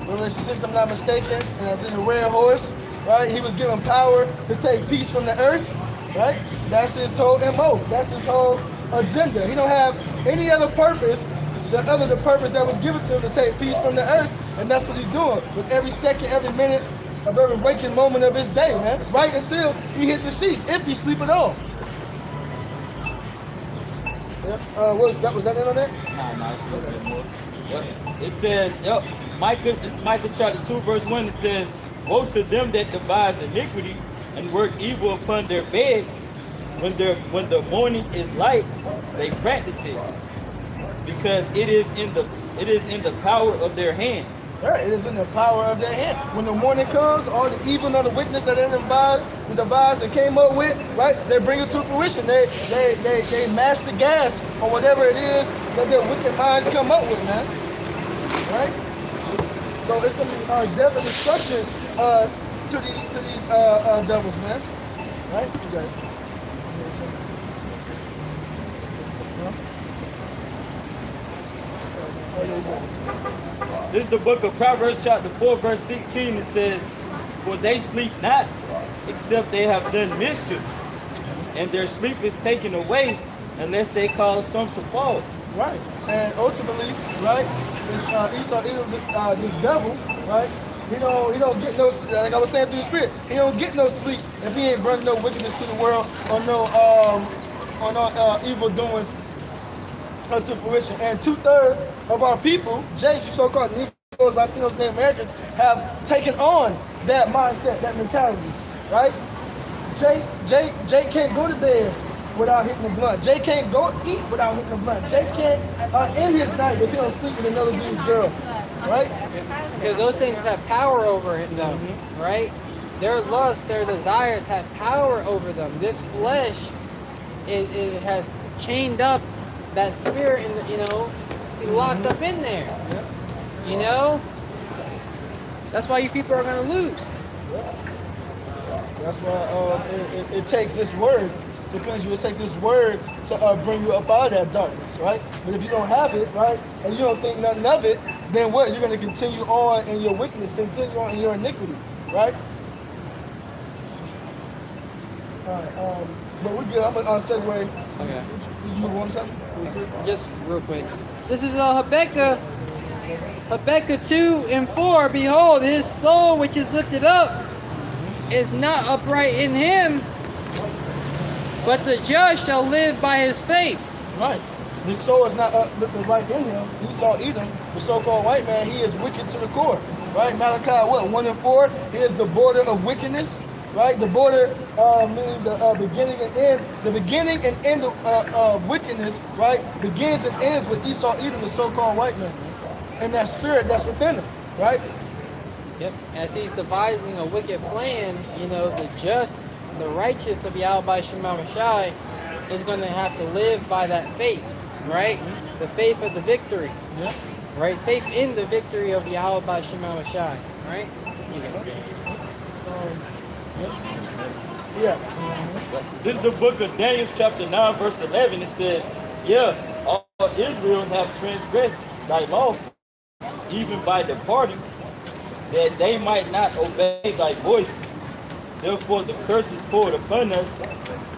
Revelation 6, I'm not mistaken, and it's in the red horse, right? He was given power to take peace from the earth, right? That's his whole MO. That's his whole agenda. He don't have any other purpose than other the purpose that was given to him to take peace from the earth, and that's what he's doing with every second, every minute of every waking moment of his day, man. Right until he hit the sheets, if he sleep at all. Was that it on that? Nah, it's a little bit more. Yep. It says, it's Micah chapter 2 verse 1. It says, woe to them that devise iniquity and work evil upon their beds. When the morning is light, they practice it, because it is in the power of their hand. Right, it is in the power of their hand. When the morning comes, all the evil and the wickedness that they devised and came up with, right, they bring it to fruition. They mash the gas on whatever it is that their wicked minds come up with, man. Right? So it's gonna be death and destruction to these devils, man. Right? You guys. This is the book of Proverbs chapter 4 verse 16. It says, for they sleep not, except they have done mischief, and their sleep is taken away, unless they cause some to fall. Right. And ultimately, right, it's Esau, this devil, right? He don't get no, like I was saying through the spirit, he don't get no sleep if he ain't bringing no wickedness to the world or no evil doings unto fruition. And 2/3 of our people, Jakes, you so-called Negroes, Latinos, and Native Americans, have taken on that mindset, that mentality, right? Jake can't go to bed without hitting the blunt. Jake can't go eat without hitting the blunt. Jake can't end his night if he don't sleep with another dude's girl, right? Because those things have power over him, though, right? Their lust, their desires have power over them. This flesh, it has chained up that spirit, and locked up in there. You know, that's why you people are gonna lose. That's why it takes this word to cleanse you. It takes this word to bring you up out of that darkness, right? But if you don't have it, right, and you don't think nothing of it, then what? You're going to continue on in your wickedness, continue on in your iniquity, right? All right, but we're good. I'm going to segue. Okay. You want something? Just real quick. This is Habakkuk 2:4. Behold, his soul which is lifted up is not upright in him, but the just shall live by his faith. Right. His soul is not lifted right in him. Esau Edom, the so-called white man, he is wicked to the core. Right? Malachi 1:4. He is the border of wickedness. Right? The border meaning the beginning and end. The beginning and end of wickedness, right, begins and ends with Esau Edom, the so-called white man, and that spirit that's within him. Right? Yep. As he's devising a wicked plan, the just, the righteous of Yahweh Shema Shai is going to have to live by that faith, right? The faith of the victory, right? Faith in the victory of Yahweh Shema Shai, right? This is the book of Daniel chapter 9 verse 11. It says, all Israel have transgressed thy law, even by departing, that they might not obey thy voice. Therefore the curse is poured upon us,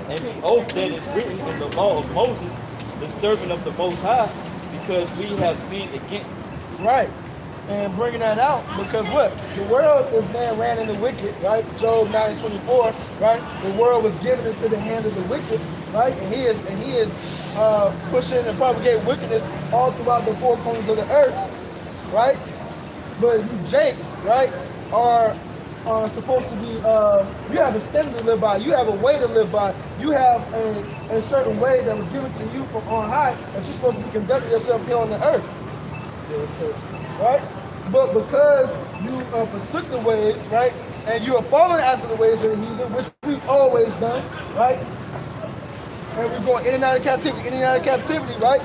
and the oath that is written in the law of Moses, the servant of the Most High, because we have sinned against him. Right. And bringing that out, because what? The world is man ran in the wicked, right? Job 9:24, right? The world was given into the hand of the wicked, right? And he is pushing and propagating wickedness all throughout the four corners of the earth, right? But you Jakes, right, are supposed to be, you have a standard to live by, you have a way to live by, you have a certain way that was given to you from on high that you're supposed to be conducting yourself here on the earth, right? But because you forsook the ways, right, and you are following after the ways of the heathen, which we've always done, right, and we're going in and out of captivity, right,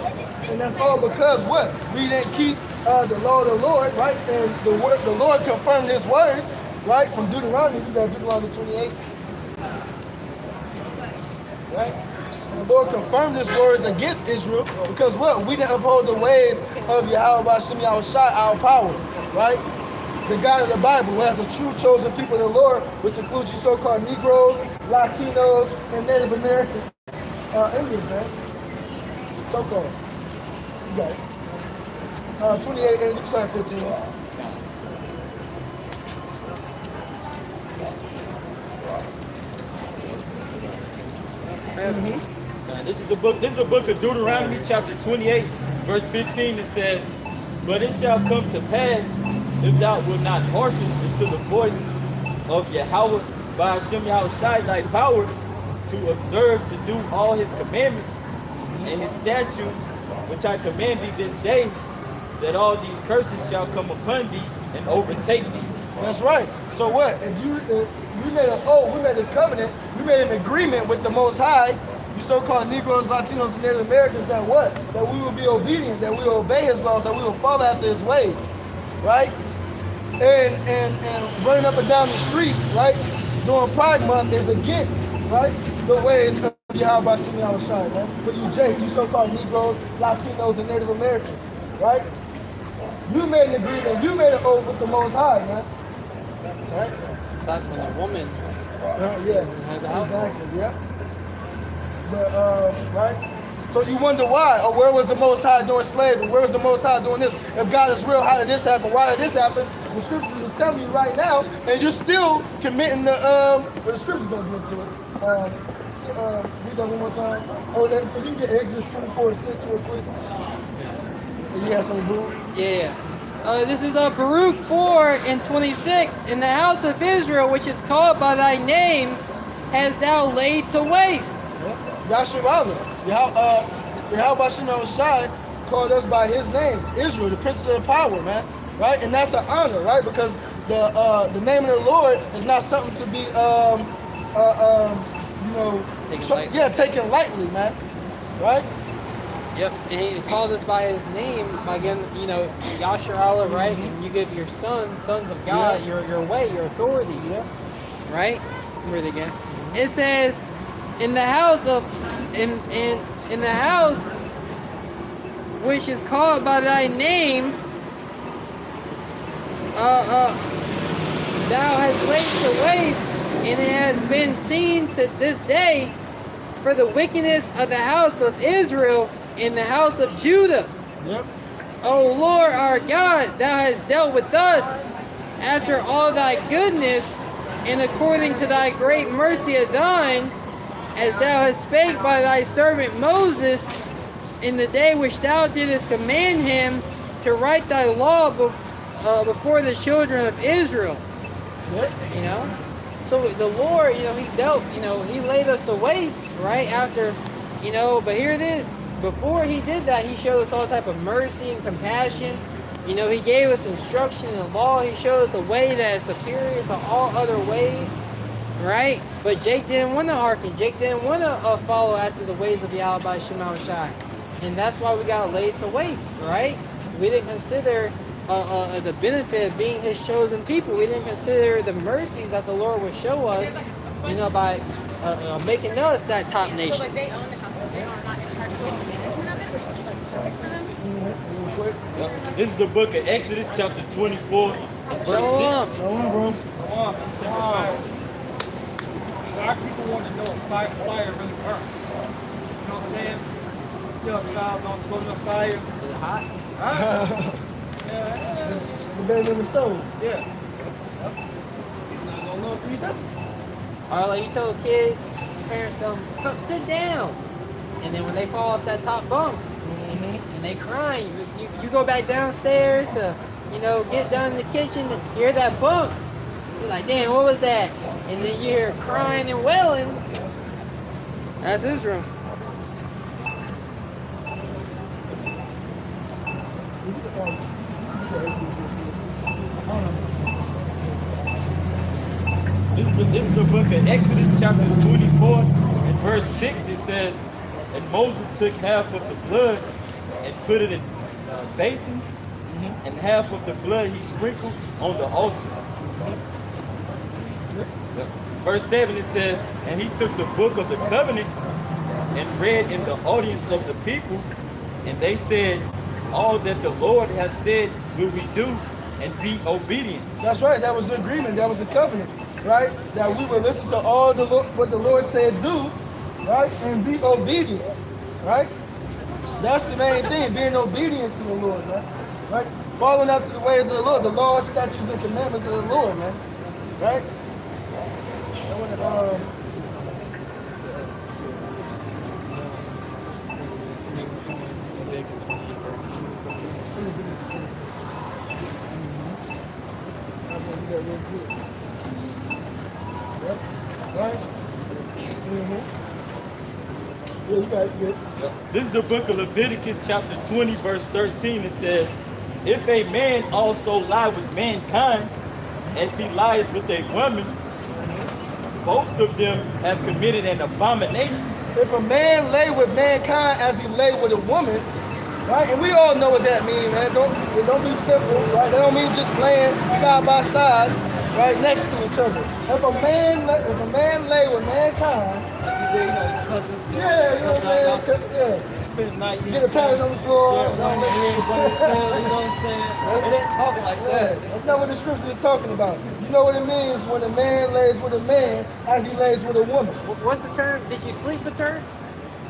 and that's all because what? We didn't keep the law of the Lord, right, and the Lord confirmed his words, right, from Deuteronomy. You got Deuteronomy 28, right? And the Lord confirmed his words against Israel because what? We didn't uphold the ways of Yahweh Shem Yahushai, our power, right? The God of the Bible, who has a true chosen people of the Lord, which includes you so-called Negroes, Latinos, and Native American Indians, man. So-called. You got it. 28 and you start 15. This is the book of Deuteronomy chapter 28 verse 15. It says, but it shall come to pass, if thou wilt not hearken unto the voice of Yahweh by Hashem Yahushai thy power, to observe to do all his commandments and his statutes which I command thee this day, that all these curses shall come upon thee and overtake thee. That's right. So what? If you made an oath, we made a covenant, we made an agreement with the Most High, you so-called Negroes, Latinos, and Native Americans, that what? That we will be obedient, that we will obey his laws, that we will follow after his ways, right? And running up and down the street, right, during Pride Month is against, right, the ways of Yahweh Shem Yahushai, right? But you Jakes, you so-called Negroes, Latinos, and Native Americans, right? You made an agreement. You made an oath with the Most High, man. Right? That's when a woman Yeah. had the household. Exactly. Yeah. But right. So you wonder why? Or where was the Most High doing slavery? Where was the Most High doing this? If God is real, how did this happen? Why did this happen? The scriptures is telling you right now, and you're still committing the well, the scriptures don't get into it. Read that one more time. Oh, if you can get Exodus 24:6 real quick. And you have some boom. Yeah. This is Baruch 4:26. In the house of Israel, which is called by thy name, hast thou laid to waste. Yasharallah. Yahweh Shai called us by his name, Israel, the Prince of Power, man. Right? And that's an honor, right? Because the name of the Lord is not something to be taken lightly, man. Right? Yep, and he calls us by his name, by again, Yasharallah, right? And you give your sons of God, your way, your authority, right? Read it again. It says, in the house which is called by thy name, thou hast laid to waste, and it has been seen to this day for the wickedness of the house of Israel in the house of Judah. Yep. O Lord our God, thou hast dealt with us after all thy goodness, and according to thy great mercy of thine, as thou hast spake by thy servant Moses in the day which thou didst command him to write thy law before the children of Israel. Yep. So the Lord, he dealt, he laid us to waste, right? After, but here it is. Before he did that, he showed us all type of mercy and compassion. He gave us instruction and law. He showed us a way that is superior to all other ways, right? But Jake didn't want to hearken. Jake didn't want to follow after the ways of Yahweh Shai. And that's why we got laid to waste, right? We didn't consider the benefit of being his chosen people. We didn't consider the mercies that the Lord would show us, by making us that top nation. So like they own the house, but they are not in charge of the management of it. We're just like serving for them. This is the book of Exodus, chapter 24, and verse 6. Shalom. Shalom, bro. Our people want to know if fire really burns. You know what I'm saying? Tell a child don't go to the fire. Is it hot? Yeah. The baby in the stove. Yeah. Not gonna know until you touch it. Or like you tell the kids, parents tell them, come sit down. And then when they fall off that top bunk, and they crying, you go back downstairs to, get down in the kitchen and hear that bump. You're like, damn, what was that? And then you hear crying and wailing. That's Israel. This is the book of Exodus, chapter 24, and verse 6. It says, and Moses took half of the blood and put it in basins, and half of the blood he sprinkled on the altar. Verse 7, it says, and he took the book of the covenant and read in the audience of the people, and they said, all that the Lord hath said will we do, and be obedient. That's right. That was the agreement. That was the covenant, right? That we would listen to all what the Lord said do, right? And be obedient, right? That's the main thing, being obedient to the Lord, man. Right? Following after the ways of the Lord, the laws, statutes, and commandments of the Lord, man. Right? This is the book of Leviticus, chapter 20, verse 13. It says, if a man also lie with mankind, as he lieth with a woman, both of them have committed an abomination. If a man lay with mankind as he lay with a woman, right? And we all know what that means, man. It don't be simple, right? That don't mean just laying side by side, right, next to each other. If a man lay with mankind, Every day, cousins. yeah, you know what I'm saying? Yeah. spend the night. Get a pat on the floor. Yeah, one in the head, one in the tail, you know what I'm saying? It ain't talking like that. That's not what the scripture is talking about. You know what it means when a man lays with a man as he lays with a woman. What's the term? Did you sleep with her?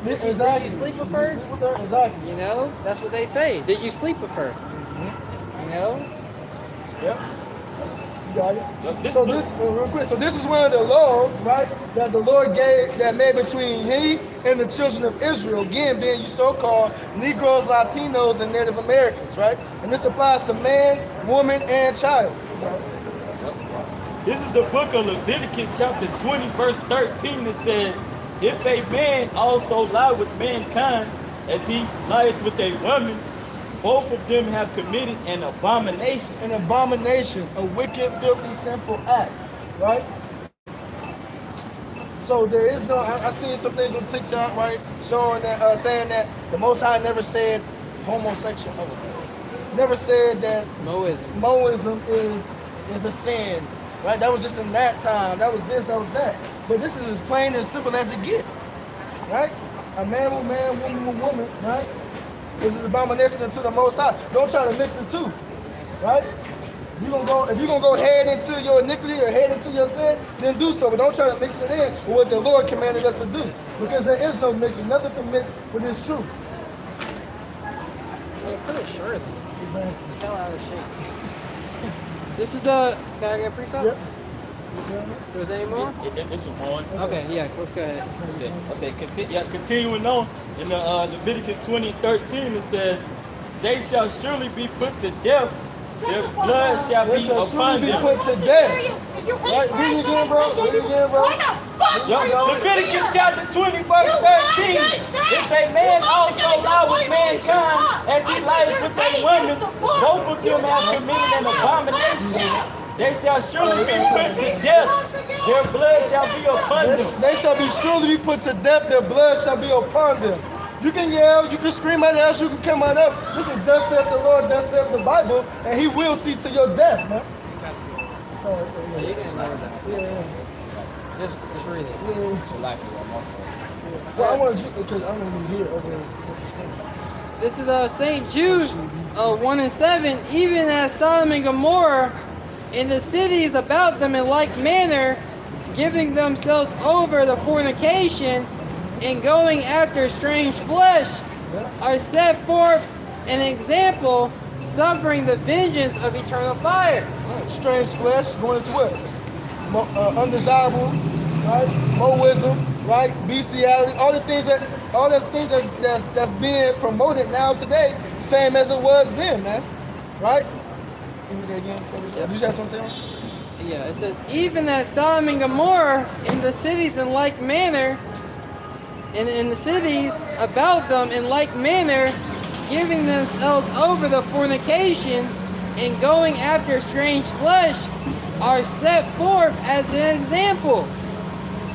Exactly. Did you sleep with Did her? you sleep with her? Exactly. You know, that's what they say. Did you sleep with her? You know? Yep. You got it. This So look- this, real quick. So this is one of the laws, right, that the Lord gave, that made between He and the children of Israel. Again, being you so-called Negroes, Latinos, and Native Americans, right? And this applies to man, woman, and child. This is the book of Leviticus chapter 20 verse 13. It says, if a man also lie with mankind as he lieth with a woman, both of them have committed an abomination. An abomination, a wicked, filthy, sinful act, right? So there is no. I seen some things on TikTok, right, showing that, saying that the Most High never said homosexual. Never said that Moism. Moism is a sin, right? That was just in that time. That was this, that was that. But this is as plain and simple as it gets, right? A man with man, woman with woman, right? This is an abomination unto the Most High. Don't try to mix the two, right? If you're gonna go head into your iniquity or head into your sin, then do so. But don't try to mix it in with what the Lord commanded us to do, because there is no mixing. Nothing can mix with His truth. Yeah, pretty sure. Exactly. Hell out of shape. This is the. Can I get a precept? Yep. Was there any more? It's a one. Okay, yeah, let's go ahead. Continuing on in the Leviticus 20:13, it says, they shall surely be put to death. Their blood shall They be shall upon surely be them. put to death. Right? Read it again, bro. Read it again, bro. Yo, Leviticus chapter 20 verse 13. If a man also lie with mankind as he lieth with a woman, both of them have committed an abomination. They shall surely be put to death. Their blood shall be upon them. They shall be surely be put to death. Their blood shall be upon them. You can yell, you can scream at us, you can come on up. This is thus saith the Lord, thus saith the Bible, and He will see to your death, man. Yeah, you can ignore that. Yeah, Just read it. yeah. Well, I want to, because I'm going to be here over there. This is St. Jude 1 and 7. Even as Sodom and Gomorrah and the cities about them in like manner, giving themselves over to fornication and going after strange flesh, are set forth an example, suffering the vengeance of eternal fire. Strange flesh, going into what? Undesirable, right? Moism, right? Bestiality, all the things that's being promoted now today, same as it was then, man. Right? Give me that again. Yep. Did you have something to say? Yeah, it says, even as Sodom and Gomorrah and the cities in like manner, and in the cities about them in like manner, giving themselves over to fornication and going after strange flesh, are set forth as an example.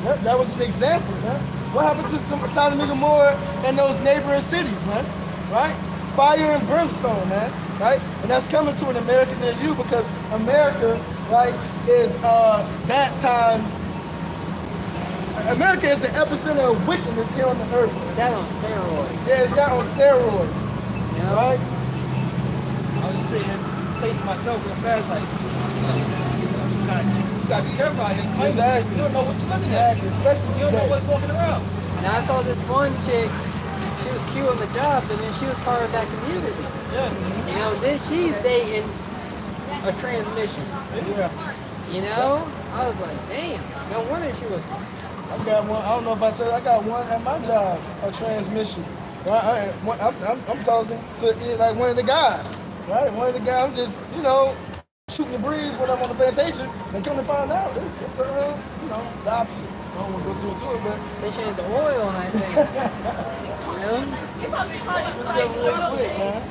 Yep, that was an example, man. What happened to Sodom and Gomorrah and those neighboring cities, man? Right? Fire and brimstone, man. Right? And that's coming to an America near you, because America, right, is that times. America is the epicenter of wickedness here on the earth. That on steroids. Yeah, it's got on steroids, Yeah. right? I was just sitting thinking to myself real fast, like, you gotta be careful out here. Exactly. You don't know what you're looking at. Exactly, especially You don't know today. what's walking around. Now I saw this one chick, she was cute on the job, and then she was part of that community. Yeah. You know, then she's dating a transmission. Yeah. You know? I was like, damn, no wonder she was. I got one. I don't know if I said I got one at my job, a transmission. Right? I'm talking to it like one of the guys, right? One of the guys. I'm just, shooting the breeze when I'm on the plantation, and come to find out, it's the opposite. I don't want to go into it, but They changed the oil and I think. You know? just real quick, man.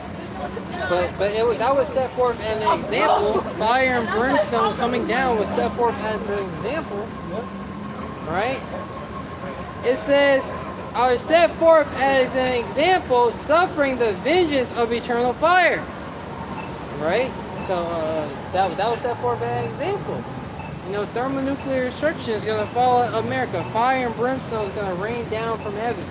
But that was set forth as an example. Fire and brimstone coming down was set forth as an example. Right? It says, are set forth as an example, suffering the vengeance of eternal fire. Right? So that was set forth as an example. Thermonuclear destruction is going to follow America. Fire and brimstone is going to rain down from heaven.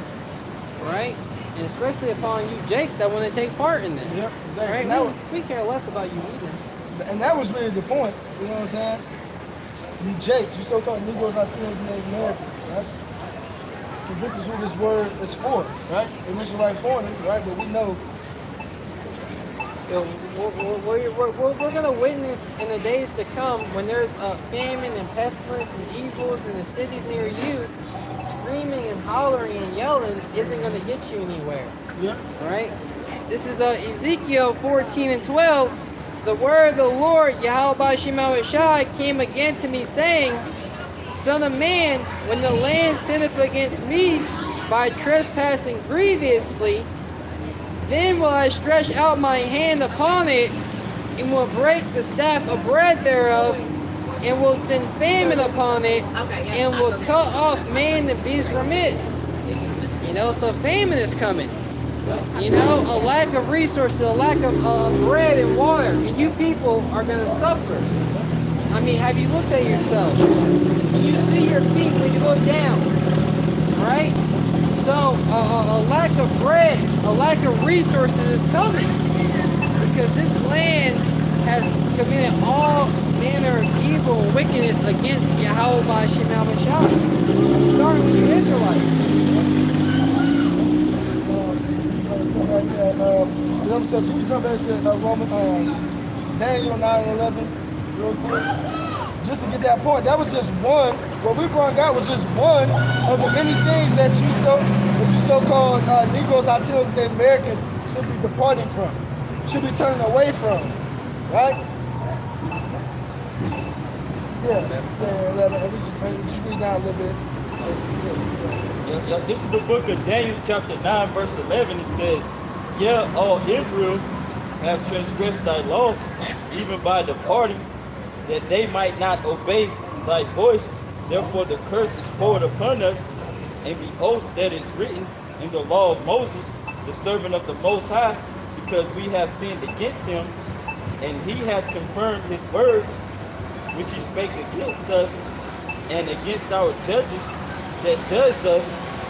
Right? and especially upon you Jakes that want to take part in this. Yep, exactly. Right? And that, We care less about you heathens. and that was really the point. You know what I'm saying? You Jakes, you so-called Negroes, Latinos, and Native Americans, right? Because this is who this word is for, right? Initial life foreigners, right? But we know. You know, we're going to witness in the days to come when there's famine and pestilence and evils in the cities near you, screaming and hollering and yelling isn't going to get you anywhere. Yeah. Right? This is Ezekiel 14 and 12. The word of the Lord, Yahweh Shema Shai, came again to me, saying, Son of man, when the land sinneth against me by trespassing grievously, then will I stretch out my hand upon it, and will break the staff of bread thereof, and will send famine upon it, and will cut off man and beast from it. You know, so famine is coming. You know, a lack of resources, a lack of bread and water, and you people are going to suffer. I mean, have you looked at yourself? You see your feet when you look down, right? So, a lack of bread, a lack of resources is coming, because this land has committed all manner of evil and wickedness against Yahweh Shema Shai, starting with the Israelites. So can you jump back to Daniel 9:11 real quick? Just to get that point, that was just one. What we brought out was just one of the many things that you so-called Negroes, Latinos, and Native Americans should be departing from, should be turning away from, right? Just read down a little bit. This is the book of Daniel, chapter 9, verse 11. It says, Yeah, all Israel have transgressed thy law, even by departing, that they might not obey thy voice. Therefore the curse is poured upon us, and the oath that is written in the law of Moses, the servant of the Most High, because we have sinned against him, and he hath confirmed his words, which he spake against us, and against our judges that judged us,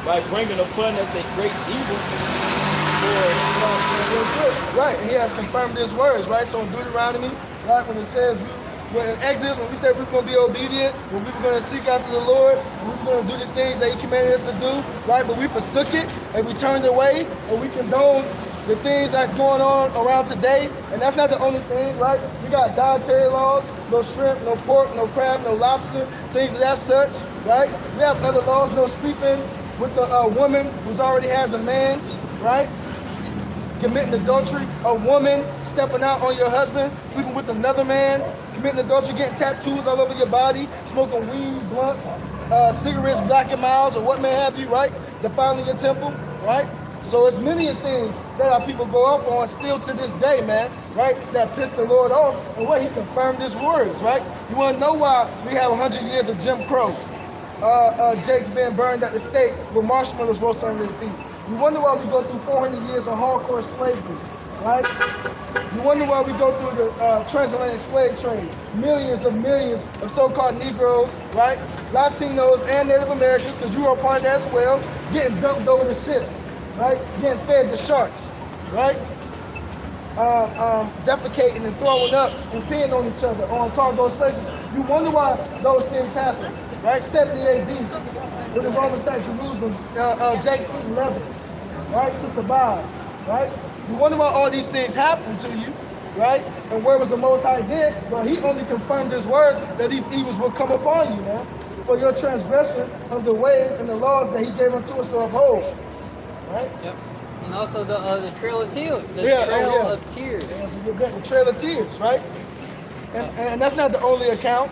by bringing upon us a great evil. Right, he has confirmed his words, right? So in Deuteronomy, right, when it says, in Exodus, when we said we were going to be obedient, when we were going to seek after the Lord, when we were going to do the things that he commanded us to do, right? But we forsook it, and we turned away, and we condoned the things that's going on around today. And that's not the only thing, right? We got dietary laws, no shrimp, no pork, no crab, no lobster, things of that such, right? We have other laws, no sleeping with a woman who's already has a man, right? Committing adultery, a woman stepping out on your husband, sleeping with another man, committing adultery, getting tattoos all over your body, smoking weed, blunts, cigarettes, Black and Miles, or what may have you, right? Defiling your temple, right? So it's many things that our people go up on still to this day, man, right? That piss the Lord off, and where he confirmed his words, right? You want to know why we have 100 years of Jim Crow? Jake's being burned at the stake with marshmallows roasted under their feet. You wonder why we go through 400 years of hardcore slavery, right? You wonder why we go through the transatlantic slave trade. Millions of so-called Negroes, right? Latinos and Native Americans, because you are a part of that as well, getting dumped over the ships, right? Getting fed to sharks, right? Defecating and throwing up and peeing on each other on cargo stations. You wonder why those things happen, right? 70 AD, when the Romans sacked Jerusalem, Jake's eating leather, right, to survive, right? You wonder why all these things happen to you, right? And where was the Most High then? Well, he only confirmed his words that these evils will come upon you, man, for your transgression of the ways and the laws that he gave unto us to uphold, right? Yep. And also the Trail of Tears. The Trail of Tears, right? And that's not the only account.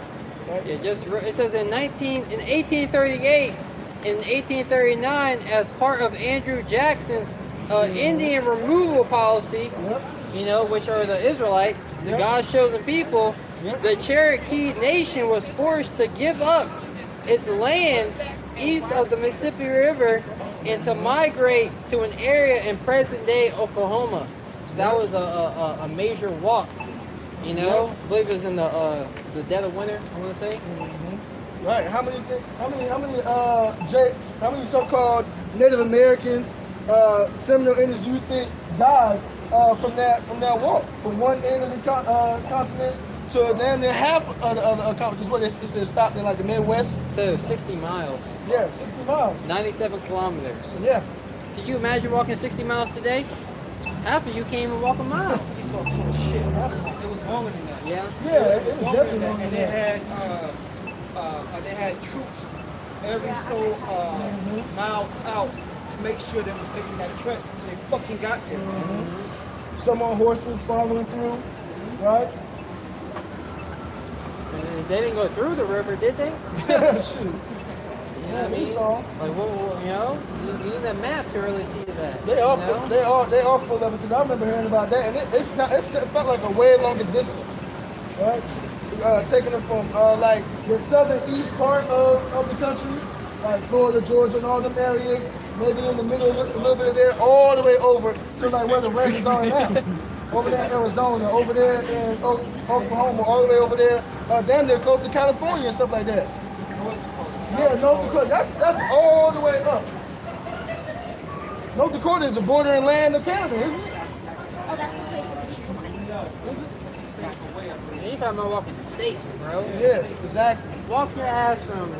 Right? Yeah, it says in 1838 and 1839, as part of Andrew Jackson's Indian removal policy, you know, which are the Israelites, the God's chosen people, the Cherokee Nation was forced to give up its lands east of the Mississippi River and to migrate to an area in present-day Oklahoma. So that was a major walk. You know, I believe it was in the dead of winter, I want to say. Right. How many so-called Native Americans seminal in his youth died from that walk from one end of the continent to damn near half of the other continent. Because what it says stopped in like the Midwest. So 60 miles. Yeah, 60 miles. 97 kilometers. Yeah. Could you imagine walking 60 miles today? Half of you can't even walk a mile. He saw so much shit. It was longer than that. Yeah. Yeah, It was was longer definitely than that. longer And than they had troops every so miles out to make sure they was making that trek. So they fucking got there. Some on horses following through, right? And they didn't go through the river, did they? Shoot. You know what I they mean? saw. Like, what, you know, you need that map to really see that. They all, you know? they all full of it because I remember hearing about that, and it felt like a way longer distance, right? Taking them from like the southern east part of the country, like Florida, Georgia, and all them areas, maybe in the middle of a little bit of there, all the way over to like where the Reds are now. Over there in Arizona, over there in Oklahoma, all the way over there, damn near close to California and stuff like that. Yeah, North Dakota, that's all the way up. North Dakota is the bordering land of Canada, isn't it? Oh, that's the place with the shoe. Is it? You talking about walking the states, bro. Yes, exactly. Walk your ass from,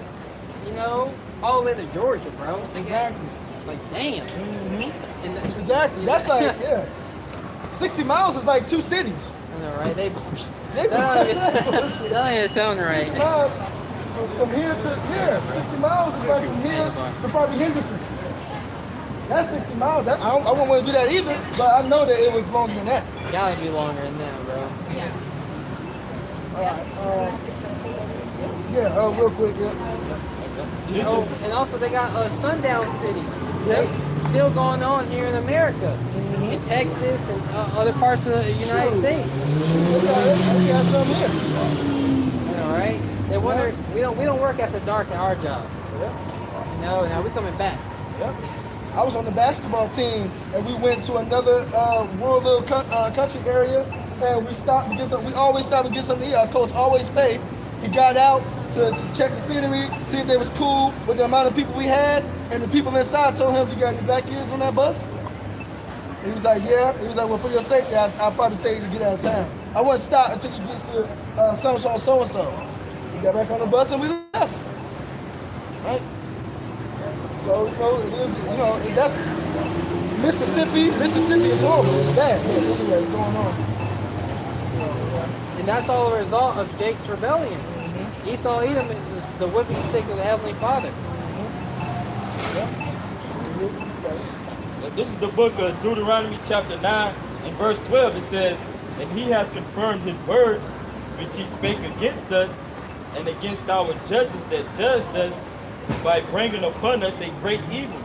you know, all the way to Georgia, bro. Exactly. Like, damn. And that's, Exactly. That's like, yeah. 60 miles is like 2 cities. I know, right? They They- that don't even sound 60 right. miles from here to here. 60 miles is like from here to probably Henderson. That's 60 miles. I wouldn't want to do that either, but I know that it was longer than that. Gotta be longer than that, bro. All right. Yeah, real quick, yeah. Oh, and also they got sundown cities. Yep. They still going on here in America, in Texas and other parts of the United States. We got some here. You know, right? They wonder we don't work after dark at our job. Yep. You know, now we coming back. Yep. I was on the basketball team, and we went to another rural little country area, and we stopped to get some. We always stop and get something to eat. Our coach always paid. He got out to check the scenery, see if they was cool with the amount of people we had, and the people inside told him, "You got any black kids on that bus?" And he was like, "Yeah." He was like, "Well, for your safety, I'll probably tell you to get out of town. I wouldn't stop until you get to so and so." We got back on the bus and we left. Right? So, you know, it is, you know, and that's Mississippi. Mississippi is horrible. It's bad. Anyway, what's going on? And that's all a result of Jake's rebellion. Esau Edom is the whipping stick of the Heavenly Father. This is the book of Deuteronomy chapter 9 and verse 12. It says, "And he hath confirmed his words, which he spake against us, and against our judges that judged us, by bringing upon us a great evil.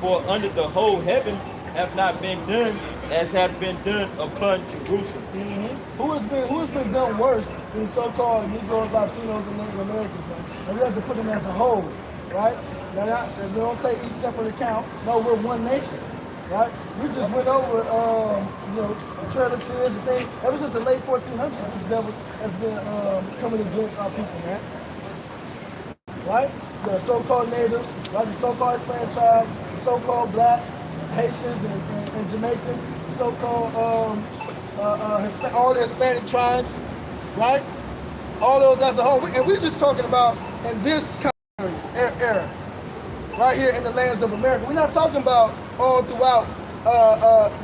For under the whole heaven have not been done as hath been done upon Jerusalem." Who has been done worse than so-called Negroes, Latinos, and Native Americans? Man? And we have to put them as a whole, right? Now, they don't say each separate account. No, we're one nation, right? We just went over, you know, Trail of Tears and things. Ever since the late 1400s, this devil has been coming against our people, man. Right? The so-called natives, right? The so-called Hispanic tribes, the so-called blacks, Haitians, and Jamaicans, the so-called all the Hispanic tribes, right? All those as a whole. And we're just talking about in this era, right here in the lands of America. We're not talking about all throughout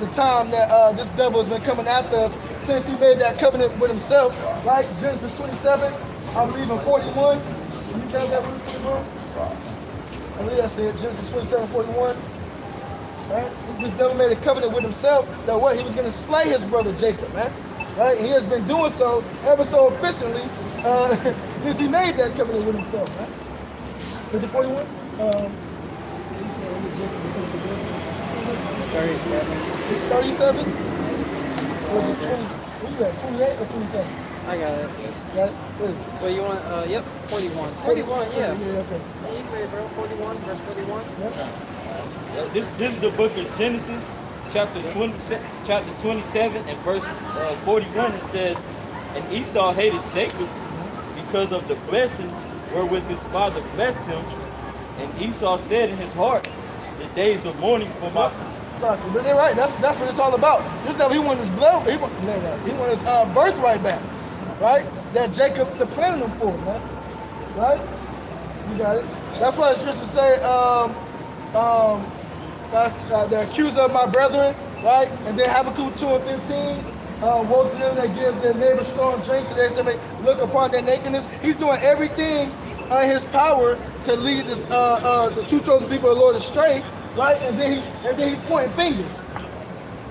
the time that this devil has been coming after us since he made that covenant with himself, right? Genesis 27, I believe in 41. You got that real quick, bro? I believe that's it, Genesis 27, 41. Right? This devil made a covenant with himself that what? He was going to slay his brother Jacob, man. Right? And he has been doing so ever so efficiently since he made that covenant with himself, man. Is it 41? It's 37. It's 37? Or is it 20? What you got, 28 or 27? I got it. Right? What is it? Well, you want, yep, 41. 41, yeah. Yeah, okay. Yeah, you ready, bro? 41, verse 41. Yep. This is the book of Genesis, chapter 27 and verse 41. It says, "And Esau hated Jacob because of the blessing wherewith his father blessed him. And Esau said in his heart, the days of mourning for my Exactly. But they're right. That's what it's all about. This devil, he wanted his blood. He wanted his birthright back, right? That Jacob supplanted him for, man. Right? You got it. That's why the scriptures say, that's the accuser of my brethren, right? And then Habakkuk 2:15. Woe to them that give their neighbor strong drinks, so they say may look upon their nakedness. He's doing everything in his power to lead this the true chosen people of the Lord astray, right? And then he's pointing fingers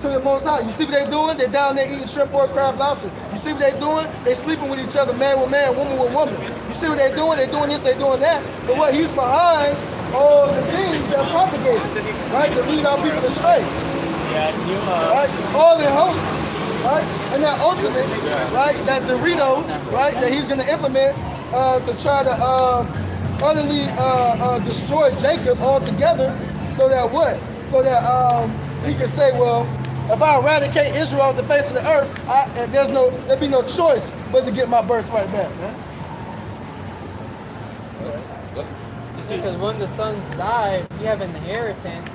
to the Most High. You see what they're doing? They're down there eating shrimp, pork, crab, lobster. You see what they're doing? They're sleeping with each other, man with man, woman with woman. You see what they're doing? They're doing this, they're doing that. But what? He's behind all the things that are propagated, right? To lead our people astray. Right? All in hope. Right? And that ultimate, right, that Dorito, right, that he's going to implement to try to utterly destroy Jacob altogether, so that what? So that he can say, well, if I eradicate Israel off the face of the earth, there'd be no choice but to get my birthright back, man. Because when the sons die, you have an inheritance.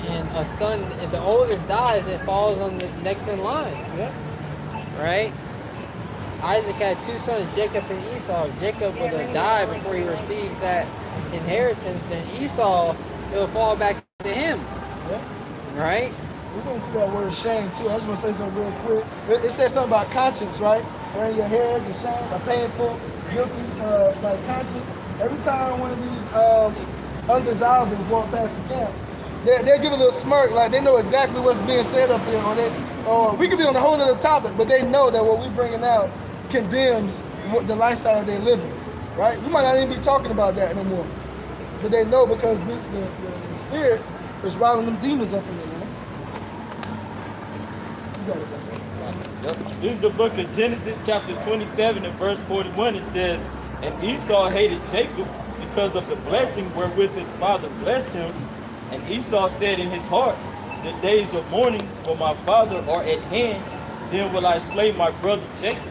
And a son, if the oldest dies, it falls on the next in line. Yeah. Right? Isaac had two sons, Jacob and Esau. If Jacob would have died before he received that inheritance, then Esau, it would fall back to him. Yeah. Right? We're going to see that word shame too. I just want to say something real quick. It says something about conscience, right? Wearing your head, the shame, a painful, guilty, like conscience. Every time one of these undesirables walk past the camp, they'll give a little smirk, like they know exactly what's being said up here, or we could be on a whole other topic, but they know that what we're bringing out condemns the lifestyle they're living, right? We might not even be talking about that no more, but they know because the spirit is riling them demons up in there, man. You got it, man. Yep. This is the book of Genesis, chapter 27 and verse 41. It says, and Esau hated Jacob because of the blessing wherewith his father blessed him. And Esau said in his heart, the days of mourning for my father are at hand. Then will I slay my brother Jacob.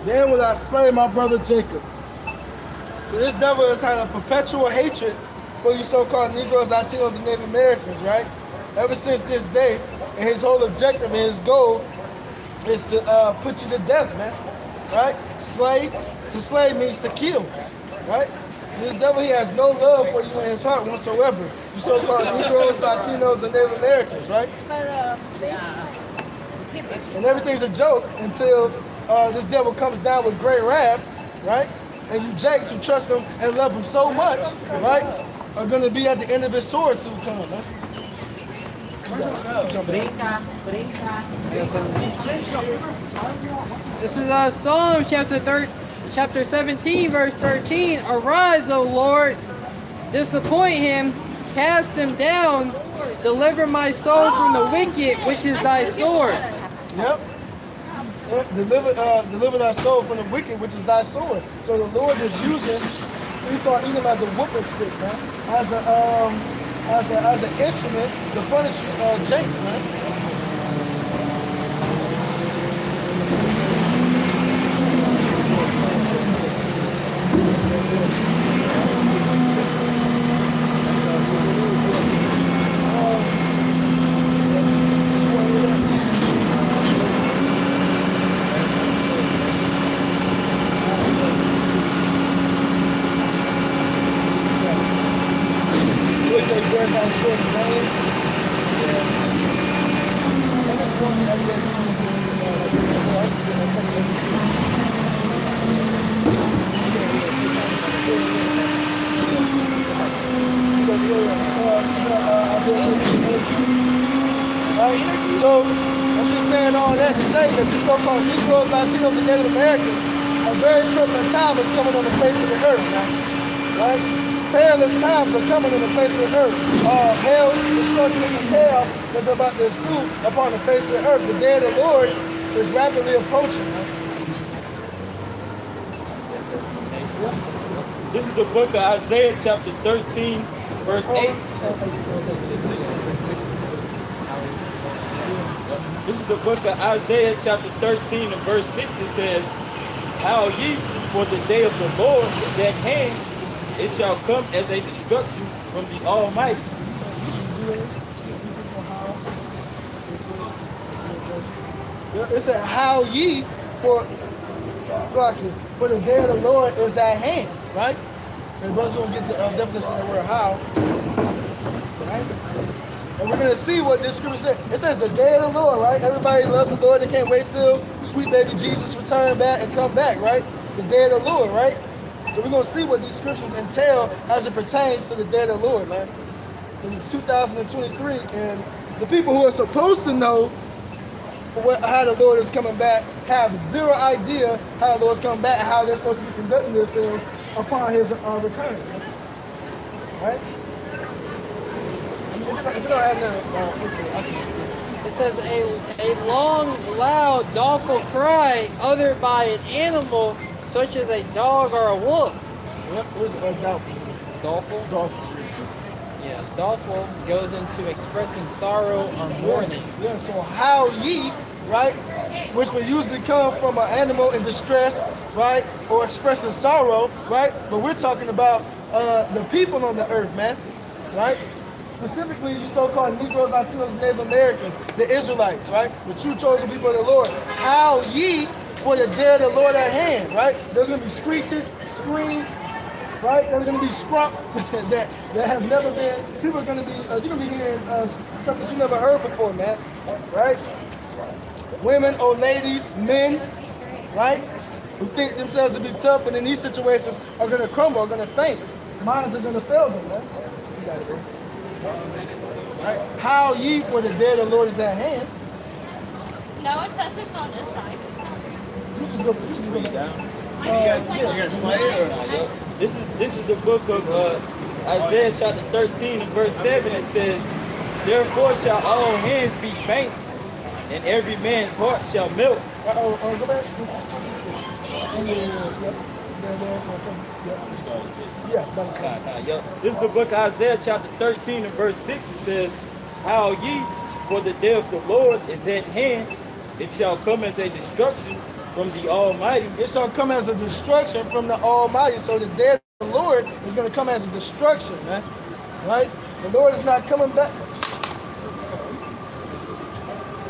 Then will I slay my brother Jacob. So this devil has had a perpetual hatred for you so-called Negroes, Latinos, and Native Americans, right? Ever since this day. And his whole objective and his goal is to put you to death, man. Right? Slay. To slay means to kill. Right? So this devil, he has no love for you in his heart whatsoever. You so-called Negroes, Latinos, and Native Americans, right? And everything's a joke until this devil comes down with great wrath, right? And you jakes who trust him and love him so much, right, are going to be at the end of his sword soon coming, man. This is Psalms chapter 17, verse 13. Arise, O Lord, disappoint him, cast him down, deliver my soul from the wicked, which is thy sword. Yep. Deliver thy soul from the wicked, which is thy sword. So the Lord is using Esau Edom as a whooping stick, man, as an instrument to punish Jakes, man. So I'm just saying all that to say that you so-called Negroes, Latinos, and Native Americans, a very troubling time is coming on the face of the earth, man. Right? Perilous times are coming on the face of the earth. Hell, destruction, and chaos is about to ensue upon the face of the earth. The day of the Lord is rapidly approaching, man. This is the book of Isaiah, chapter 13, verse 8. This is the book of Isaiah, chapter 13, and verse 6. It says, how ye, for the day of the Lord is at hand, it shall come as a destruction from the Almighty. do any? Yeah, it said, how ye for the day of the Lord is at hand, right? And brothers gonna get the definition of the word how, right? And we're gonna see what this scripture says. It says the day of the Lord, right? Everybody loves the Lord. They can't wait till sweet baby Jesus return back and come back, right? The day of the Lord, right? So we're gonna see what these scriptures entail as it pertains to the day of the Lord, man. It's 2023, and the people who are supposed to know how the Lord is coming back have zero idea how the Lord's coming back and how they're supposed to be conducting themselves upon his return. Right? If you don't have none, It says a long, loud, doleful cry uttered by an animal such as a dog or a wolf. Yep, it was doubtful. Doleful? Dolphin. Yeah, doleful goes into expressing sorrow or mourning. Yeah, so how ye, right, which would usually come from an animal in distress, right, or expressing sorrow, right, but we're talking about the people on the earth, man, right, specifically the so-called Negroes, Latinos, Native Americans, the Israelites, right, the true chosen people of the Lord. How ye for the day of the Lord at hand, right? There's going to be screeches, screams, right? There's going to be scrump that have never been. People are going to be, you're going to be hearing stuff that you never heard before, man, right? Women, old ladies, men, right? Who think themselves to be tough, and in these situations are going to crumble, are going to faint. Minds are going to fail them, man. You got it, bro. Right? How ye for the day of the Lord is at hand. No, it says it's on this side. You just go down. Yeah. This is the book of Isaiah chapter 13 and verse 7. It says, therefore shall all hands be faint, and every man's heart shall melt. Go back. This is the book of Isaiah chapter 13 and verse 6. It says, how ye, for the day of the Lord is at hand, it shall come as a destruction from the Almighty. It shall come as a destruction from the Almighty. So the day of the Lord is going to come as a destruction, man. Right? The Lord is not coming back.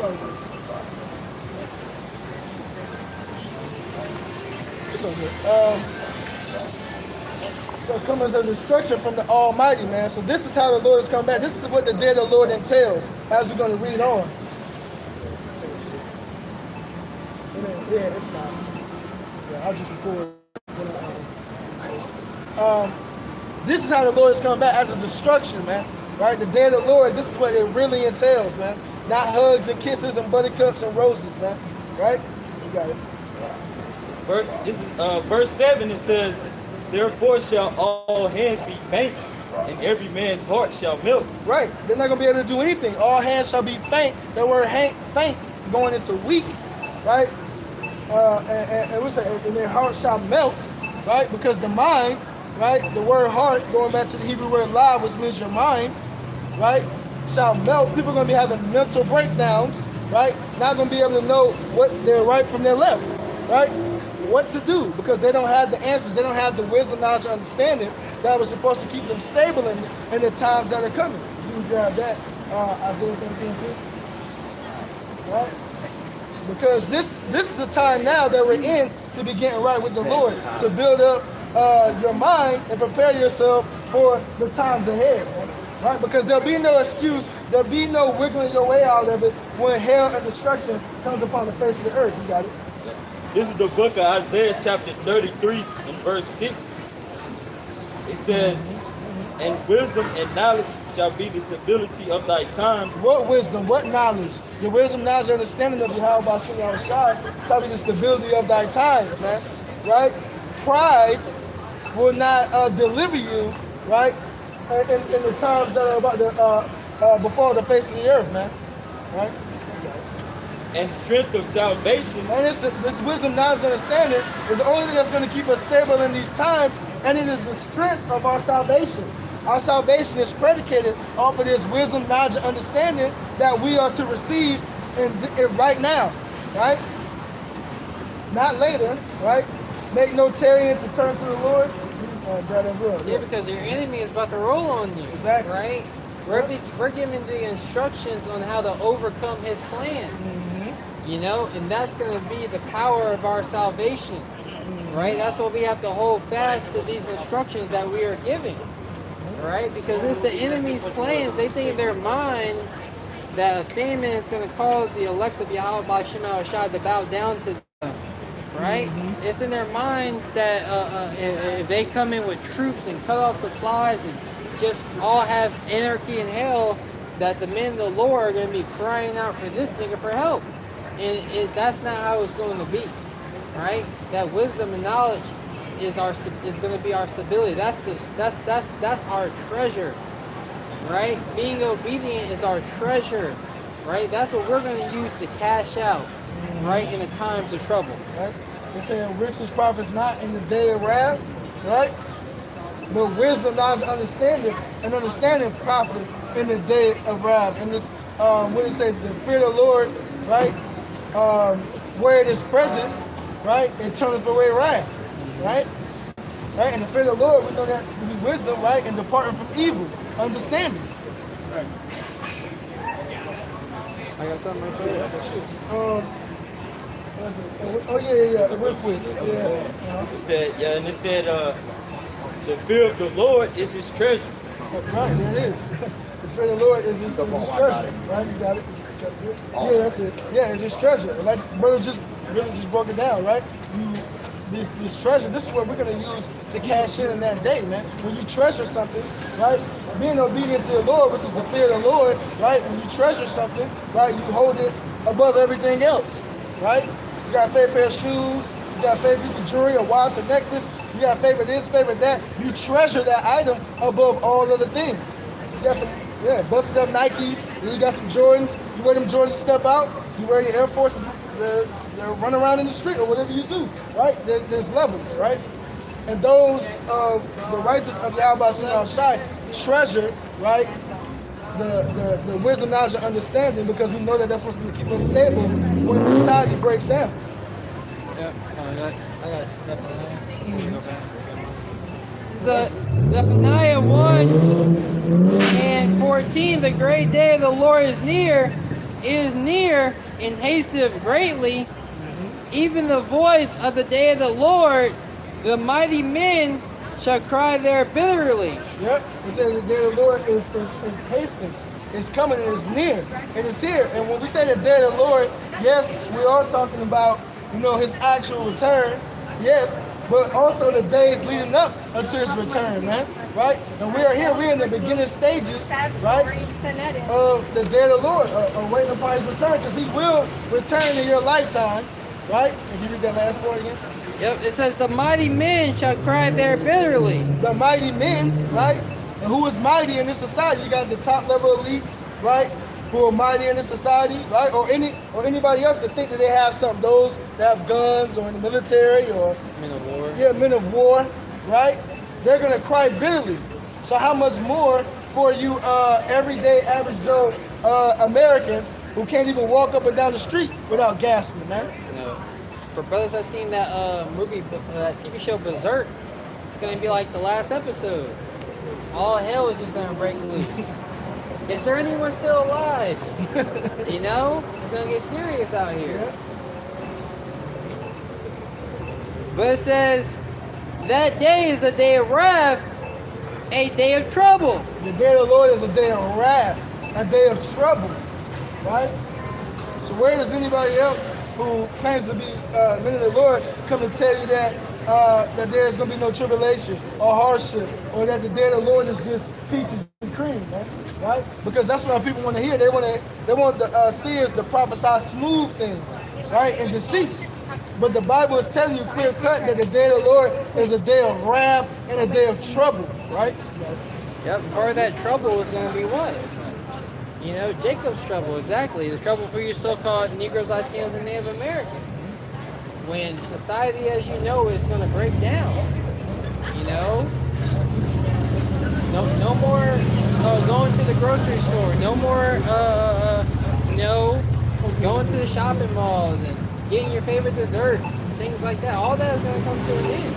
Sorry. It's okay. So come as a destruction from the Almighty, man. So this is how the Lord is coming back. This is what the day of the Lord entails, as we're going to read on. Yeah, it's not. Yeah, I'll just record. This is how the Lord is coming back, as a destruction, man. Right? The day of the Lord, this is what it really entails, man. Not hugs and kisses and buttercups and roses, man. Right? You got it. This is verse 7. It says, therefore shall all hands be faint, and every man's heart shall melt. Right. They're not going to be able to do anything. All hands shall be faint. That word faint going into weak. Right? And we say, and their heart shall melt, right? Because the mind, right? The word heart, going back to the Hebrew word lav, which means your mind, right? Shall melt. People are going to be having mental breakdowns, right? Not going to be able to know what their right from their left, right? What to do, because they don't have the answers. They don't have the wisdom, knowledge, understanding that was supposed to keep them stable in the times that are coming. You can grab that, Isaiah 13:6, right? Because this is the time now that we're in to be getting right with the Lord, to build up your mind and prepare yourself for the times ahead, right? Because there'll be no excuse, there'll be no wiggling your way out of it when hell and destruction comes upon the face of the earth. You got it? This is the book of Isaiah chapter 33 and verse 6. It says, and wisdom and knowledge shall be the stability of thy times. What wisdom? What knowledge? The wisdom, knowledge, understanding of Yahweh shall be the stability of thy times, man. Right? Pride will not deliver you, right? In the times that are about to before the face of the earth, man. Right? And strength of salvation. And this wisdom, knowledge, and understanding is the only thing that's going to keep us stable in these times, and it is the strength of our salvation. Our salvation is predicated off of this wisdom, knowledge, and understanding that we are to receive right now, right? Not later, right? Make no tarrying to turn to the Lord. Yeah, because your enemy is about to roll on you. Exactly. Right? We're given the instructions on how to overcome his plans. You know, and that's going to be the power of our salvation, right? That's what we have to hold fast to, these instructions that we are giving, right? Because it's the enemy's plans. They think in their minds that a famine is going to cause the elect of Yahweh by Shema Shai to bow down to them, right? It's in their minds that if they come in with troops and cut off supplies and just all have anarchy in hell, that the men of the Lord are going to be crying out for this nigga for help. And that's not how it's going to be, right? That wisdom and knowledge is going to be our stability. That's our treasure, right? Being obedient is our treasure, right? That's what we're going to use to cash out, right, in the times of trouble. Right? They're saying riches profits not in the day of wrath, right? But wisdom, knowledge, understanding profit in the day of wrath. And this, what it say, the fear of the Lord, right? Where it is present, right? It turneth away wrath, right? Right? And the fear of the Lord, we know that to be wisdom, right? And departing from evil, understanding. Right. I got something right there. Oh yeah, real quick. Yeah. It said, and it said, the fear of the Lord is his treasure. Right, there it is. The fear of the Lord is his treasure. Right, you got it. Yeah, that's it. Yeah, it's his treasure. Like brother just broke it down, right? This treasure, this is what we're gonna use to cash in that day, man. When you treasure something, right? Being obedient to the Lord, which is the fear of the Lord, right? When you treasure something, right, you hold it above everything else, right? You got a favorite pair of shoes, you got a favorite piece of jewelry, a watch, a necklace, you got a favorite this, favorite that. You treasure that item above all other things. You got some, busted up Nikes, then you got some Jordans, you wear them Jordans to step out, you wear your Air Forces, run around in the street or whatever you do, right? There's levels, right? And those of the righteous of Yahweh Shema Shai treasure, right? The wisdom, knowledge, and understanding, because we know that that's what's going to keep us stable when society breaks down. Yeah, I got it. Zephaniah 1 and 14, the great day of the Lord is near, and hasteth greatly. Even the voice of the day of the Lord, the mighty men shall cry there bitterly. Yep, it says the day of the Lord is hasting. It's coming and it's near and it's here. And when we say the day of the Lord, yes, we are talking about, his actual return, yes, but also the days leading up unto his return, man, right? And we are here, we're in the beginning stages, right, of the day of the Lord, waiting upon his return, because he will return in your lifetime, right? Can you read that last part again? Yep, it says the mighty men shall cry there bitterly. The mighty men, right? And who is mighty in this society? You got the top level elites, right? Who are mighty in this society, right? Or anybody else that think that they have something. Those that have guns or in the military or men of war. Yeah, men of war, right? They're gonna cry bitterly. So how much more for you everyday average Joe Americans who can't even walk up and down the street without gasping, man? For brothers that seen that movie, that TV show Berserk, it's gonna be like the last episode. All hell is just gonna break loose. Is there anyone still alive? It's gonna get serious out here. But it says that day is a day of wrath, a day of trouble. The day of the Lord is a day of wrath, a day of trouble, right? So where does anybody else who claims to be men of the Lord come to tell you that that there's going to be no tribulation or hardship, or that the day of the Lord is just peaches and cream, man, right? Because that's what people want to hear. They want the seers to prophesy smooth things, right, and deceits. But the Bible is telling you clear cut that the day of the Lord is a day of wrath and a day of trouble, right? Yep, part of that trouble is going to be what? Jacob's trouble, exactly. The trouble for you so-called Negroes, Latinos, and Native Americans. When society, as you know, is going to break down. No more going to the grocery store. No more, going to the shopping malls and getting your favorite desserts and things like that. All that is going to come to an end.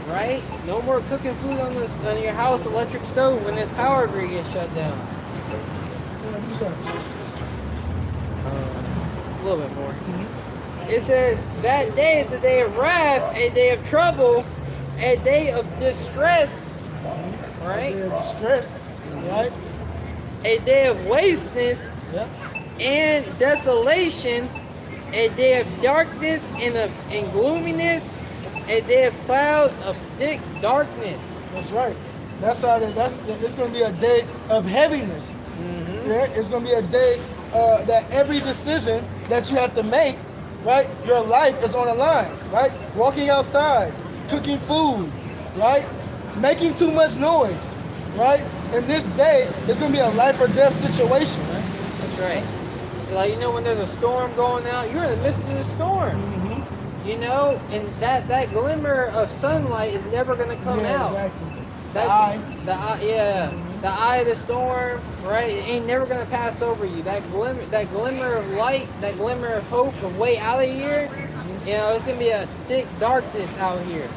right? No more cooking food on your house electric stove when this power grid gets shut down. A little bit more. It says that day is a day of wrath, a day of trouble, a day of distress, right? A day of distress, right? A day of wasteness Yep. and desolation, a day of darkness and gloominess, a day of clouds of thick darkness. That's right. That's how. It's going to be a day of heaviness. Mm-hmm. Yeah, it's going to be a day that every decision that you have to make, right? Your life is on the line, right? Walking outside, cooking food, right? Making too much noise, right? In this day, it's going to be a life or death situation, right? That's right. Like, you know, when there's a storm going out, you're in the midst of the storm. Mm-hmm. You know, and that glimmer of sunlight is never going to come out. Exactly. That, The eye. Yeah. The eye of the storm, right? It ain't never gonna pass over you. That glimmer of light, that glimmer of hope of way out of here, you know, it's gonna be a thick darkness out here.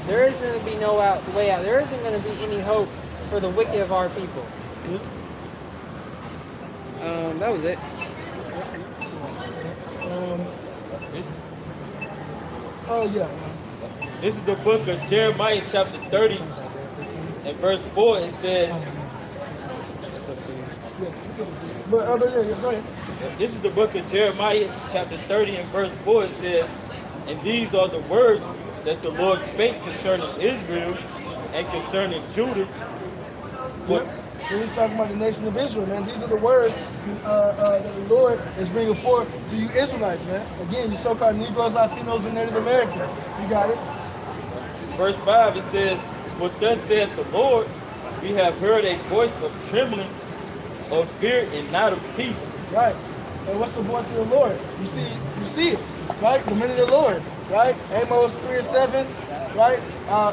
There isn't gonna be no way out. There isn't gonna be any hope for the wicked of our people. That was it. This, Oh yeah. this is the book of Jeremiah, chapter 30, and verse 4. It says, That's up to you. But yeah, go ahead. this is the book of Jeremiah, chapter 30, and verse 4. It says, and these are the words that the Lord spake concerning Israel and concerning Judah. Yep. So he's talking about the nation of Israel, man. These are the words that the Lord is bringing forth to you Israelites, man. Again, you so-called Negroes, Latinos, and Native Americans. You got it? Verse 5, it says, for thus saith the Lord, we have heard a voice of trembling, of fear, and not of peace. Right. And what's the voice of the Lord? You see it, right? The minute of the Lord, right? Amos 3:7, right?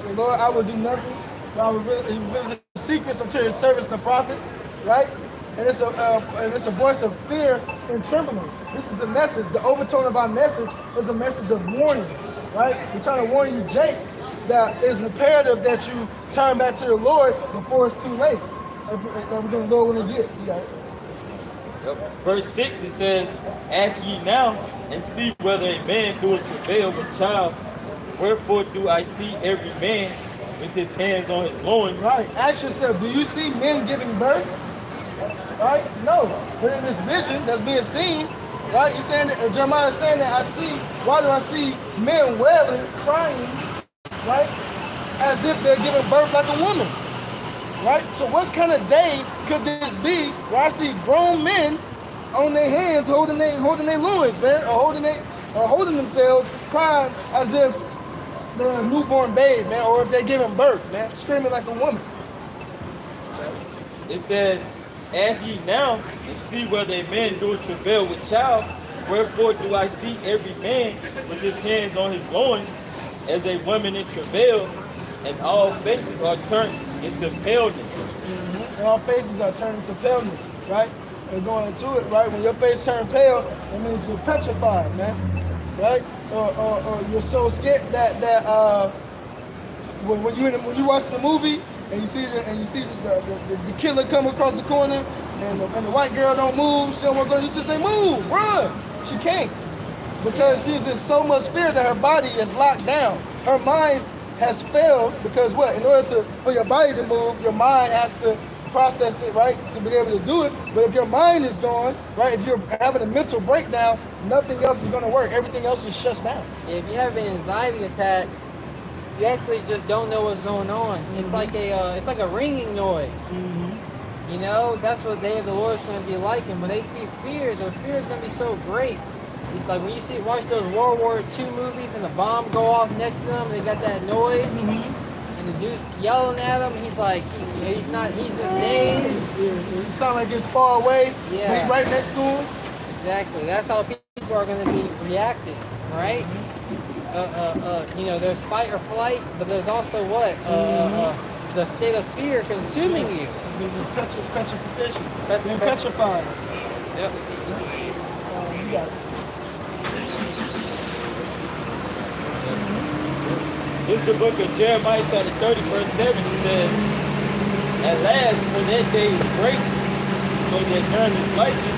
The Lord, I will do nothing. So I will reveal the secrets unto his servants, the prophets, right? And it's a voice of fear and trembling. This is a message. The overtone of our message is a message of warning, right? We're trying to warn you, Jakes, that it's imperative that you turn back to the Lord before it's too late. We're going to go when we get. You got it. Verse 6, it says, ask ye now, and see whether a man doeth travail with child. Wherefore do I see every man with his hands on his loins? Right. Ask yourself, do you see men giving birth? Right? No. But in this vision that's being seen, right? You're saying that Jeremiah is saying that why do I see men wailing, crying, right? As if they're giving birth like a woman. Right? So what kind of day could this be where I see grown men on their hands holding their loins, man, or holding themselves, crying as if they're a newborn babe, man, or if they're giving birth, man, screaming like a woman. It says, ask ye now, and see whether a man doeth travail with child. Wherefore do I see every man with his hands on his loins, as a woman in travail, and all faces are turned into paleness. Mm-hmm. And all faces are turning to paleness, right? And going into it, right? When your face turns pale, that means you're petrified, man, right? Or you're so scared that when you watch the movie and you see the killer come across the corner and the white girl don't move, she don't want to go, you just say move, run. She can't, because she's in so much fear that her body is locked down. Her mind has failed, because what? In order for your body to move, your mind has to process it, right, to be able to do it. But if your mind is gone, right, if you're having a mental breakdown, nothing else is going to work. Everything else is shut down. If you have an anxiety attack, you actually just don't know what's going on. It's like a ringing noise. Mm-hmm. You know, that's what the day of the Lord is going to be like. And when they see fear, the fear is going to be so great. It's like when you watch those World War II movies and the bomb go off next to them, they got that noise, and the dude's yelling at him. He's like, he's just dazed. It sounds like it's far away, Yeah. but he's right next to him. Exactly. That's how people are going to be reacting, right? You know, there's fight or flight, but there's also what? The state of fear consuming you. There's a petrification. Pet- Being pet- petrified. Yep. You got it. This is the book of Jeremiah, chapter 30, verse 7. It says, at last, for that day is great, so that none is like it.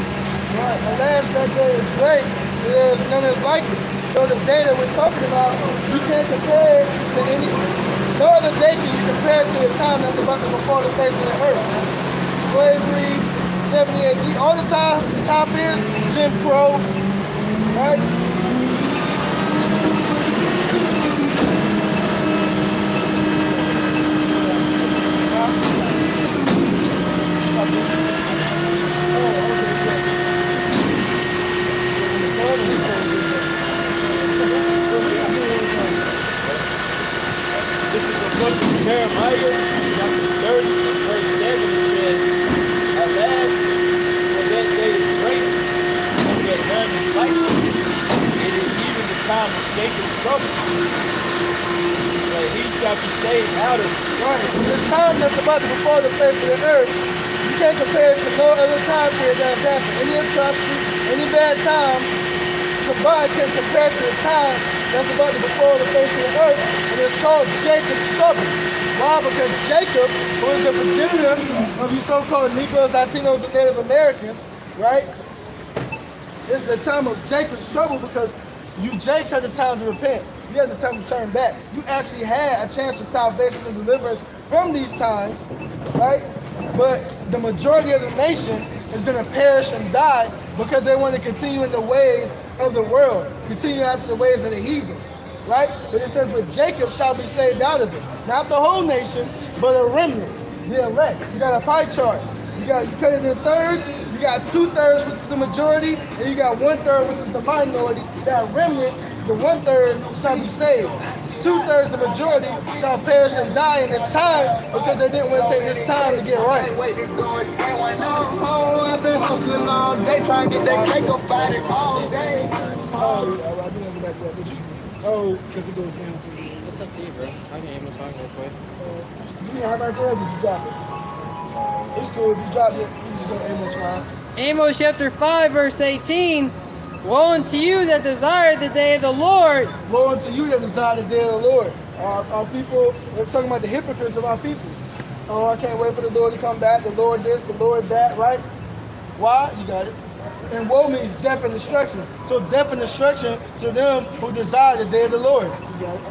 Right. At last that day is great. There's none is like it. So the day that we're talking about, you can't compare it to any, no other day can you compare it to the time that's about to before the face of the earth. Slavery, 70 AD, all the top is Jim Crow, right? This is the book of Jeremiah, chapter 30, and verse 7. It says, at last, for that day is great, so that none is like it. It is even the time of Jacob's trouble, but he shall be saved out of it. Right. This time that's about to before the face of the earth, you can't compare it to no other time period that's happened. Any atrocity, any bad time, combined can compare to the time that's about to before the face of the earth, and it's called Jacob's trouble. Why? Because Jacob, who is the progenitor of you so-called Negroes, Latinos, and Native Americans, right? It's the time of Jacob's trouble because you Jakes had the time to repent. You had the time to turn back. You actually had a chance for salvation and deliverance from these times, right? But the majority of the nation is going to perish and die because they want to continue in the ways of the world, continue after the ways of the heathen, right? But it says, but Jacob shall be saved out of it. Not the whole nation, but a remnant, the elect. You got a pie chart. You cut it in thirds. You got 2/3, which is the majority, and you got 1/3, which is the minority. That remnant, the 1/3, shall be saved. 2/3, the majority, shall perish and die in this time because they didn't want to take this time to get right. I've been hustling all day, trying to get that cake up out it all day. Oh, I didn't go back there. Did you? Oh, because it goes down to me. It's up to you, bro. I can aim this song real quick. You know how much did you drop it? It's cool. If you dropped it, you just go Amos 5. Amos chapter 5, verse 18. Woe unto you that desire the day of the Lord. Woe unto you that desire the day of the Lord. Our people, we're talking about the hypocrites of our people. Oh, I can't wait for the Lord to come back. The Lord this, the Lord that, right? Why? You got it. And woe means death and destruction. So death and destruction to them who desire the day of the Lord. You got it.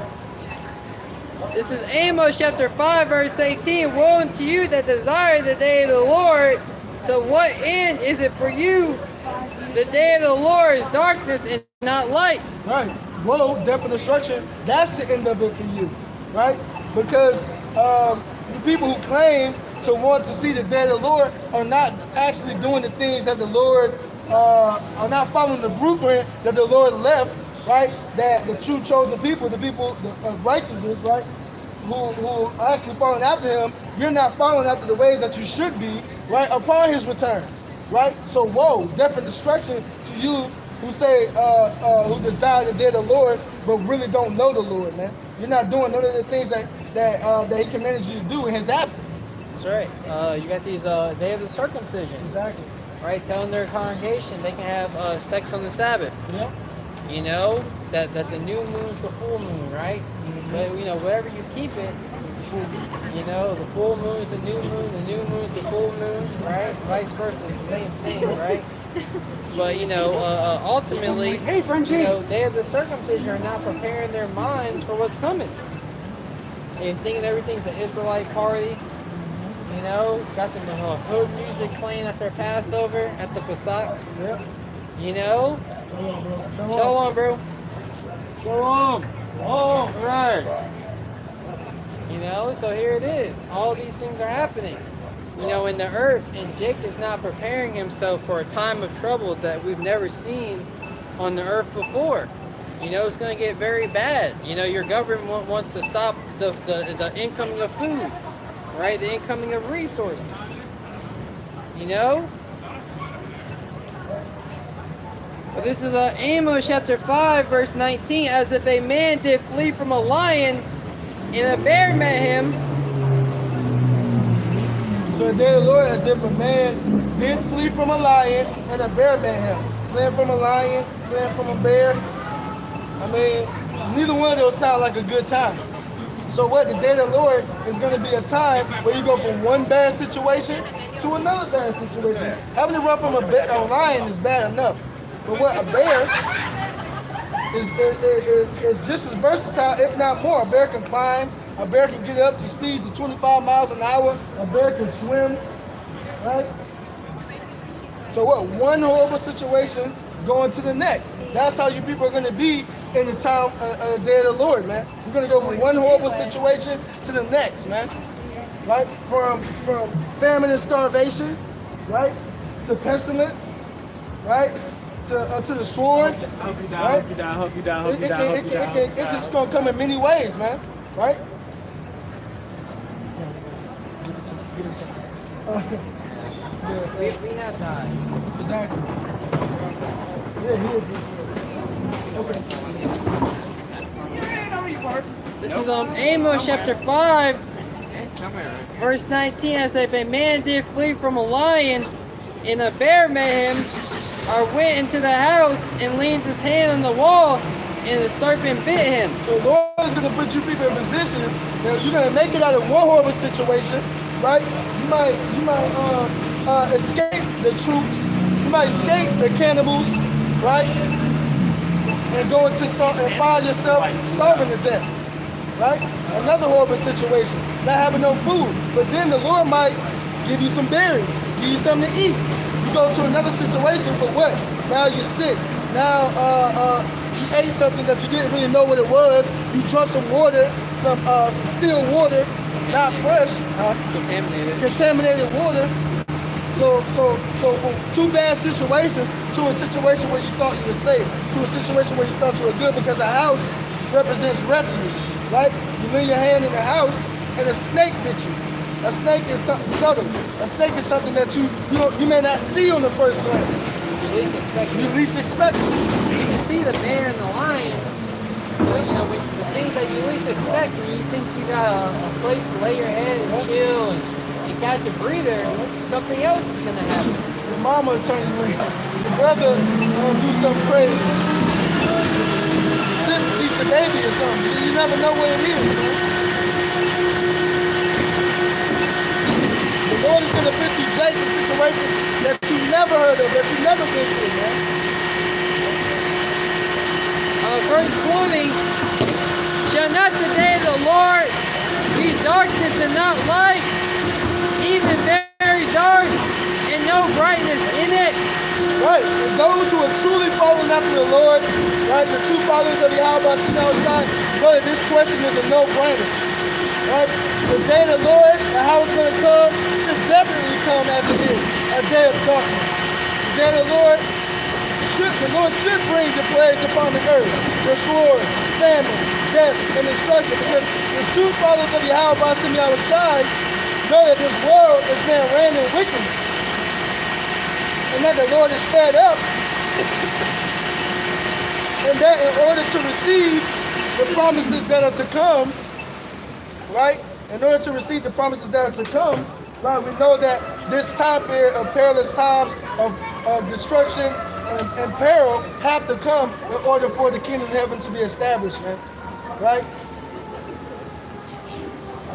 This is Amos chapter 5, verse 18. Woe unto you that desire the day of the Lord. So what end is it for you? The day of the Lord is darkness and not light. Right. Woe, death and destruction, that's the end of it for you. Right? Because the people who claim to want to see the day of the Lord are not actually doing the things that the Lord, are not following the blueprint that the Lord left, right? That the true chosen people, the people of righteousness, right? Who are actually following after him, you're not following after the ways that you should be, right? Upon his return, right? So woe, death and destruction to you who say, who desire the day of the Lord, but really don't know the Lord, man. You're not doing none of the things that he commanded you to do in his absence. That's right. You got these day of the circumcision. Exactly. Right? Telling their congregation they can have sex on the Sabbath. Yeah. You know, that the new moon's the full moon, right? But, you know, wherever you keep it, you know, the full moon's the new moon's the full moon, right? Vice versa, it's the same thing, right? But, you know, ultimately, you know, day of the circumcision are not preparing their minds for what's coming. And thinking everything's an Israelite party. You know, got some hood music playing at their Passover, at the Pesach. Yep. You know? Show on, bro. Shalom. All right. You know, so here it is. All these things are happening. You know, in the earth, and Jake is not preparing himself for a time of trouble that we've never seen on the earth before. You know, it's going to get very bad. You know, your government wants to stop the incoming of food, right? The incoming of resources. You know? But this is Amos chapter 5, verse 19. As if a man did flee from a lion, and a bear met him. So the day of the Lord, as if a man did flee from a lion and a bear met him. Fleeing from a lion, fleeing from a bear. I mean, neither one of those sound like a good time. So what? The day of the Lord is going to be a time where you go from one bad situation to another bad situation. Having to run from a lion is bad enough, but what, a bear is just as versatile, if not more. A bear can climb. A bear can get up to speeds of 25 miles an hour. A bear can swim, right? So what? One horrible situation going to the next. That's how you people are going to be in the time, day of the Lord, man. You're going to go from one horrible situation to the next, man. Right? From famine and starvation, right? To pestilence, right? To the sword. Hope you Right? hope you down, hope you down, hope you down, hope you down. It's going to come in many ways, man. Right? Give it to me. We have died. Exactly. Yeah, he is. Okay. This is Amos chapter 5, verse 19. As if a man did flee from a lion, and a bear met him, or went into the house and leaned his hand on the wall, and the serpent bit him. So the Lord is going to put you people in positions that you're going to make it out of one horrible situation, right? You might escape the troops. You might escape the cannibals, right? And go into and find yourself starving to death, right? Another horrible situation, not having no food. But then the Lord might give you some berries, give you something to eat. You go to another situation, but what? Now you're sick. Now you ate something that you didn't really know what it was. You drank some water, some still water, not fresh, contaminated water. So from two bad situations to a situation where you thought you were safe, to a situation where you thought you were good, because a house represents refuge, right? You lay your hand in the house and a snake bit you. A snake is something subtle. A snake is something that you may not see on the first glance. You least expect it. You can see the bear and the lion, but the things that you least expect when you think you got a place to lay your head and chill and catch a breather, something else is gonna happen. Your mama will turn you in. Your brother do something crazy. Eat your baby or something. You never know what it is, man. The Lord is gonna put you Jake in situations that you never heard of, that you never been through, man. Verse 20, shall not the day of the Lord be darkness and not light, even very dark and no brightness in it? Right, and those who are truly following after the Lord, right, the true followers of Yahweh Shai, brother, this question is a no-brainer, right? The day of the Lord and how it's going to come should definitely come as it is, a day of darkness. The day of the Lord should bring the plagues upon the earth, the sword, famine, death, and destruction, because the true followers of Yahweh Shai know that this world is being ran in wickedness, and that the Lord is fed up, and that in order to receive the promises that are to come, right? In order to receive the promises that are to come, right? We know that this time period of perilous times of destruction and peril have to come in order for the kingdom of heaven to be established, man. Right?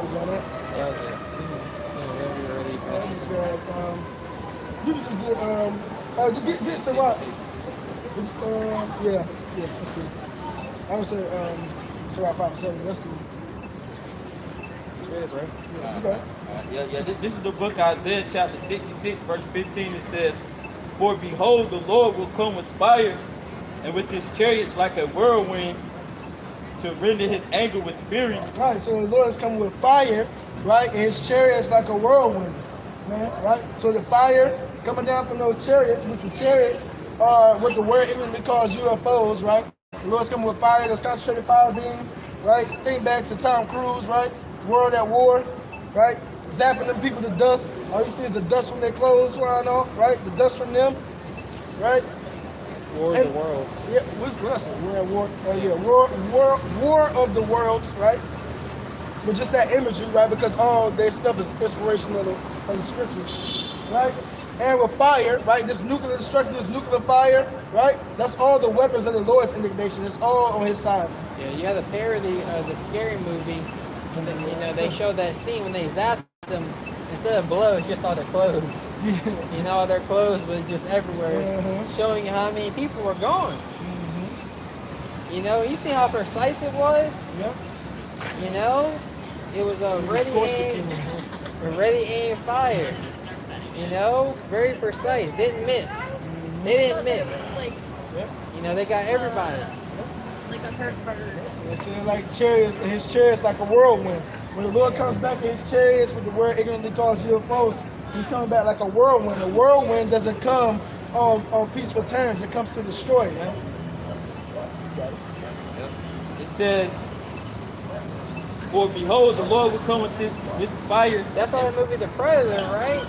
Was that it? That was it. You can just get some what? Yeah, that's good. I would say Surah 5 and 7, that's good. Yeah, bro. Yeah, you got it. Yeah. This is the book Isaiah chapter 66, verse 15. It says, for behold, the Lord will come with fire, and with his chariots like a whirlwind, to render his anger with fury. Right, so the Lord is coming with fire, right? And his chariots like a whirlwind, man, right? So the fire coming down from those chariots, which the chariots are what the word ignorantly calls UFOs, right? The Lord's coming with fire, those concentrated fire beams, right? Think back to Tom Cruise, right? World at War, right? Zapping them people to dust. All you see is the dust from their clothes flying off, right? The dust from them, right? War of the Worlds. Yeah, what I say? War at War. War of the Worlds, right? But just that imagery, right? Because all their stuff is inspirational of the scriptures, right? And with fire, right? This nuclear destruction, this nuclear fire, right? That's all the weapons of the Lord's indignation. It's all on his side. Yeah, you had a parody of the scary movie You know, they showed that scene when they zapped them. Instead of blood, it's just all their clothes. You know, all their clothes was just everywhere, showing you how many people were gone. You know, you see how precise it was? Yep. You know, it was a ready aim fire. You know, very precise. Didn't miss. They didn't miss. Like, You know, they got everybody. like a hurt bird. It's like chariots, his chariots like a whirlwind. When the Lord comes back in his chariots, what the word ignorantly calls UFOs, he's coming back like a whirlwind. A whirlwind doesn't come on peaceful terms. It comes to destroy, man. It says, "For behold, the Lord will come with fire." That's all the movie The Predator, right?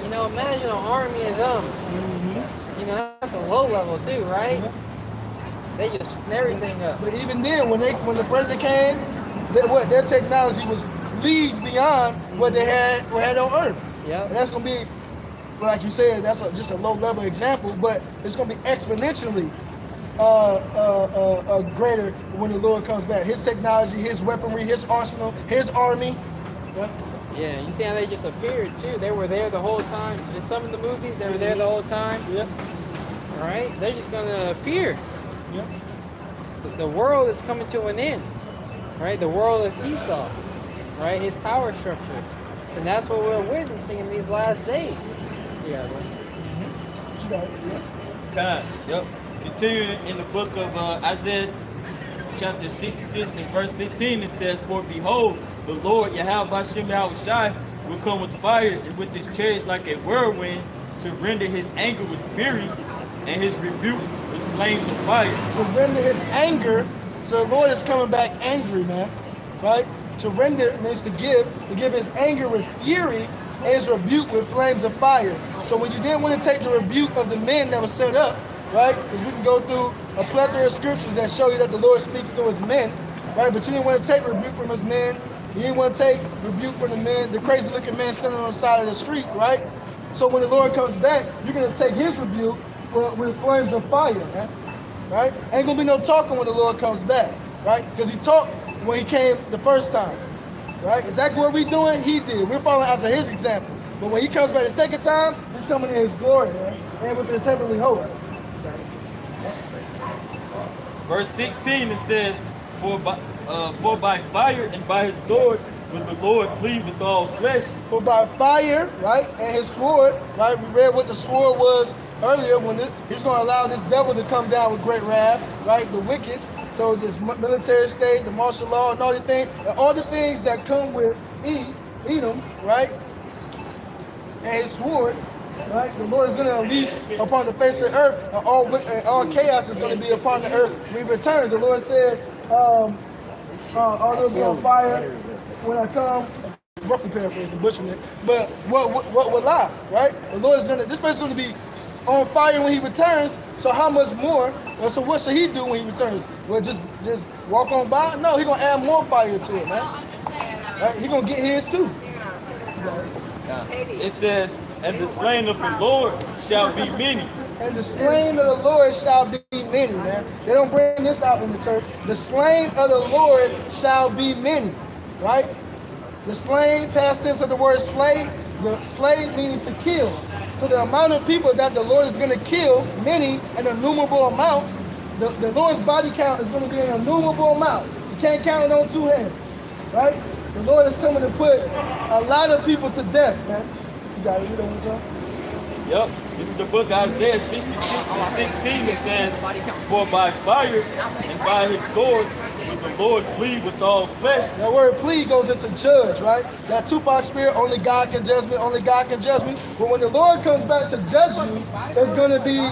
You know, imagine an army of them. You know, that's a low level too, right? They just everything up. But even then, when the president came, their technology was leagues beyond what they had on Earth. Yep. And that's gonna be, like you said, that's just a low level example, but it's gonna be exponentially greater when the Lord comes back. His technology, his weaponry, his arsenal, his army. Yeah, you see how they just appeared too. They were there the whole time. In some of the movies, they were there the whole time. Yep. Right? They're just gonna appear. Yep. The world is coming to an end. Right? The world of Esau. Right? His power structure. And that's what we're witnessing in these last days. Yeah, bro. Yep. Continuing in the book of Isaiah chapter 66 and verse 15, it says, "For behold, the Lord Yahweh Hashem Yahushai will come with fire and with his chariots like a whirlwind to render his anger with fury and his rebuke with flames of fire." To render his anger, so the Lord is coming back angry, man. Right? To render means to give his anger with fury and his rebuke with flames of fire. So when you didn't want to take the rebuke of the men that was set up, right? Because we can go through a plethora of scriptures that show you that the Lord speaks through his men, right? But you didn't want to take rebuke from his men. You didn't want to take rebuke from the men, the crazy looking man standing on the side of the street, right? So when the Lord comes back, you're going to take his rebuke with flames of fire, man, right? Ain't going to be no talking when the Lord comes back, right? Because he talked when he came the first time, right? Exactly what we doing, he did. We're following after his example. But when he comes back the second time, he's coming in his glory, man, and with his heavenly host. Verse 16, it says, for by fire and by his sword will the Lord plead with all flesh." For by fire, right, and his sword, right? We read what the sword was earlier when he's going to allow this devil to come down with great wrath, right? The wicked. So this military state, the martial law, and all the things that come with Edom, right? And his sword, right? The Lord is going to unleash upon the face of the earth, and all chaos is going to be upon the earth when he returns. The Lord said, all those be on fire when I come. Roughly paraphrasing, butchering it. But what will lie, right? The Lord is this place is going to be on fire when he returns. So how much more? So what should he do when he returns? Well, just walk on by? No, he's going to add more fire to it, man. Right? He's going to get his too. It says, "And the slain of the Lord shall be many." And the slain of the Lord shall be many, man. They don't bring this out in the church. The slain of the Lord shall be many, right? The slain, past tense of the word slay, the slay meaning to kill. So the amount of people that the Lord is going to kill, many, an innumerable amount, the Lord's body count is going to be an innumerable amount. You can't count it on two hands, right? The Lord is coming to put a lot of people to death, man. You got it, you don't want to Yep, this is the book Isaiah 66 and 16. It says, "For by fire and by his sword will the Lord plead with all flesh." That word plead goes into judge, right? That Tupac spirit, only God can judge me, only God can judge me. But when the Lord comes back to judge you, it's gonna be,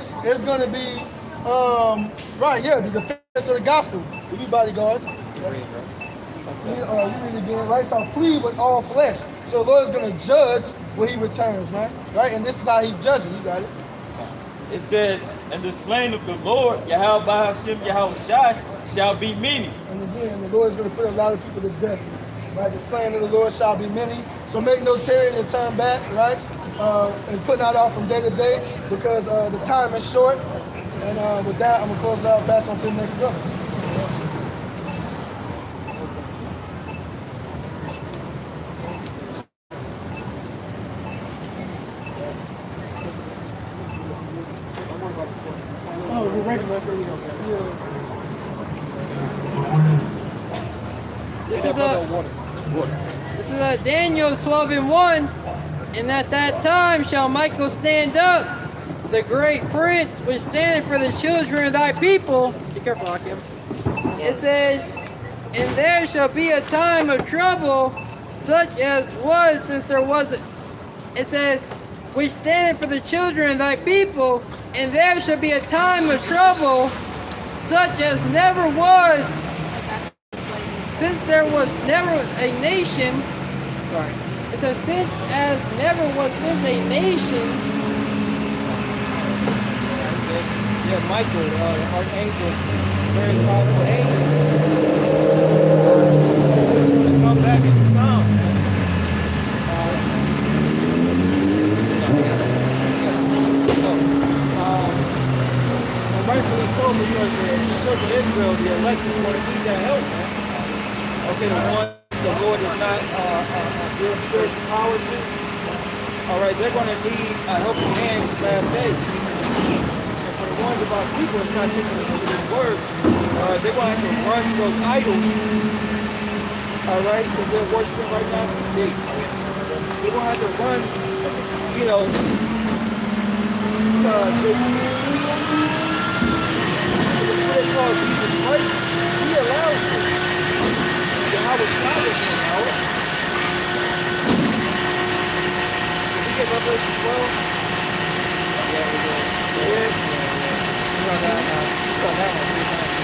right, yeah, the defense of the gospel. We be bodyguards. You read it again, right? So plead with all flesh. So the Lord is gonna judge when he returns, man. Right? And this is how he's judging. You got it. It says, "And the slain of the Lord, Yahweh Hashem Yahushai, shall be many." And again, the Lord is going to put a lot of people to death. Right? The slain of the Lord shall be many. So make no tarrying and turn back, right? And putting out off from day to day because the time is short. And with that, I'm going to close out. Pass on to the next brother. regular. This is Daniel's 12:1. And at that time shall Michael stand up, the great prince, which standeth for the children of thy people. Be careful, Hakim. It says, and there shall be a time of trouble, such as was since there was. It says, which standeth for the children of thy people, and there shall be a time of trouble, such as never was, since there was never a nation. Sorry. It says, since as never was since a nation. Yeah, Michael, the archangel, very powerful angel. He's going to come back in this time. And rightfully so, because the children of Israel, the elect, want to need that help, man. Okay, the ones the Lord is not real certain power to. All right, they're going to need a helping hand these last days. And for the ones of our people that's not taking this word, they're going to have to run to those idols. All right, because they're worshiping right now from the state. They're going to have to run, you know, to what they call Jesus Christ. He allows this. How was Father now? Did we get Revelation 12? Yeah, we did. Yeah. You got that one 3 times.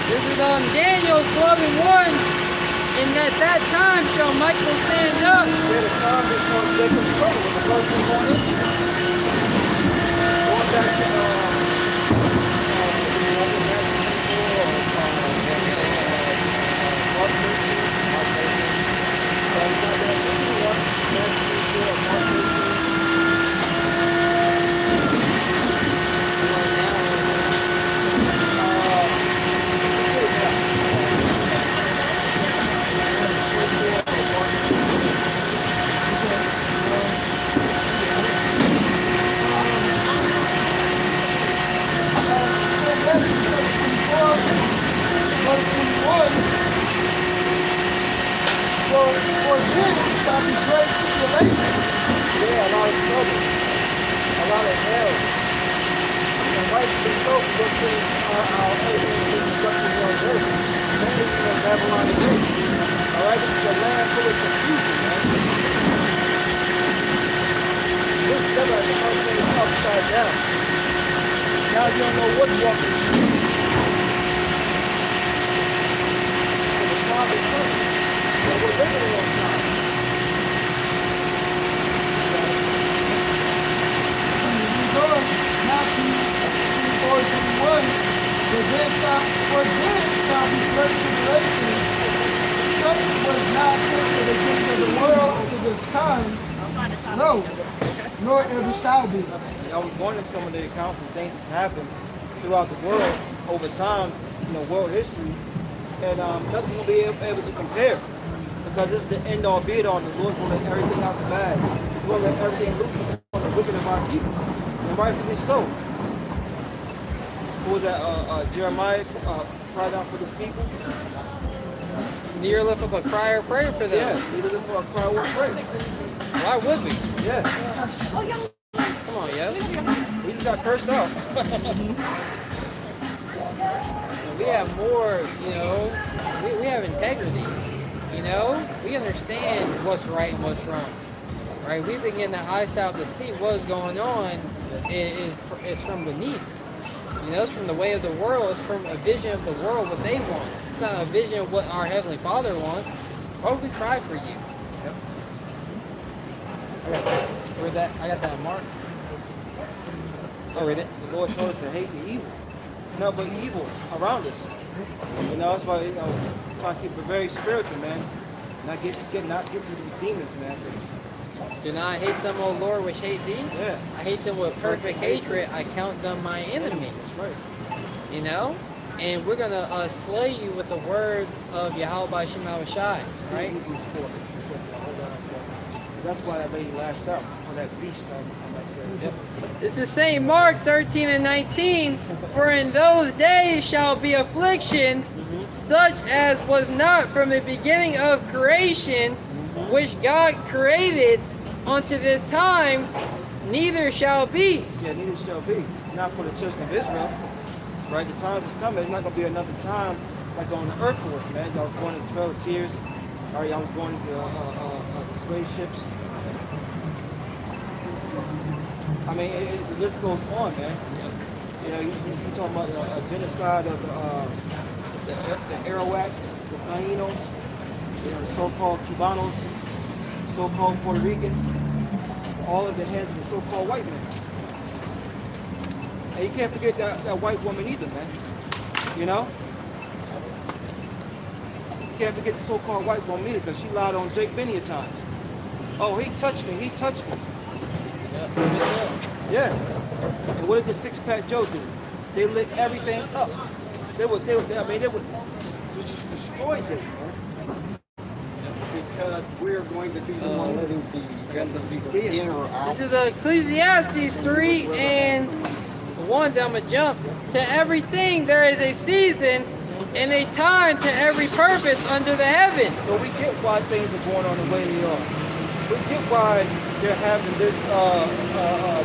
This is Daniel's 12:1. And at that time shall Michael stand up. Yeah, the time is called Jacob's trouble. When the first one going into it. Going back to throughout the world over time, you know, world history, and nothing will be able to compare because this is the end all be it all. The Lord's going to let everything out the bag. He's going to let everything loose on the wicked of our people, and rightfully so. Who was that? Jeremiah cried out for his people. Near lift up a cry or prayer for them. Yeah, he lift up a cry or prayer. Why would we? Yeah. Come on, yo. We just got cursed out. We have more, you know, we have integrity, you know? We understand what's right and what's wrong, right? We begin to eyes out to see what's going on is from beneath. You know, it's from the way of the world. It's from a vision of the world, what they want. It's not a vision of what our Heavenly Father wants. Why would we cry for you? Yep. I got that mark. I'll read it. The Lord told us to hate the evil. No, but evil around us. You know, that's why, you know, trying to keep it very spiritual, man. Not get to these demons, man. Do not hate them, O Lord, which hate thee. Yeah. I hate them with perfect hatred. I count them my enemy. That's right. You know? And we're going to slay you with the words of Yahweh by Shema Shai, right? That's why that lady lashed out, or that beast, I might say. Yep. It's the same Mark 13 and 19. For in those days shall be affliction, such as was not from the beginning of creation, which God created unto this time, neither shall be. Yeah, neither shall be. Not for the children of Israel. Right? The times is coming. It's not going to be another time like on the earth for us, man. Y'all was born in the Trail of Tears. All right, y'all was born into the slave ships. I mean, the list goes on, man. You know, you talking about a genocide of the Arawaks, the Tainos, you know, the so-called Cubanos, so-called Puerto Ricans, all at the hands of the so-called white man. And you can't forget that white woman either, man. You know? You can't forget the so-called white woman either, because she lied on Jake many a times. Oh, he touched me, he touched me. Yeah. And what did the six-pack Joe do? They lit everything up. They would just destroy Jake, man. Because we're going to be the one letting the inner out. This is the Ecclesiastes 3 and 1 that I'm going to jump. To everything there is a season and a time to every purpose under the heaven. So we get why things are going on the way they are. We get why they're having this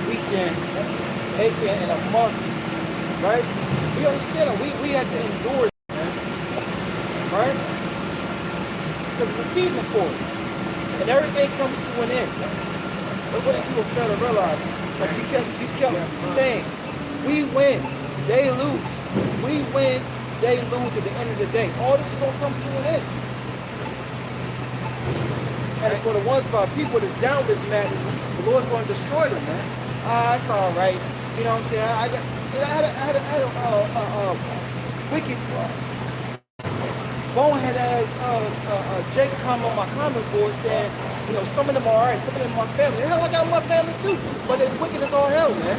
weekend, and a month, right? We understand it. We have to endure it, man. Right? Because it's a season for it. And everything comes to an end. But what people fail to realize, like you kept saying, we win, they lose. We win, they lose at the end of the day. All this is going to come to an end. And for the ones of our people that's down with this madness, the Lord's going to destroy them, man. It's all right. You know what I'm saying? I had a wicked, bonehead ass Jake comment on my comment board saying, you know, some of them are all right, some of them are my family. Hell, I got my family too, but they're wicked as all hell, man.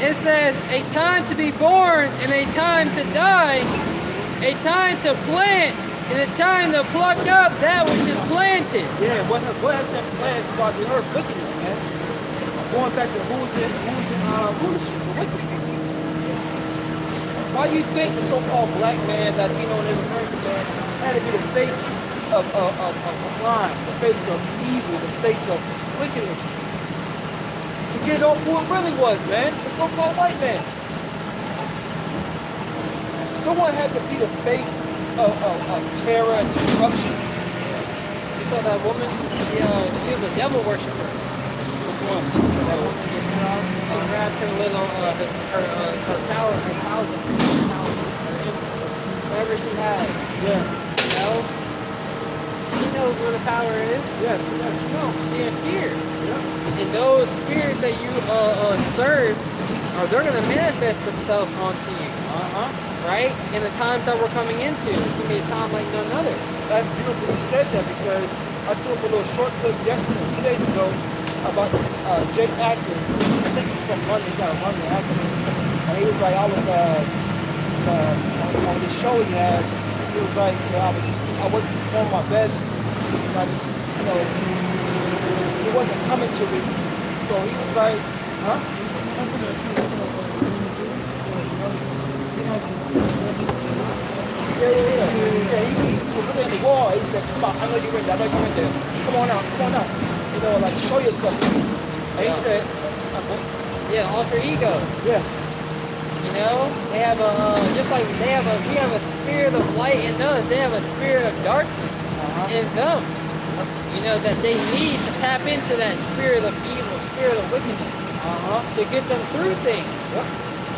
It says, a time to be born and a time to die, a time to plant and a time to pluck up that which is planted. Yeah, what has been planted throughout the earth? Wickedness, man. Going back to who's in rulership, the wicked. Why do you think the so-called black man, Latino, and Native American man had to be the face of crime, the face of evil, the face of wickedness? To get off who it really was, man, the so-called white man. Someone had to be the face of terror and destruction. You saw that woman? She was a devil worshiper. Which one? That woman she grabbed her little her thousand, whatever she had. Yeah. You know? She knows where the power is. Yes, yes, no. She in fear. Yeah. And those spirits that you serve, they're gonna manifest themselves onto you. Right? In the times that we're coming into. It's gonna be a time like none other. That's beautiful you said that, because I threw up a little short clip yesterday, 2 days ago, about this Jake actor. I think he's from London. He got a London accent. And he was like, I was on the show he has. He was like, you know, I wasn't performing my best. Like, you know, he wasn't coming to me. So he was like, huh? Yeah. He was looking at the wall. He said, come on, I know you're in there. Come on out. You know, like, show yourself to me. And he said, Yeah, alter ego. yeah. You know, they have just like we have a spirit of light in us. They have a spirit of darkness in them. You know, that they need to tap into that spirit of evil, spirit of wickedness, to get them through things.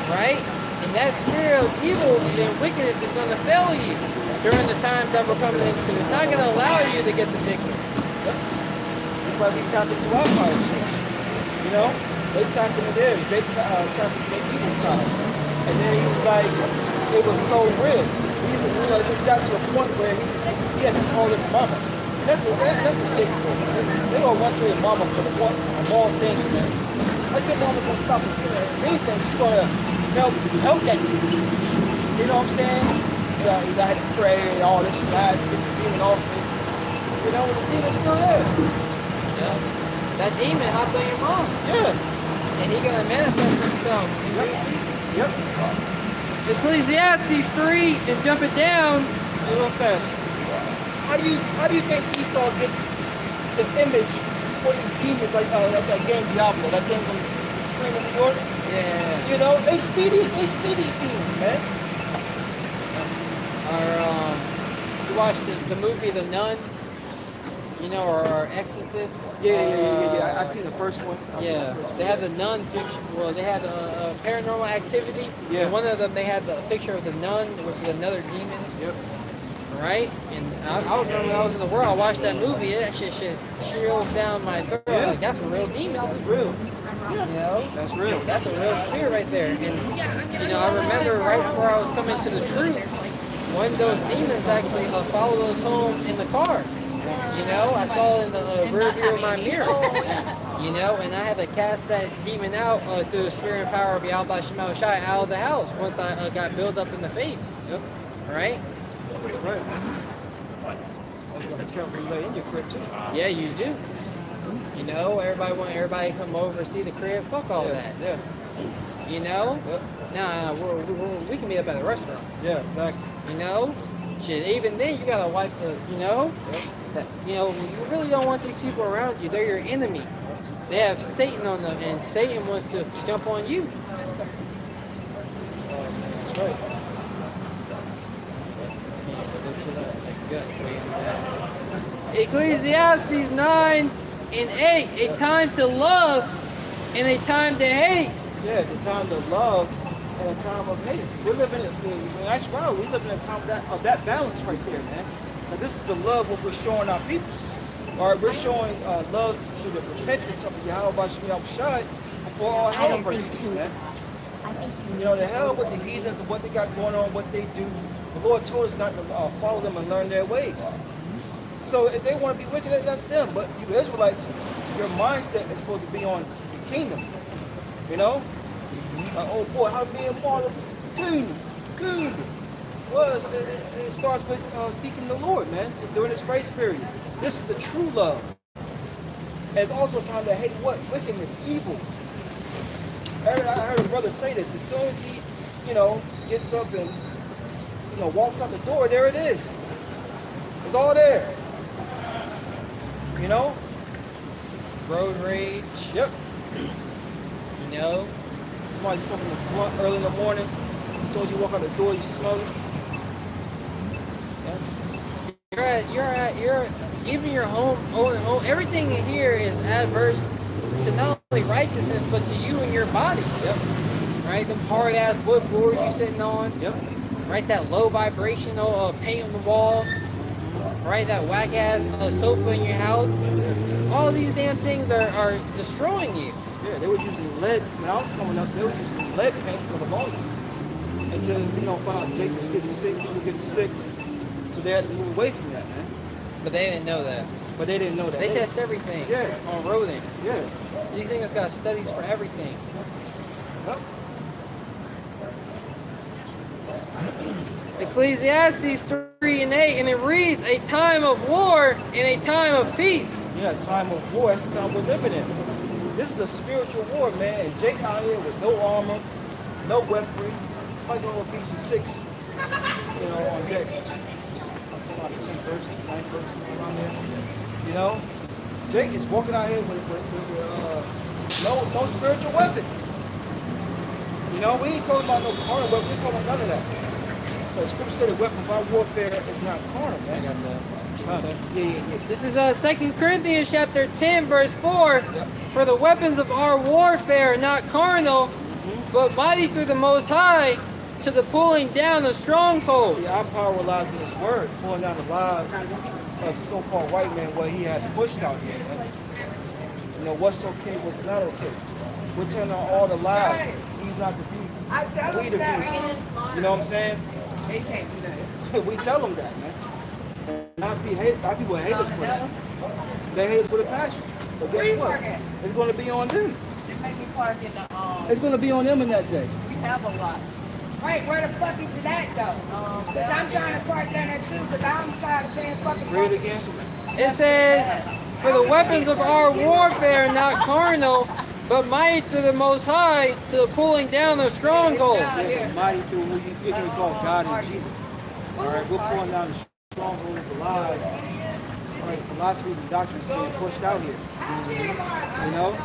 Right? And that spirit of evil and wickedness is going to fail you during the times that we're coming into. It's not going to allow you to get the victory. It's like we tapped into our power source. You know? They tapped into theirs. They tapped into their evil side. And then he was like, it was so real. It got to a point where he had to call his mama. And that's a typical. They gonna run to his mama for the one of all things, man. Like your mama gonna stop and give her anything. She's gonna help that kid. You know what I'm saying? You got to pray and all this. You got to get the demon off me. You know, the demon's still there. Yeah. That demon hopped on your mom. Yeah. And he gonna manifest himself. Yep. Ecclesiastes 3, and jump it down. A little fast. How do you think Esau gets the image for these demons like that game Diablo, that game from the screen in New York? Yeah. You know, they see these demons, man. Or you watched the movie The Nun, you know, or Exorcist. Yeah. I seen the first one. Yeah, they had the nun picture. Well, they had a paranormal activity. Yeah. And one of them, they had the picture of the nun, which is another demon. Yep. Right? And I was remember when I was in the world, I watched that movie. That shit chills down my throat. Yeah. Like, that's a real demon. That's real. You know? That's real. That's a real spirit right there. And you know, I remember right before I was coming to the truth, one of those demons actually followed us home in the car. You know, I saw it in the rear view of my mirror. You know, and I had to cast that demon out through the spirit and power of Yahweh Shema Shai out of the house once I got built up in the faith. Yep. Right? Right. You gotta be careful you lay in your crib too. Yeah, you do. You know, everybody come over, see the crib. Fuck all that. Yeah. You know? Yep. Nah, we can meet up at the restaurant. Yeah, exactly. You know? Shit, even then you gotta wipe the, you know? Yep. That, you know, you really don't want these people around you. They're your enemy. They have Satan on them, and Satan wants to jump on you. That's right. Ecclesiastes 9 and 8, a time to love and a time to hate. Yeah, it's a time to love and a time of hate. We're living in actuality, we live in a time of that balance right there, man. And this is the love what we're showing our people. All right, we're showing love through the repentance of Yahweh Shem Shai for all hell breaks, man. You know, the hell with the heathens and what they got going on, what they do. The Lord told us not to follow them and learn their ways. So if they want to be wicked, that's them. But you Israelites, your mindset is supposed to be on the kingdom. You know? Like, oh boy, how being part of the kingdom? Well, it starts with seeking the Lord, man, during this grace period. This is the true love. And it's also time to hate what? Wickedness, evil. I heard a brother say this. As soon as he, you know, gets up and, you know, walks out the door, there it is. It's all there. You know? Road rage. Yep. You know? Somebody smoking a blunt early in the morning. As soon as you walk out the door, you smell it. You're even your home, everything in here is adverse to not only righteousness, but to you and your body. Yep. Right? Them hard ass wood floors you sitting on. Yep. Right? That low vibrational paint on the walls. Right? That whack ass sofa in your house. All these damn things are destroying you. Yeah, they were using lead. When I was coming up, they were using lead paint for the longest. Until, you know, found out Jake was getting sick, people were getting sick. So they had to move away from that, man. But they didn't know that. But they didn't know that. They test everything on rodents. Yeah. These things got studies for everything. Yep. Ecclesiastes 3 and 8, and it reads, a time of war and a time of peace. Yeah, time of war. That's the time we're living in. This is a spiritual war, man. And Jake out here with no armor, no weaponry, fighting on Ephesians 6, you know, on deck. About 10 verse, 9 verse, around there. You know, Jake is walking out here with no spiritual weapon. You know, we ain't talking about no carnal weapon. We ain't talking about none of that. The scripture said the weapon of our warfare is not carnal, man. I got that. Yeah. This is 2 Corinthians chapter 10, verse 4. Yep. For the weapons of our warfare are not carnal, but mighty through the Most High to the pulling down of strongholds. See, our power lies in this word, pulling down the lies of the so-called white man, what he has pushed out here, man. You know, what's okay, what's not okay. We're telling on all the lies. He's not the beauty. We the beauty. You know what I'm saying? We tell them that, man. Not people hate us for that. They hate us with a passion. But guess what? It's going to be on them. It's going to be on them in that day. We have a lot. Wait, where the fuck is it at though? Cause I'm trying to park down there too, cause I'm tired of paying fucking. Read it again. It says, for the weapons of our warfare are not carnal, but mighty through the Most High to the pulling down of strongholds. Yeah, mighty through who you can call God and Jesus. All right, we're pulling down the stronghold of the lies. All right, philosophies and doctrines being pushed out here. You know,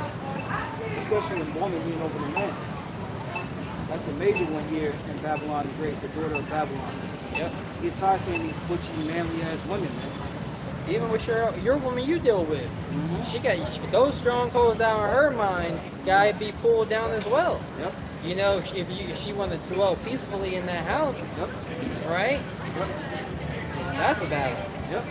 especially the woman being over the man. That's a major one here in Babylon the Great, the daughter of Babylon. Yep. You get tired of seeing these butchy, manly ass women, man. Even with your woman you deal with, she got those strongholds down in her mind. Gotta be pulled down as well. Yep. You know, if she want to dwell peacefully in that house, Yep. right? Yep. That's a battle. Yep.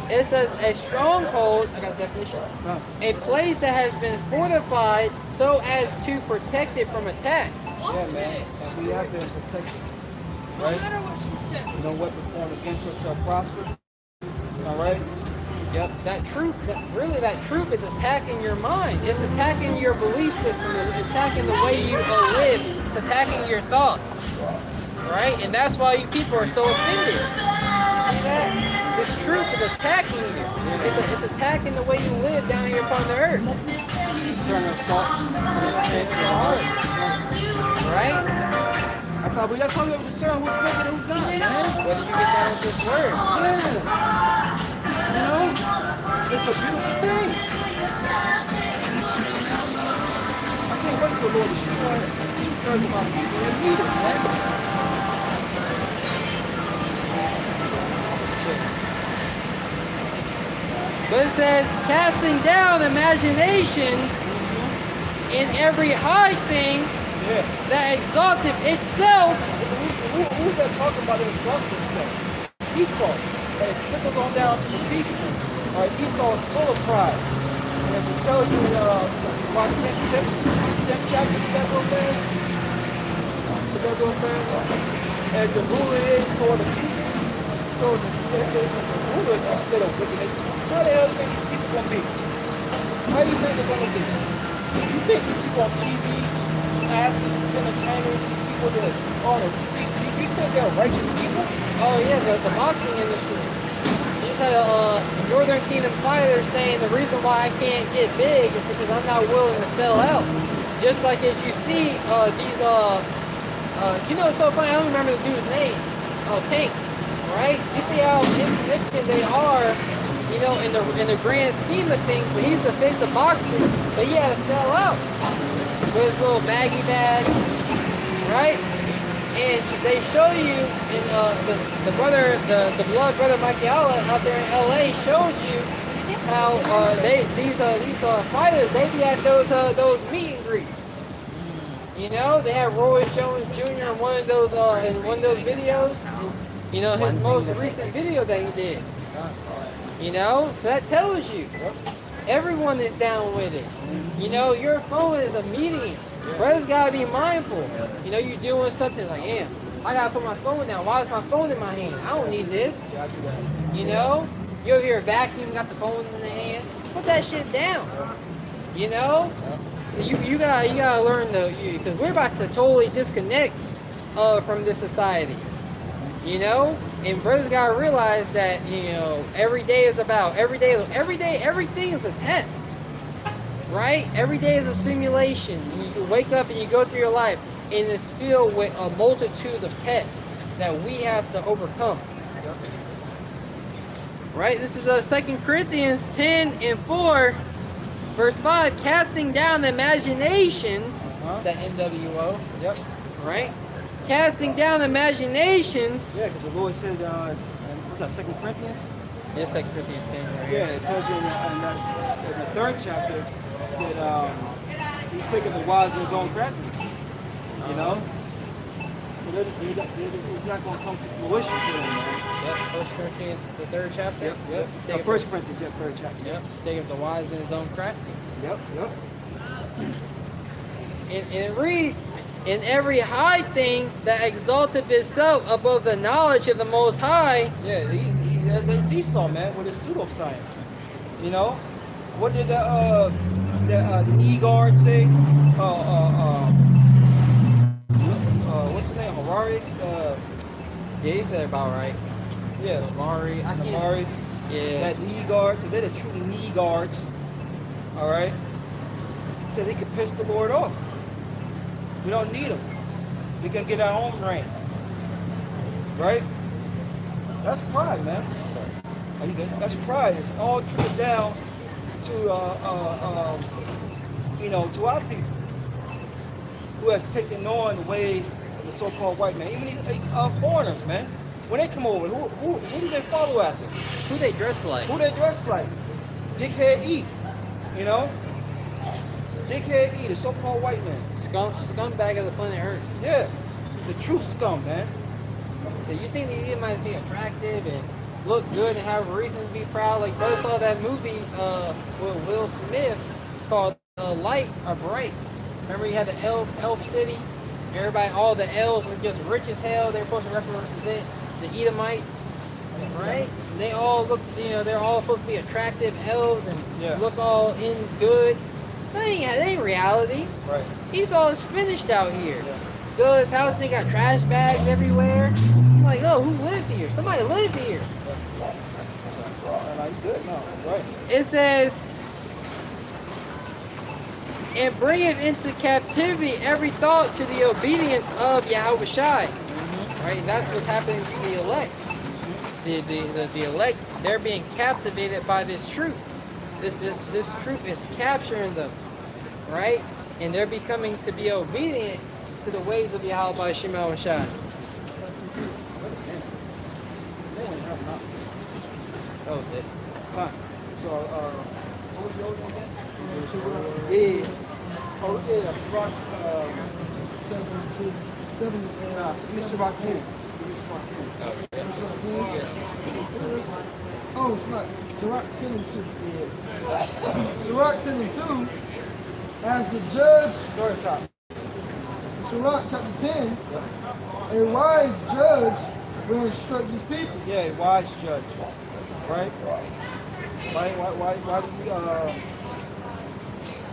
It says a stronghold. I got the definition. Huh. A place that has been fortified so as to protect it from attacks. Yeah, man. And we have to protect it. Right? No weapon formed against us shall prosper. All right? Yep, that truth is attacking your mind. It's attacking your belief system. It's attacking the way you live. It's attacking your thoughts, right? And that's why you people are so offended. You see that? This truth is attacking you. It's attacking the way you live down here upon the earth. Discerning thoughts and intent of the heart. Right? That's how we have to discern who's wicked and who's not, man. Whether you get that with this word. Yeah. You know? It's a beautiful thing. I can't wait for the Lord to show us about people and leaders, man. But it says, casting down imaginations in every high thing that exalteth itself. Who's that talking about that exalted himself? Esau. And it trickles on down to the people. All right, Esau is full of pride. And as it tells you in Mark 10th chapter, you got real fast? You got real fast? As the ruler is for the people. So the ruler is instead of wickedness. How the hell do you think these people gonna be? How do you think they're gonna be? You think these people on TV, these athletes, these entertainers, these people that are you think they're righteous people? Oh yeah, the boxing industry. You just had a Northern Kingdom fighter saying the reason why I can't get big is because I'm not willing to sell out. Just like as you see these you know, it's so funny. I don't remember the dude's name. Tank, right? You see how insignificant they are. You know, in the grand scheme of things, but he's the face of boxing, but he had to sell out with his little baggy bag, right? And they show you in the blood brother Machiavelli out there in LA shows you how these fighters they be at those meet and greets. You know, they have Roy Jones Jr. in one of those videos. You know, his most recent video that he did. You know, so that tells you everyone is down with it. You know, your phone is a medium. Brothers gotta be mindful. You know, you're doing something like, yeah, I gotta put my phone down. Why is my phone in my hand? I don't need this. You know, you're over here vacuuming, got the phone in the hand. Put that shit down. You know, so you gotta learn because we're about to totally disconnect from this society. You know, and brothers gotta realize that, you know, every day everything is a test, right? Every day is a simulation. You wake up and you go through your life, and it's filled with a multitude of tests that we have to overcome. Right? This is 2 Corinthians 10:4, verse 5, casting down the imaginations, that NWO, right? Casting down imaginations. Yeah, because the Lord said, what's that, 2 Corinthians? Yes, 2 Corinthians 10 right here. Yeah, it tells you in the 3rd chapter that he taketh the wise in his own craftiness. You know? So it's not going to come to fruition for them, man. Yep, 1 Corinthians, the 3rd chapter. Yep. 1 Corinthians, 3rd chapter. Yep, take of the wise in his own craftiness. Yep. And it reads, in every high thing that exalteth itself above the knowledge of the Most High. Yeah, that's Esau, man, with his pseudoscience. You know, what did the E-guard say? What's his name? Harari? Yeah, you said it about right. Yeah. Amari. Yeah. That knee guard, they're the true knee guards. All right. So they can piss the Lord off. We don't need them. We can get our own reign. Right? That's pride, man. Sorry. Are you good? That's pride. It's all trickled down to to our people who has taken on the ways of the so-called white man. Even these foreigners, man. When they come over, who do they follow after? Who they dress like? Who they dress like? Dickhead E. You know? Dickhead E, the so-called white man. Scumbag of the planet Earth. Yeah. The true scum, man. So you think these might be attractive and look good and have a reason to be proud? Like, I saw that movie with Will Smith called Light or Bright. Remember you had the Elf City? Everybody, all the elves were just rich as hell. They're supposed to represent the Edomites, right? They all look, they're all supposed to be attractive elves and look all in good. That ain't reality. Right. Esau is finished out here. Go to his house and they got trash bags everywhere. I'm like, oh, who live here? Somebody live here. Good, no, right. It says, and bringeth into captivity every thought to the obedience of Yahushua. Right? And that's what's happening to the elect. The elect, they're being captivated by this truth. This truth is capturing them, right? And they're becoming to be obedient to the ways of Yahweh Shema Shai. That was it. Fine. So, what was the other one again? Yeah. Oh, yeah, that's rock. 7, 10. It's about 10. Oh, it's not. Sirach 10 and 2. Yeah. Sirach 10 and 2, as the judge, Start at top. Sirach chapter 10, a wise judge will instruct his people. Yeah, a wise judge. Right? Why do we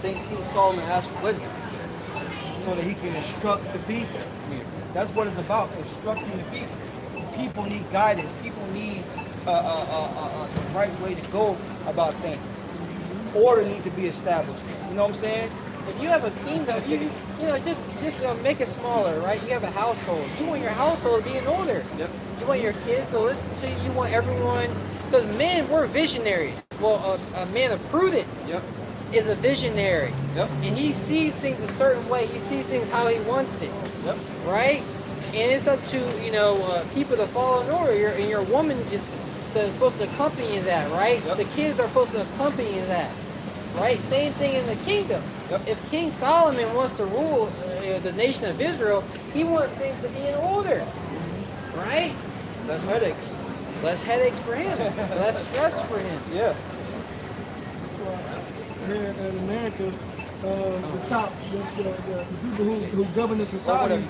think King Solomon asked for wisdom? So that he can instruct the people. That's what it's about, instructing the people. People need guidance. People need the right way to go about things. Order needs to be established. You know what I'm saying? If you have a kingdom, just make it smaller, right? You have a household. You want your household to be in order. Yep. You want your kids to listen to you. You want everyone, because men, we're visionaries. Well, a man of prudence is a visionary. Yep. And he sees things a certain way. He sees things how he wants it. Yep. Right? And it's up to, people to follow in order. And your woman is supposed to accompany that, right? Yep. The kids are supposed to accompany that. Right? Same thing in the kingdom. Yep. If King Solomon wants to rule the nation of Israel, he wants things to be in order. Right? Less headaches. Less headaches for him. Less stress for him. Yeah. That's why here in America, the top, the people who govern the society,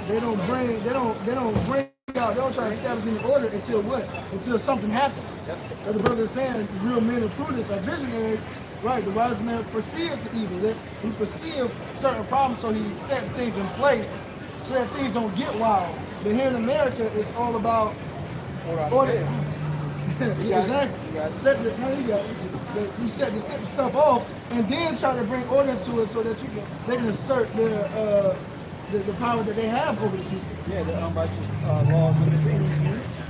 they don't try to establish any order until what? Until something happens. Yep. As the brother is saying, real men of prudence are visionaries, right? The wise man perceived the evil. He perceived certain problems, so he sets things in place so that things don't get wild. But here in America, it's all about order. Exactly. You set the stuff off and then try to bring order to it so that they can assert the power that they have over the people. Yeah, the unrighteous laws and decrees.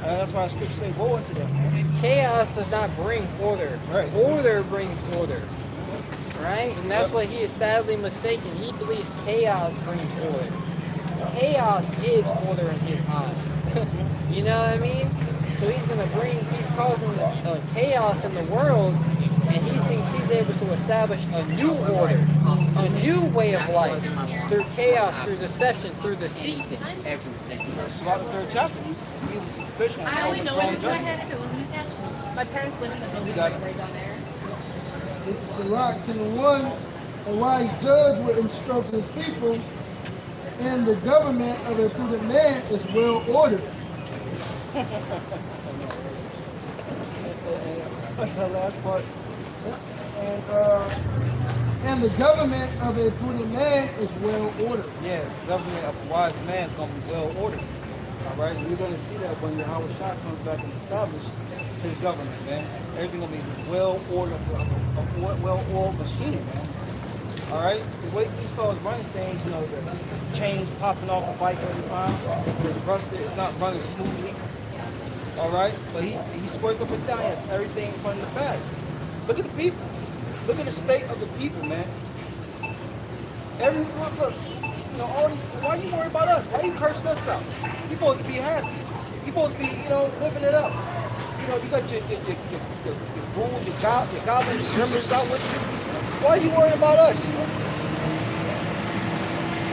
That's why scripture say, woe unto them. Chaos does not bring order. Right. Order brings order. Right? And that's what he is sadly mistaken. He believes chaos brings order. Chaos is order in his eyes. You know what I mean? So he's causing chaos in the world, and he thinks he's able to establish a new order, a new way of life, through chaos, through deception, through deceit, and everything. Throughout the 3rd chapter, he was suspicious. I only know it in my head if it wasn't attached. My parents live in the building right down there. This is Sirach 10 and 1. A wise judge will instruct his people, and the government of a prudent man is well ordered. That's the last part. And the government of a prudent man is well ordered. Yeah, the government of a wise man is going to be well ordered. All right, and we're going to see that when Yahweh Shah comes back and established his government, man. Everything gonna be well-oiled, a well-oiled machine, man. All right. The way Esau is running things, you know, the chains popping off the bike every time. It's rusted. It's not running smoothly. All right. But he's working up and down. He has everything in front of the bag. Look at the people. Look at the state of the people, man. Look. You know, why you worry about us? Why you cursing us out? You supposed to be happy. You supposed to be, you know, living it up. You know, you got your bulls, your goblins, your gremlins out with you. Why are you worrying about us?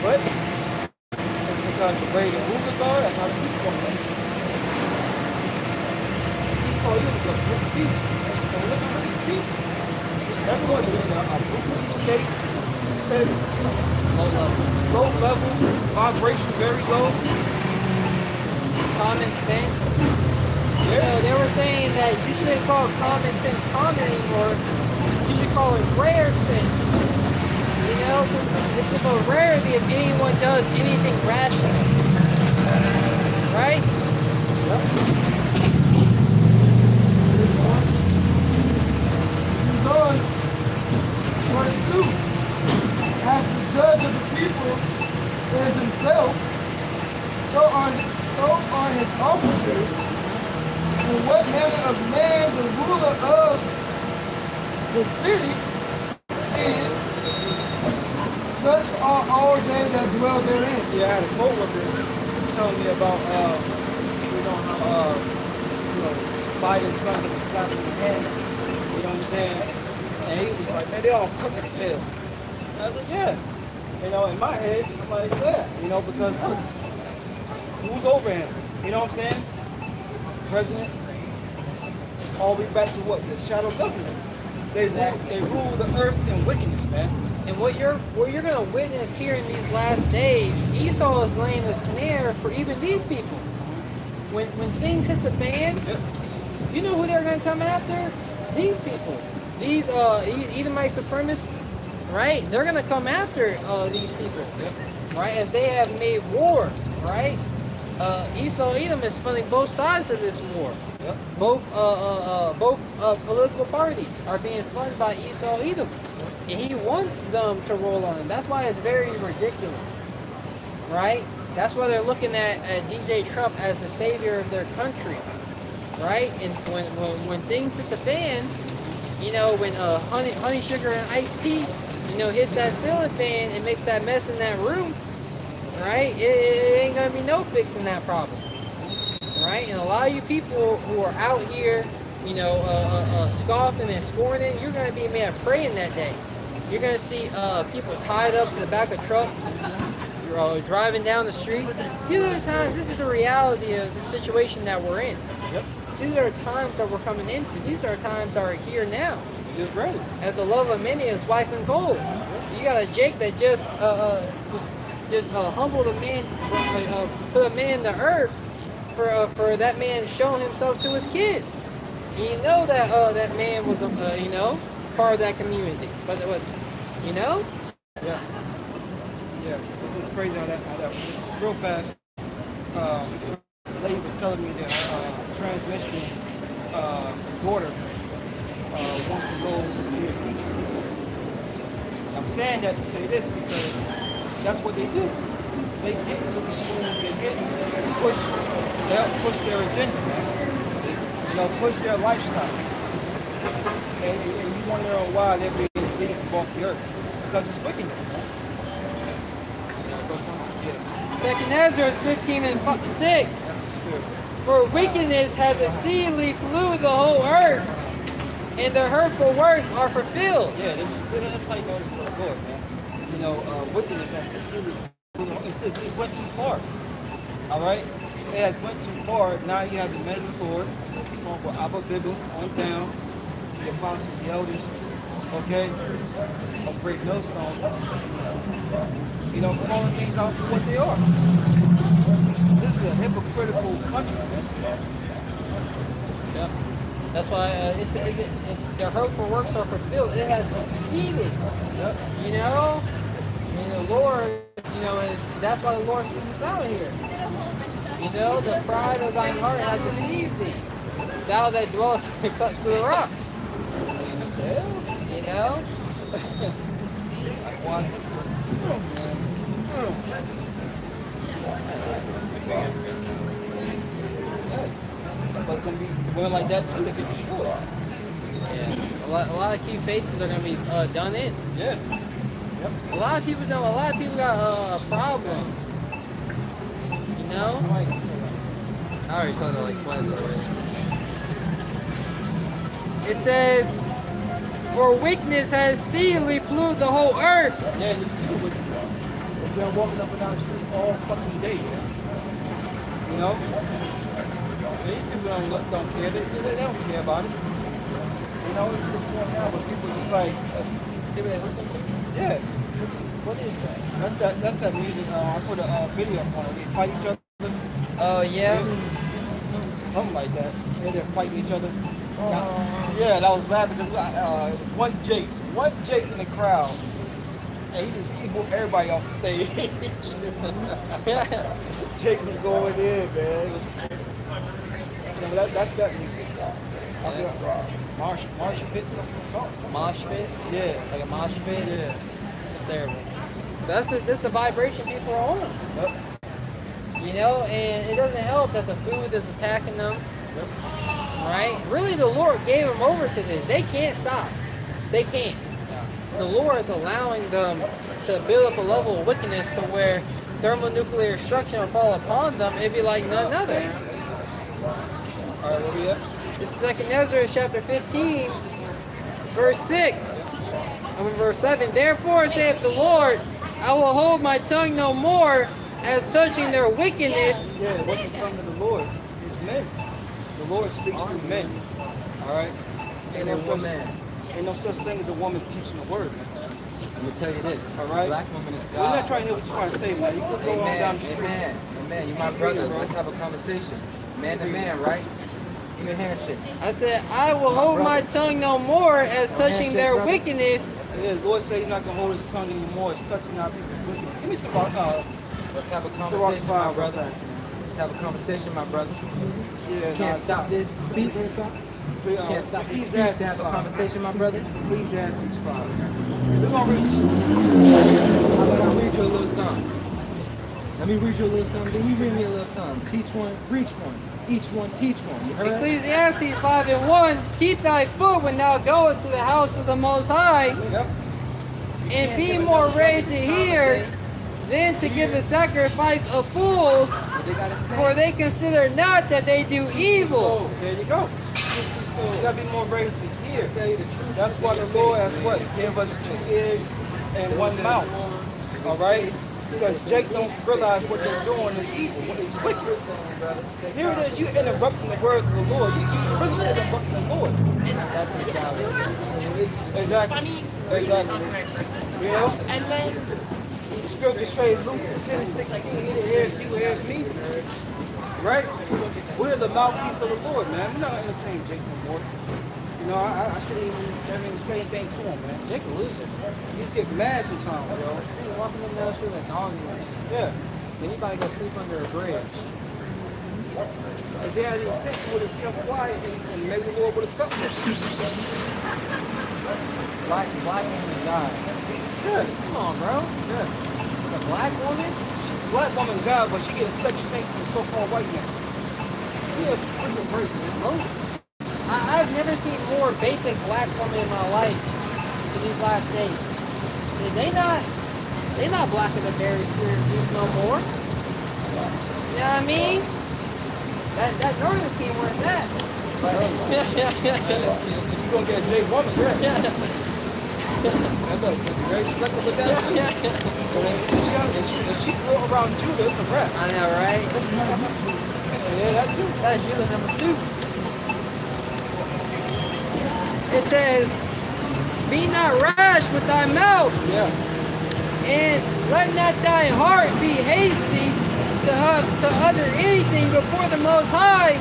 But it's because the way the rulers are, that's how the people are. Esau, he was a brute beast. And look at these people. Everyone's in a brute state. Low level, vibration very low. Common sense. You know, they were saying that you shouldn't call common sense common anymore. You should call it rare sense. You know, it's of a rarity if anyone does anything rational. Right? Yep. On verse 2, as the judge of the people is himself, so are his officers, and what manner of man the ruler of the city is, such are all they that dwell therein. Yeah, I had a co-worker telling me about, Biden's son that was slapped in the hand. You know what I'm saying? And he was like, man, they all crooked as hell. And I was like, yeah. You know, in my head, I'm like, yeah. You know, because look, who's over him? You know what I'm saying? President. All the way back to what? The shadow government. They rule the earth in wickedness, man. And what you're gonna witness here in these last days, Esau is laying a snare for even these people. When things hit the fan, you know who they're gonna come after? These people. These Edomite supremacists, right? They're gonna come after these people, right? As they have made war, right? Esau Edom is funding both sides of this war. Both political parties are being funded by Esau Edom, and he wants them to roll on him. That's why it's very ridiculous, right? That's why they're looking at DJ Trump as the savior of their country, right? And when things hit the fan, you know, when honey sugar and iced tea, you know, hits that ceiling fan and makes that mess in that room, right? It ain't gonna be no fixing that problem, right? And a lot of you people who are out here, you know, scoffing and scorning, you're gonna be mad praying that day. You're gonna see people tied up to the back of trucks, driving down the street. These are times. This is the reality of the situation that we're in. These are times that we're coming into. These are times that are here now. Just ready. As the love of many is waxing cold. You got a Jake that just humbled a man, put a man in the earth for that man showing himself to his kids. And you know that that man was you know, part of that community. But you know. Yeah. This is crazy how that this is real fast. The lady was telling me that transmission daughter wants to go be a teacher. I'm saying that to say this because that's what they do. They get into the schools, they help push their agenda, man. You know, push their lifestyle. And you wonder why they're being deleted from off the earth. Because it's wickedness, man. Second Ezra 15 and 6. For wickedness has exceedingly polluted the whole earth, and their hurtful works are fulfilled. Yeah, that's how you know it's the Lord, man. You know, wickedness has exceedingly, it went too far. All right? It has went too far. Now you have the men of the Lord, song for Abba Bibbins, on down, the apostles, the elders, okay, of Great Millstone, you know, calling things out for what they are. This is a hypocritical country, man. Yep. That's why their hurtful works are fulfilled. It has exceeded. Yep. You know? And the Lord, you know, that's why the Lord sent us out here. You know, the pride of thine heart has deceived thee. thou that dwellest in the clefts of the rocks. You know? Like once. But it's gonna be one like that too. They get destroyed. Yeah. A lot of key faces are gonna be done in. Yeah. Yep. A lot of people know. A lot of people got problems. You know? I already saw that like twice already. It says, "For weakness has exceedingly polluted the whole earth." Yeah, you see what if they're walking up and down the streets all fucking day. You know? These people don't care. They don't care about it. You know, it's just going down, but people just like, yeah. What is that? That's that music. I put a video up on it. They fight each other. Oh yeah. Something like that. And they're fighting each other. Yeah, that was bad because one Jake in the crowd. And he moved everybody off the stage. Jake was going in, man. That's that music. Marsh pit, something. Mosh pit? Yeah. Like a mosh pit? Yeah. It's terrible. That's the vibration people are on. Yep. You know, and it doesn't help that the food is attacking them. Yep. Right? Really, the Lord gave them over to this. They can't stop. They can't. The Lord is allowing them to build up a level of wickedness to where thermonuclear destruction will fall upon them. It'd be like none other. All right, where we at? This is 2nd Ezra chapter 15, verse 6. And verse 7. Therefore saith the Lord, I will hold my tongue no more as touching their wickedness. Yeah, what's the tongue of the Lord? It's men. The Lord speaks through men. All right? Ain't no such thing as a woman teaching the word, man. Let me tell you this. All right? Black woman is We're God. not trying to hear what you're trying to say, man. You can go on down the street. Amen. You my brother. Let's have a conversation. Man to man, right? Give me a handshake. I said, I will hold my tongue no more as touching their wickedness. Yeah, the Lord said he's not going to hold his tongue anymore. It's touching our people's wickedness. Give me some Let's have a conversation, my brother. Let's have a conversation, my brother. Yeah, You can't stop this speech. You can't stop this speech to have a conversation, my brother. Ecclesiastes 5. We're going to read How about I read you a little something? Let me read you a little something. Then you read me a little something. Teach one, preach one. Each one, teach one. You heard? Ecclesiastes 5:1. Keep thy foot when thou goest to the house of the Most High, Yep. and be more ready to hear than to give the sacrifice of fools, What they gotta say? for they consider not that they do evil. There you go. You got to be more ready to hear. Tell you the truth. That's why the Lord has what? Give us 2 ears and 1 mouth. All right? Because Jake don't realize what they're doing is evil. It's wicked. Here it is. You interrupting the words of the Lord. You really interrupting the Lord. That's mentality. Exactly. You know? The scripture says Luke 10:16. He hears you, hears me. Right? We're the mouthpiece of the Lord, man. We're not going to entertain Jake no more. You know, I shouldn't even say anything to him, man. Jake a loser. He just get mad sometimes, bro. He's walking up down the street like dogs in his hand. Yeah. Then you about to go sleep under a bridge. If they had any sense, would have kept quiet and maybe the Lord would have something. Black woman died. Yeah. Come on, bro. Yeah. A black woman? Black woman God, but she getting Section 8 from so-called white men. Yeah, freaking break, man. I've never seen more basic black woman in my life in these last days. They not blacking the Mary Spirit juice no more. You know what I mean? That northern team weren't that. If you gonna get a J woman, yeah. And look, very selective with that. If she grew around Judah, it's a wrap. I know, right? Yeah, that too. That's usually number 2. It says, be not rash with thy mouth, Yeah. and let not thy heart be hasty to utter anything before the Most High,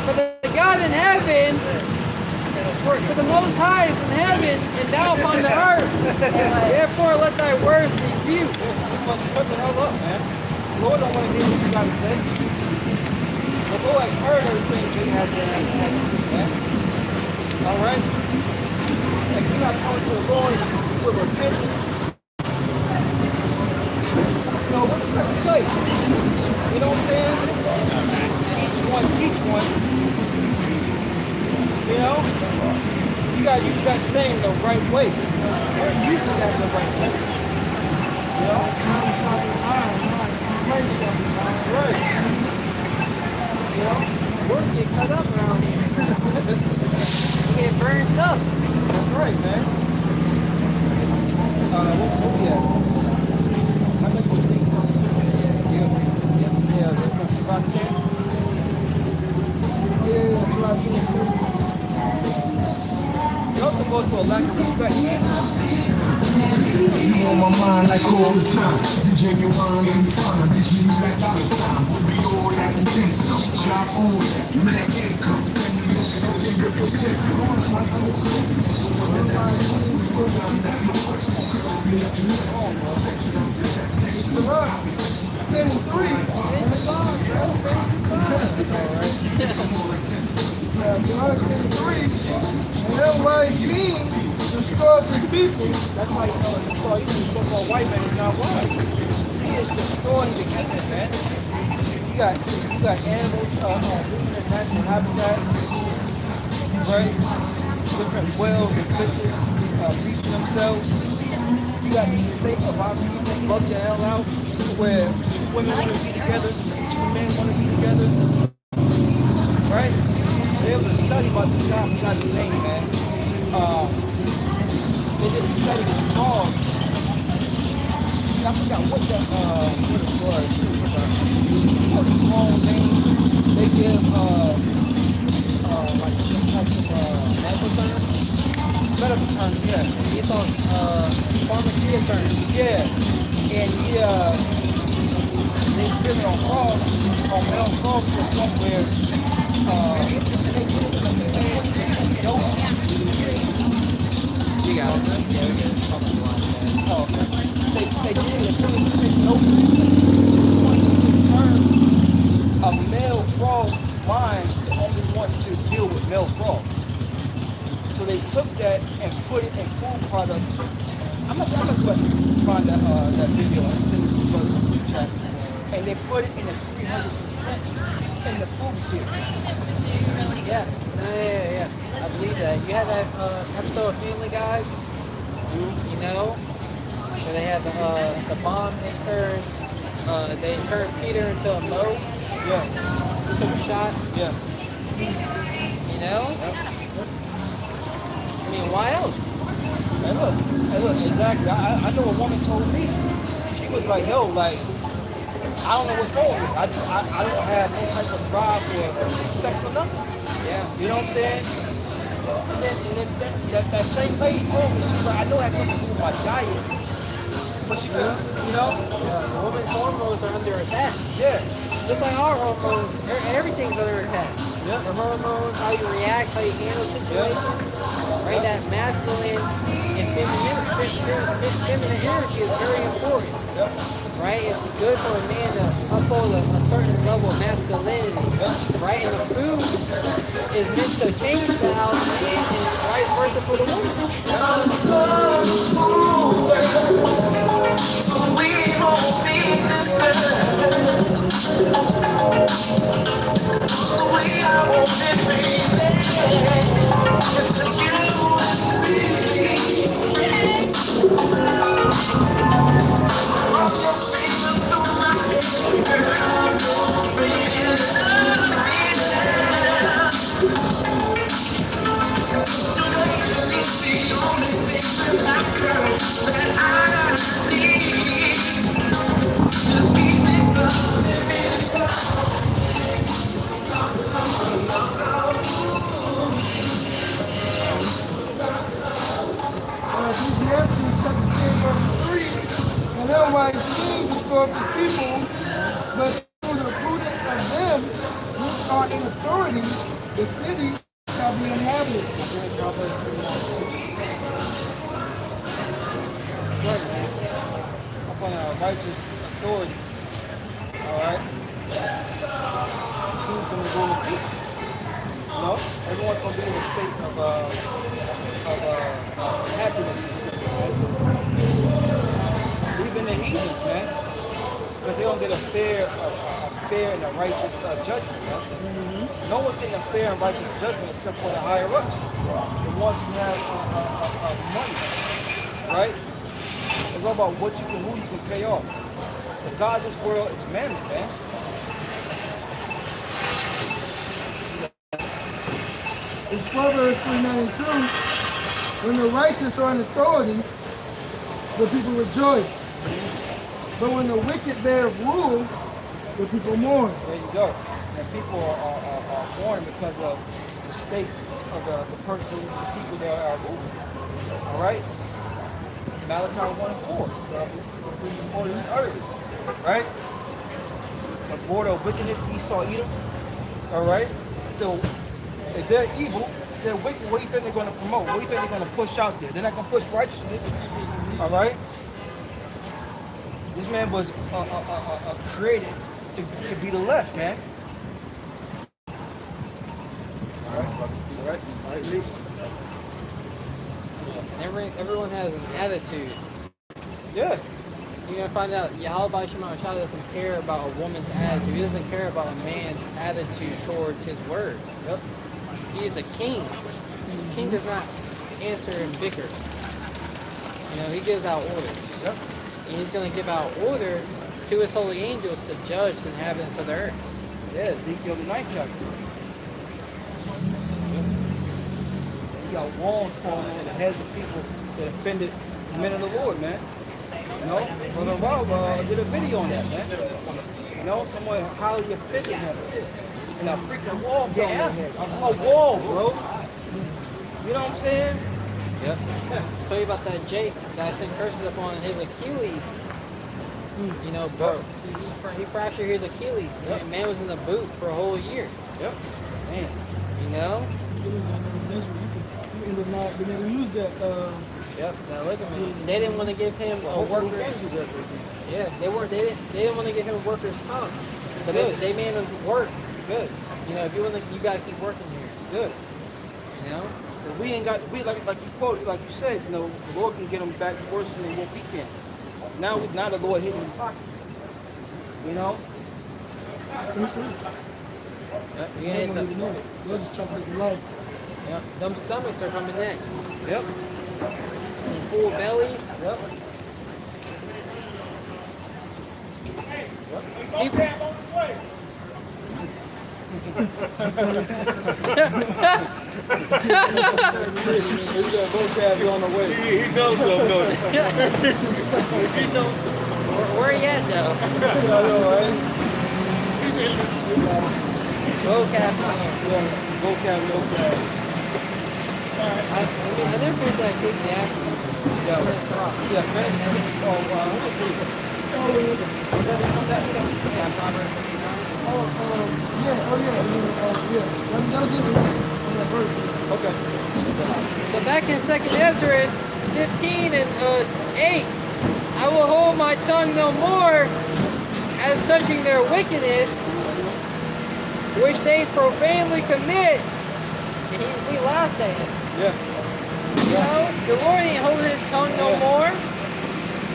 for the God in heaven, for the Most High is in heaven, and thou upon the earth. Therefore let thy words be few. You must shut the hell up, man. The Lord don't want to hear what you got to say. The Boaz heard everything they had to see, man. All right? If you're not coming to the Lord with repentance, you know, what does that say? You know what I'm saying? Each one teach one. You know? You gotta use that saying the right way. We're using that the right way. You know? Right. You know? Work get cut up around here. You get burned up. That's right, man. What we at? I think we're yeah, that's about 10. Yeah, that's what I think too. It also goes to a lack of respect, man. You on my mind like all the time. You genuine and you fine. Bitch, you like dollar sign. We'll be all that and then some. Job on, man, income. Look, 10 and 3. And that wise king destroyed his people. That's how you know it's called. Even the so-called white man is not wise. He is destroying the kingdom, man. You got animals living in natural habitat, right? Different whales and fishes beaching themselves. You got these states of our people that bug the hell out, where 2 women want to be together, 2 men want to be together, right? There was a study about this guy, I forgot his name, man. They did a study with frogs. I forgot what it was. What the wrong name? They give like some types of Medical terms? medical terms, yeah. You saw pharmacia terms. Yeah. And they experiment on frogs, on male frogs to the point where You got it. Yeah, we get it. oh, okay. They did a 20% dosage to turn a male frog's mind to only want to deal with male frogs. So they took that and put it in food products. I'm gonna find that video and send it to us in the chat. And they put it in a 300% in the food tier. Yeah. I believe that. You had that episode of Family Guy, you know, where they had the bomb they turned Peter into a moat. Yeah. He took a shot. Yeah. You know? Yep. I mean, why else? Hey look, exactly. I know a woman told me, she was like, yo, like, I don't know what's wrong with me. I don't have no type of drive for sex or nothing. Yeah. You know what I'm saying? And then that same lady told me, she was like, I know it has something to do with my diet. But she could, you know? Yeah, women's hormones are under attack. Yeah. Just like our hormones, everything's under attack. Yeah. The hormones, how you react, how you handle situations, right? Yeah. That masculine and feminine energy is very important, Yep. right? It's good for a man to uphold a certain level of masculinity, right? And the food is meant to change the house man and vice versa for the woman. So we won't be disturbed. The way I want it, baby. It's just you and me. I'm just feeling through my head. It's the only thing that I need. Just keep it coming. Ecclesiastes chapter 10, verse 3. And that wise king destroyed his people, but through the prudence of them which are in authority, the city shall be inhabited. Right, man. Upon a righteous authority. Alright? Who's gonna go gonna be in a state of happiness. Even the heathens, man, because they don't get a fair and a righteous judgment, man. No one's getting a fair and righteous judgment except for the higher ups, the ones who have money, right? It's all about what you can, who you can pay off. The God of this world is mammon, man. It's Proverbs 3:92. When the righteous are in authority, the people rejoice. But when the wicked bear rule, the people mourn. There you go. And people are mourning because of the state of the person, the people that are ruling. All right? Malachi 1:4. The border of the earth. Right? The border of wickedness, Esau, Edom. All right? So, if they're evil, they're wicked, what do you think they're going to promote? What do you think they're going to push out there? They're not going to push righteousness. All right? This man was created to be the left, man. All right. Everyone has an attitude. Yeah. You're gonna find out Yahweh Shema Shah doesn't care about a woman's attitude. He doesn't care about a man's attitude towards his word. Yep. He is a king. The king does not answer and bicker. You know, he gives out orders. Yep. And he's gonna give out order to his holy angels to judge the inhabitants of the earth. Yeah, Ezekiel the 9th chapter. You got walls falling on the heads of people that offended the men of the Lord, man. You know, Brother Rob did a video on that, man. You know, someone highly offended him. And a freaking wall fell on their head. A wall, bro. You know what I'm saying? Yep. Tell you about that Jake that I think curses upon his Achilles. You know, bro, he fractured his Achilles. Yep. Man was in the boot for a whole year. Yep. Man. You know? You end up not being able to use that. Yep, that ligament. And they didn't want to give him a worker. Yeah, they didn't want to give him workers' comp. But they made him work. Good. You know, if you want to, you gotta keep working here. Good. You know? We ain't got, like you quoted, like you said, you know, the Lord can get them back worse than what we can. Now the Lord hitting the pockets. You know? You ain't the, They'll just chop it in life. yep. Them stomachs are coming next. Yep. Full bellies. Yep. People, He's got vocab on the way. He knows them, don't he? He knows them. where he at though? I know, right? Vocab man. Yeah, vocab. I never finished that Ecclesiastes. Yeah, man. That was in that verse. Okay. So back in 2nd Ezra 15 and 8, I will hold my tongue no more as touching their wickedness, which they profanely commit. And we laughed at him. Yeah. You know, the Lord ain't holding his tongue no more.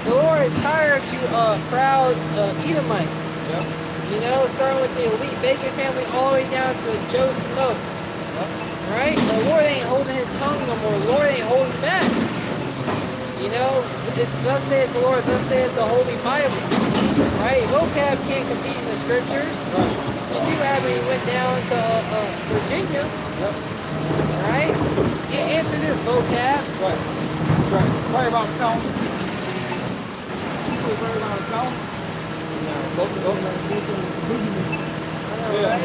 The Lord is tired of you proud Edomites. Yeah. You know, starting with the elite Bacon family all the way down to Joe Smoke. Right? The Lord ain't holding his tongue no more. The Lord ain't holding back. You know, it's thus saith the Lord, thus saith the Holy Bible. Right? Vocab can't compete in the scriptures. You see what happened? He went down to Virginia. Yep. Right? Answer this, vocab. Right. Right around town. People right around town. No, go. Yeah.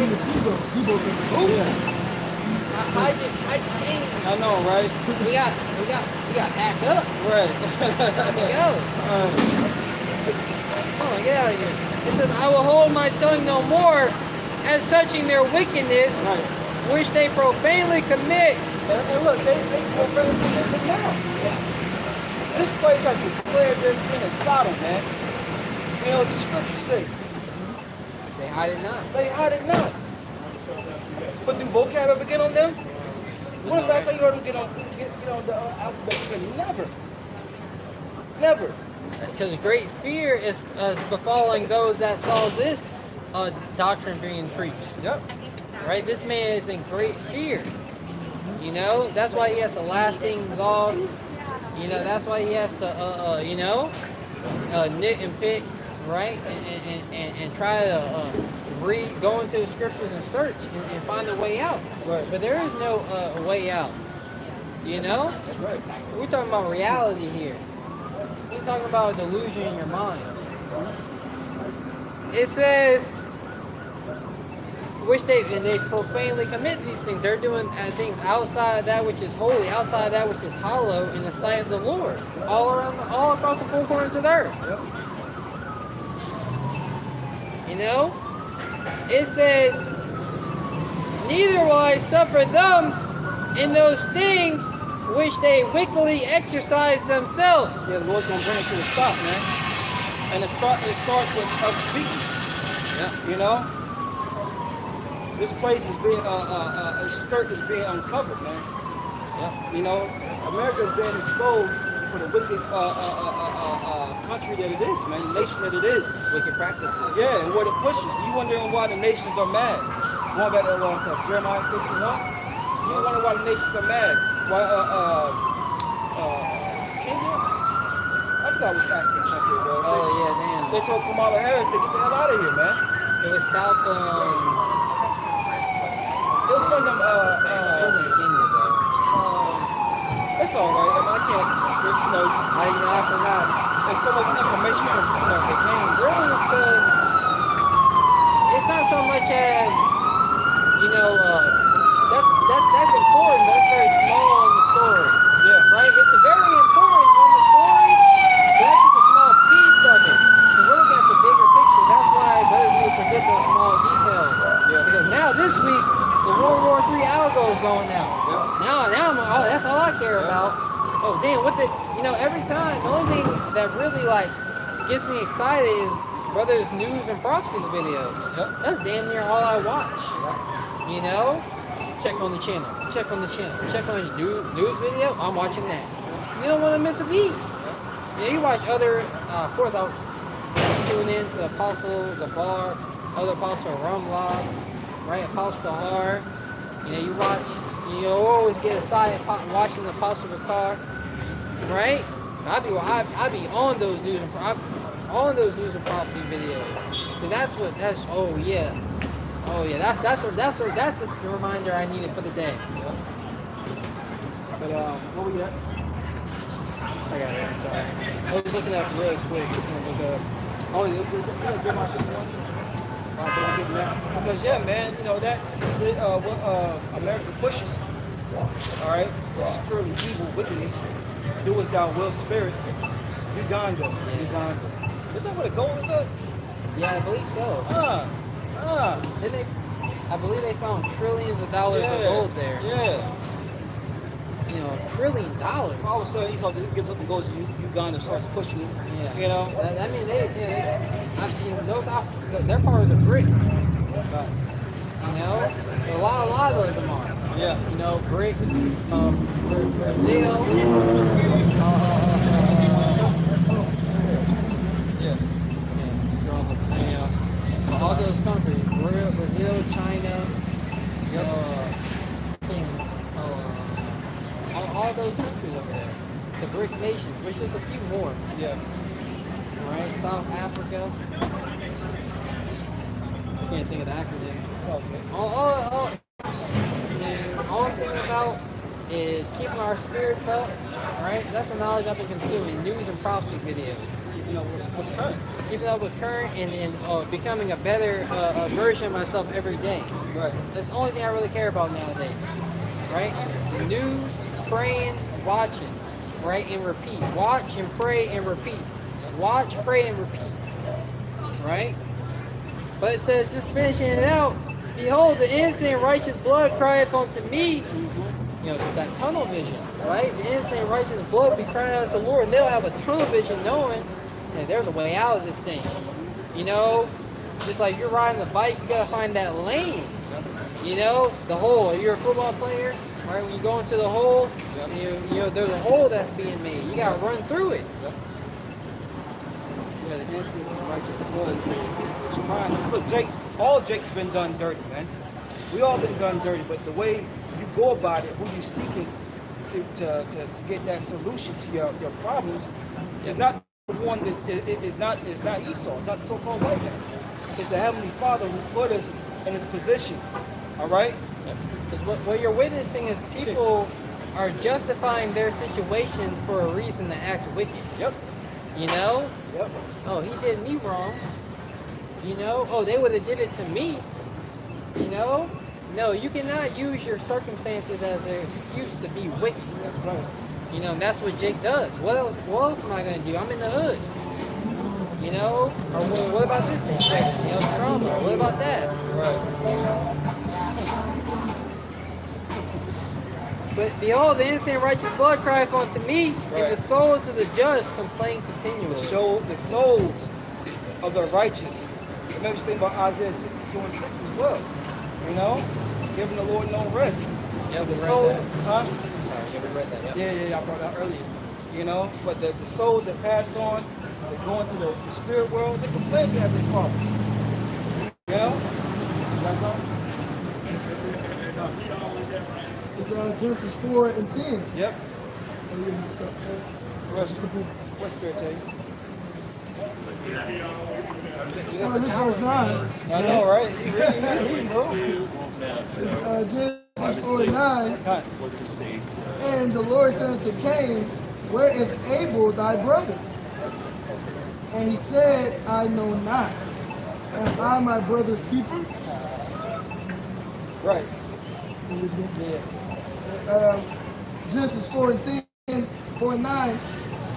Hide the chain. I know, right? We got back up. Right. Let me go. Come on, get out of here. It says, I will hold my tongue no more as touching their wickedness, Right. which they profanely commit. And look, they profanely commit it now. This place has declared their sin in Sodom, man. You know, it's the scripture say. They hide it not. They hide it not. But do vocab ever get on them? When was the last time you heard him get on the alphabet? Never. Never. Because great fear is befalling those that saw this doctrine being preached. Yep. Right? This man is in great fear. You know, that's why he has to laugh things off. You know, that's why he has to, nit and pick, right? And try to go into the scriptures and search and find a way out. Right. But there is no way out. You know? That's right. We're talking about reality here. We're talking about a delusion in your mind. It says, which they profanely commit these things. They're doing things outside that which is holy, outside that which is hollow in the sight of the Lord, all across the four corners of the earth. Yep. You know, it says, neither will I suffer them in those things which they wickedly exercise themselves. Yeah, the Lord's gonna bring it to a stop, man. And it starts with us speaking. Yeah. You know, this place is being a skirt is being uncovered, man. Yep. You know, America is being exposed for the wicked country that it is, man. The nation that it is. Wicked practices. Yeah, and what it pushes. You wondering why the nations are mad? Going back to Jeremiah 51. You wonder why the nations are mad? Why Kenya? I forgot which African country it was. Oh yeah, damn. They told Kamala Harris to get the hell out of here, man. It was South. It was one of them. It wasn't Kenya though. It's all right. I mean, I can't. I forgot. There's so much information to contain. Really, it's because it's not so much as that's important. That's very small in the story. Yeah. Right? It's very important on the story, but that's just a small piece of it. So we're looking at the bigger picture. That's why brothers need to forget those small details. Yeah. Because now this week, the World War III algo is going out. Yeah. Now that's all I care about. Oh damn, every time, the only thing that really gets me excited is brothers' news and prophecies videos. Yep. That's damn near all I watch. You know? Check on the channel. Check on the channel. Check on his news video. I'm watching that. You don't want to miss a beat. You know, you watch other, of course, I'll tune in to Apostle the Bar, other Apostle Rumlock, right? Apostle Har. You know, you watch. You always get excited watching the Apostle Bakar, right? I be on those news and prophecy videos. And that's the reminder I needed for the day. But what we got? I got it. Sorry. I was looking up real quick. Just gonna look up. Oh, yeah, Jeremiah 51. Because yeah, man, you know that what America pushes. All right, which is purely evil wickedness. Do as thou wilt, spirit. Uganda. Isn't that what the goal is at? Yeah, I believe so. I believe they found trillions of dollars of gold there. Yeah. You know, $1 trillion. All of a sudden, Esau just gets up and goes to Uganda and starts pushing it. Yeah. You know. I mean, they're part of the BRICS. You know, a lot of them are. Yeah. You know, BRICS, Brazil. All those countries, Brazil, China, all those countries over there, the BRICS nations, which is a few more. Yeah. Right, South Africa. I can't think of the acronym. All I'm thinking about is keeping our spirits up. Right, that's the knowledge I've been consuming. News and prophecy videos. You know what's current. Keeping up with current and becoming a better version of myself every day. Right. That's the only thing I really care about nowadays. Right? The news, praying, watching, right, and repeat. Watch and pray and repeat. Watch, pray, and repeat. Right? But it says, just finishing it out. Behold, the innocent and righteous blood crieth unto me. You know, that tunnel vision, right? The innocent and righteous blood be crying out to the Lord, and they'll have a tunnel vision knowing that there's a way out of this thing. You know, just like you're riding a bike, you gotta find that lane. You know, the hole. You're a football player, Right? When you go into the hole, you know there's a hole that's being made. You gotta run through it. Yeah, the innocent righteous blood. It's mine. Look, Jake, all Jake's been done dirty, man. We all been done dirty, but the way you go about it, who you seeking to get that solution to your problems is not the one that is not Esau. It's not the so-called white man. It's the Heavenly Father who put us in this position. All right? What you're witnessing is people are justifying their situation for a reason to act wicked. Yep. You know? Yep. Oh, he did me wrong. You know? Oh, they would have did it to me. You know? No, you cannot use your circumstances as an excuse to be wicked. That's right. You know, and that's what Jake does. What else am I gonna do? I'm in the hood. You know? Or what about this situation? You know, trauma. What about that? Right. But behold, the innocent righteous blood crieth unto me, Right. and the souls of the just complain continually. The souls of the righteous. Remember, think about Isaiah 62 and 6 as well. You know, giving the Lord no rest. Yeah, we The read soul, that. huh? Sorry, yeah, we read that. Yep. Yeah, I brought that earlier. You know, but the souls that pass on, that go into the spirit world, they complain to have their problem. You know? That's all? It's Genesis 4 and 10. Yep. Oh, What spirit tell you? this verse 9. I know, right? You reading, bro? It's Genesis 4 and 9. Huh. And the Lord said unto Cain, where is Abel thy brother? And he said, I know not. Am I my brother's keeper? Right. Yeah. Genesis 4 and 10, 4 and 9.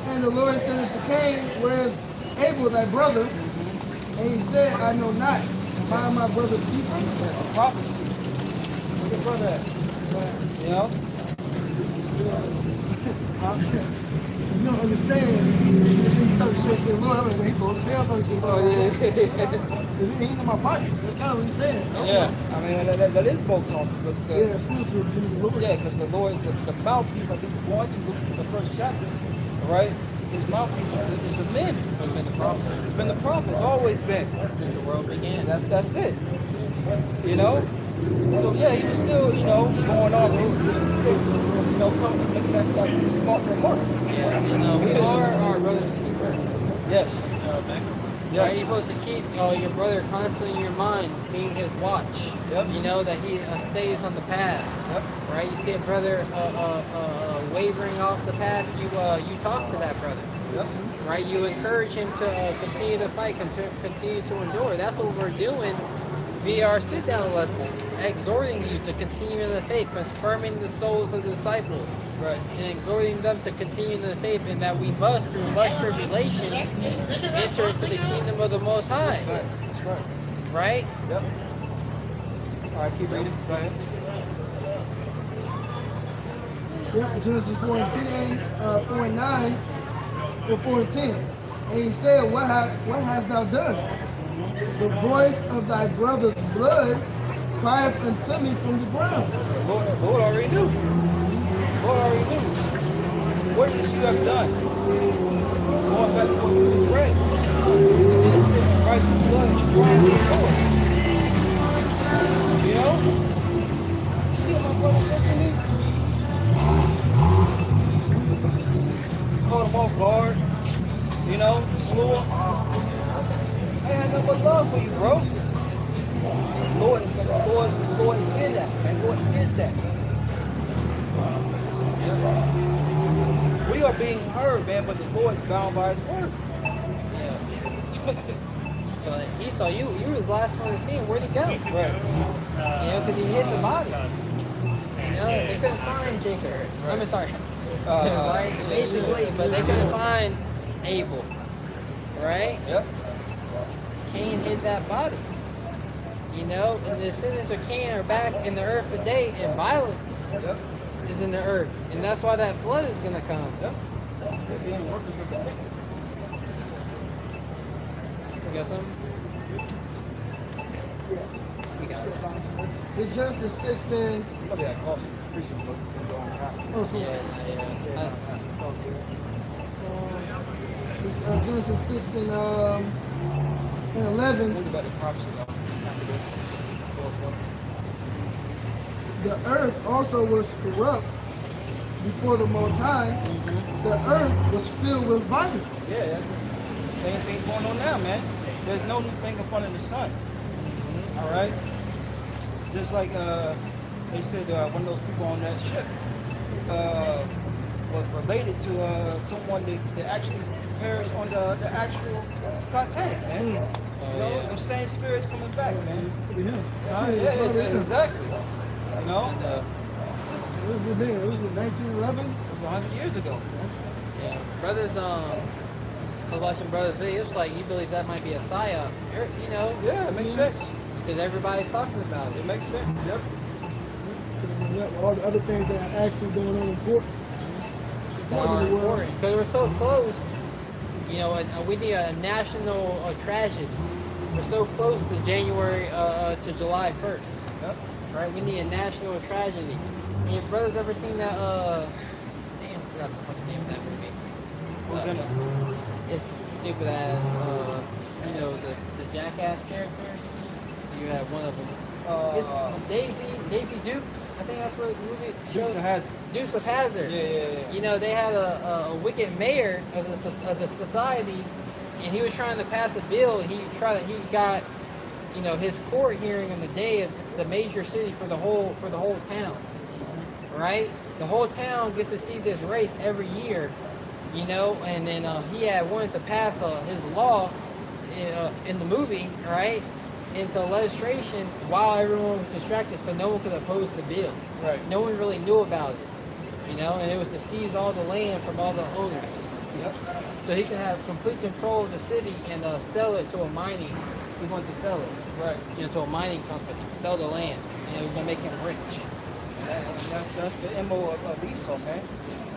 And the Lord said unto Cain, where is Abel thy brother? And he said, I know not. Am I my brother's keeper? That's a prophecy. Where's your brother at? You know? Huh? You don't understand. You start to say, Lord, I'm like, Abel. See, I'm talking to Lord. It ain't in my pocket. That's kind of what he's saying. Yeah. I mean, that is both talk. Yeah, spiritual. Yeah, because the Lord, the mouthpiece, I think we're going to the first chapter, right? His mouthpiece is the men. It's been the prophet. It's been the prophet. It's always been. Since the world began. That's it. You know? So yeah, he was still, you know, going off, you know, making that smart remark. Yeah, you know, we are our brother's keeper. Yes. Right? Yes. You're supposed to keep your brother constantly in your mind, being his watch. Yep. You know, that he stays on the path. Yep. Right? You see a brother wavering off the path, you talk to that brother. Yep. Right? You encourage him to continue to fight, continue to endure. That's what we're doing via our sit-down lessons, exhorting you to continue in the faith, confirming the souls of the disciples, Right. and exhorting them to continue in the faith, and that we must, through much tribulation, enter into the kingdom of the Most High. That's right. Right? Yep. All right, keep reading. Go ahead. Yeah, Genesis 4 and 10, 4 and 9, or 4 and 10. And he said, what hast thou done? The voice of thy brother's blood crieth unto me from the ground. Lord already knew. Lord already knew. What did you have done? Going back to what we just read. Innocent, righteous blood is crying to the Lord. You know? You see what my brother did to me? Caught him off guard. You know? Slew him. I had nothing but love for you, bro. Lord is that, man. Lord is that. We are being heard, man, but the Lord is bound by his word. Yeah. But Esau, you were the last one to see him. Where'd he go? Right. You know, because he hid the body. You know, they couldn't find Jacob. I'm sorry. Right? Basically, but they couldn't find Abel. Right? Yep. Cain hid that body. You know, and the descendants of Cain are back in the earth today, and violence Yep. is in the earth. And that's why that flood is going to come. Yep. They're being workers of the wicked. You got something? Yeah. You got it. It's Genesis 6 and Probably that cost increases, but oh, so, Yeah, it's Genesis 6 and 11. Think about the prophecy after this. The earth also was corrupt before the Most High. The earth was filled with violence. Yeah, same thing going on now, man. There's no new thing up under the sun. All right. Just like they said, one of those people on that ship was related to someone that actually perished on the actual Titanic, man. You know, them same spirits coming back, man. Yeah, exactly. You know, What was it then? It was 1911. it was 100 years ago. yeah. Brothers, I was watching Brothers videos, like he believes that might be a psyop. You know, Yeah, it makes sense. because everybody's talking about It it. makes sense. Yep. All the other things that are actually going on in court. Important because we're so close. You know, and we need a national tragedy. We're so close to January to July 1st. Yep. Right? We need a national tragedy. And your brother's ever seen that? Damn, I forgot the fucking name of that movie. Who's in it? It's stupid as, you know, the Jackass characters. You have one of them. It's Daisy Dukes. I think that's what the movie shows. Dukes of Hazzard. Dukes of Hazzard. Yeah. You know, they had a wicked mayor of the society, and he was trying to pass a bill. He got, you know, his court hearing on the day of the major city for the whole town. Right? The whole town gets to see this race every year. You know, and then he had wanted to pass his law in the movie, right, into legislation while everyone was distracted, so no one could oppose the bill. Right. No one really knew about it, you know, and it was to seize all the land from all the owners. Yep. So he can have complete control of the city and sell it to a mining. He wanted to sell it, Right. you know, to a mining company, sell the land, and it was gonna make him rich. And that's the MO of Esau, man.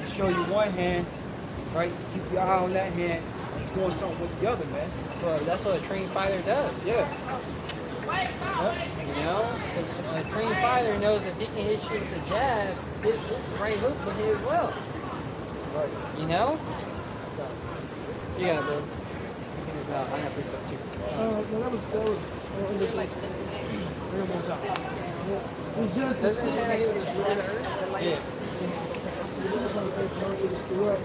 To show you one hand, right? Keep your eye on that hand. He's doing something with the other, man. So that's what a trained fighter does. Yeah. You know, 'cause a trained fighter knows if he can hit you with the jab, his right hook can hit as well. Right. You know? You got it, bro. I got free stuff too. No, that was in this one. Three more times. It's Genesis 6. Doesn't it say it was destroy the earth? Yeah. It was corrupt.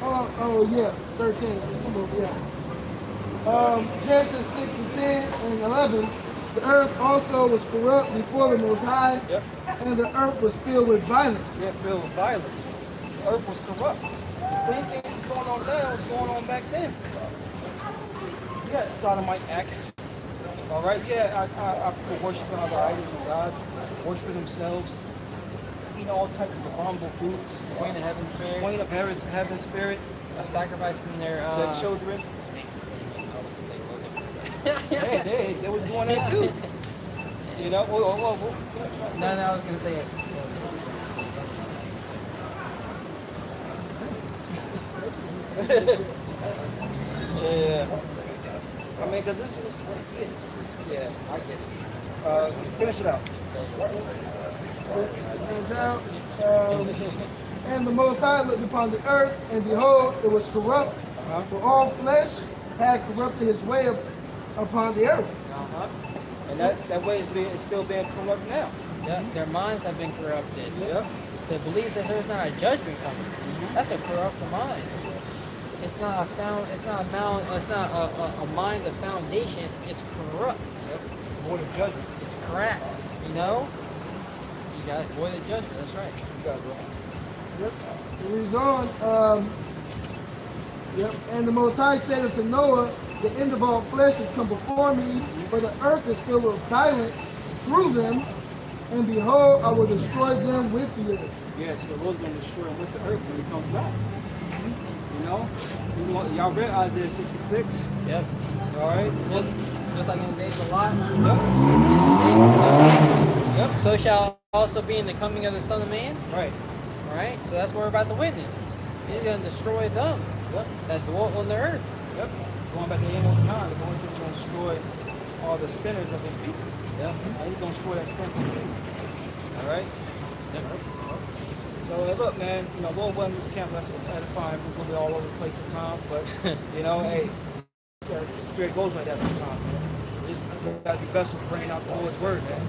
Oh yeah, 13. Yeah. Genesis 6 and 10 and 11. The earth also was corrupt before the Most High, Yep. and the earth was filled with violence. Yeah, filled with violence. The earth was corrupt. The same thing that's going on now was going on back then. Yeah, sodomite acts. All right. Yeah, people worshiping other idols and gods, worshiping themselves, eating all types of abominable foods. Queen of Heaven Spirit. Queen of Heaven Spirit, Sacrificing their their children. Hey, they were doing that too. You know. Whoa. No, I was gonna say it. Yeah. I mean, cause this is. Yeah, I get it. So finish it out. Goes out. And the Most High looked upon the earth, and behold, it was corrupt. For all flesh had corrupted his way upon the earth. And that way it's still being corrupt now. Yeah, their minds have been corrupted. Yep. To believe that there's not a judgment coming. That's a corrupt mind. It's not a mind of foundation. It's corrupt. Yep. It's void of judgment. It's cracked. You know. You got void of judgment. That's right. You got it, bro. Yep. It reads on. Yep. And the Most High said unto Noah, the end of all flesh is come before me, for the earth is filled with violence through them, and behold, I will destroy them with the earth. Yes, the Lord's going to destroy him with the earth when he comes back. You know? Y'all read Isaiah 66? Yep. All right? Just like in the days of Lot. Yep. So shall also be in the coming of the Son of Man. Right. Right? So that's what we're about to witness. He's going to destroy them Yep. that dwell on the earth. Yep. Going back to Amos 9, the Lord said he's going to destroy all the sinners of his people. Yep. Yeah. He's gonna destroy that sin. All right. Yep. So look, man. You know, Lord willing, this camp lesson is edifying. We're gonna be all over the place at times, but you know, hey, the spirit goes like that sometimes, man. We just gotta be vessels bringing out the Lord's word, man.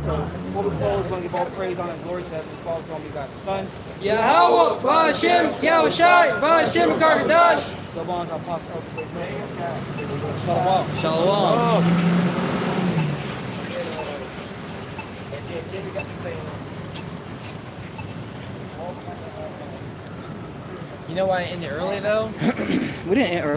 So before we close, we're gonna give all praise, honor, and glory to Heavenly Father, to only God the Son. Yahweh, Ba'ashem, Yahushai, Ba'ashem, Karkadash. Shalom, Apostle. Shalom. Shalom. You know why I ended early though? We didn't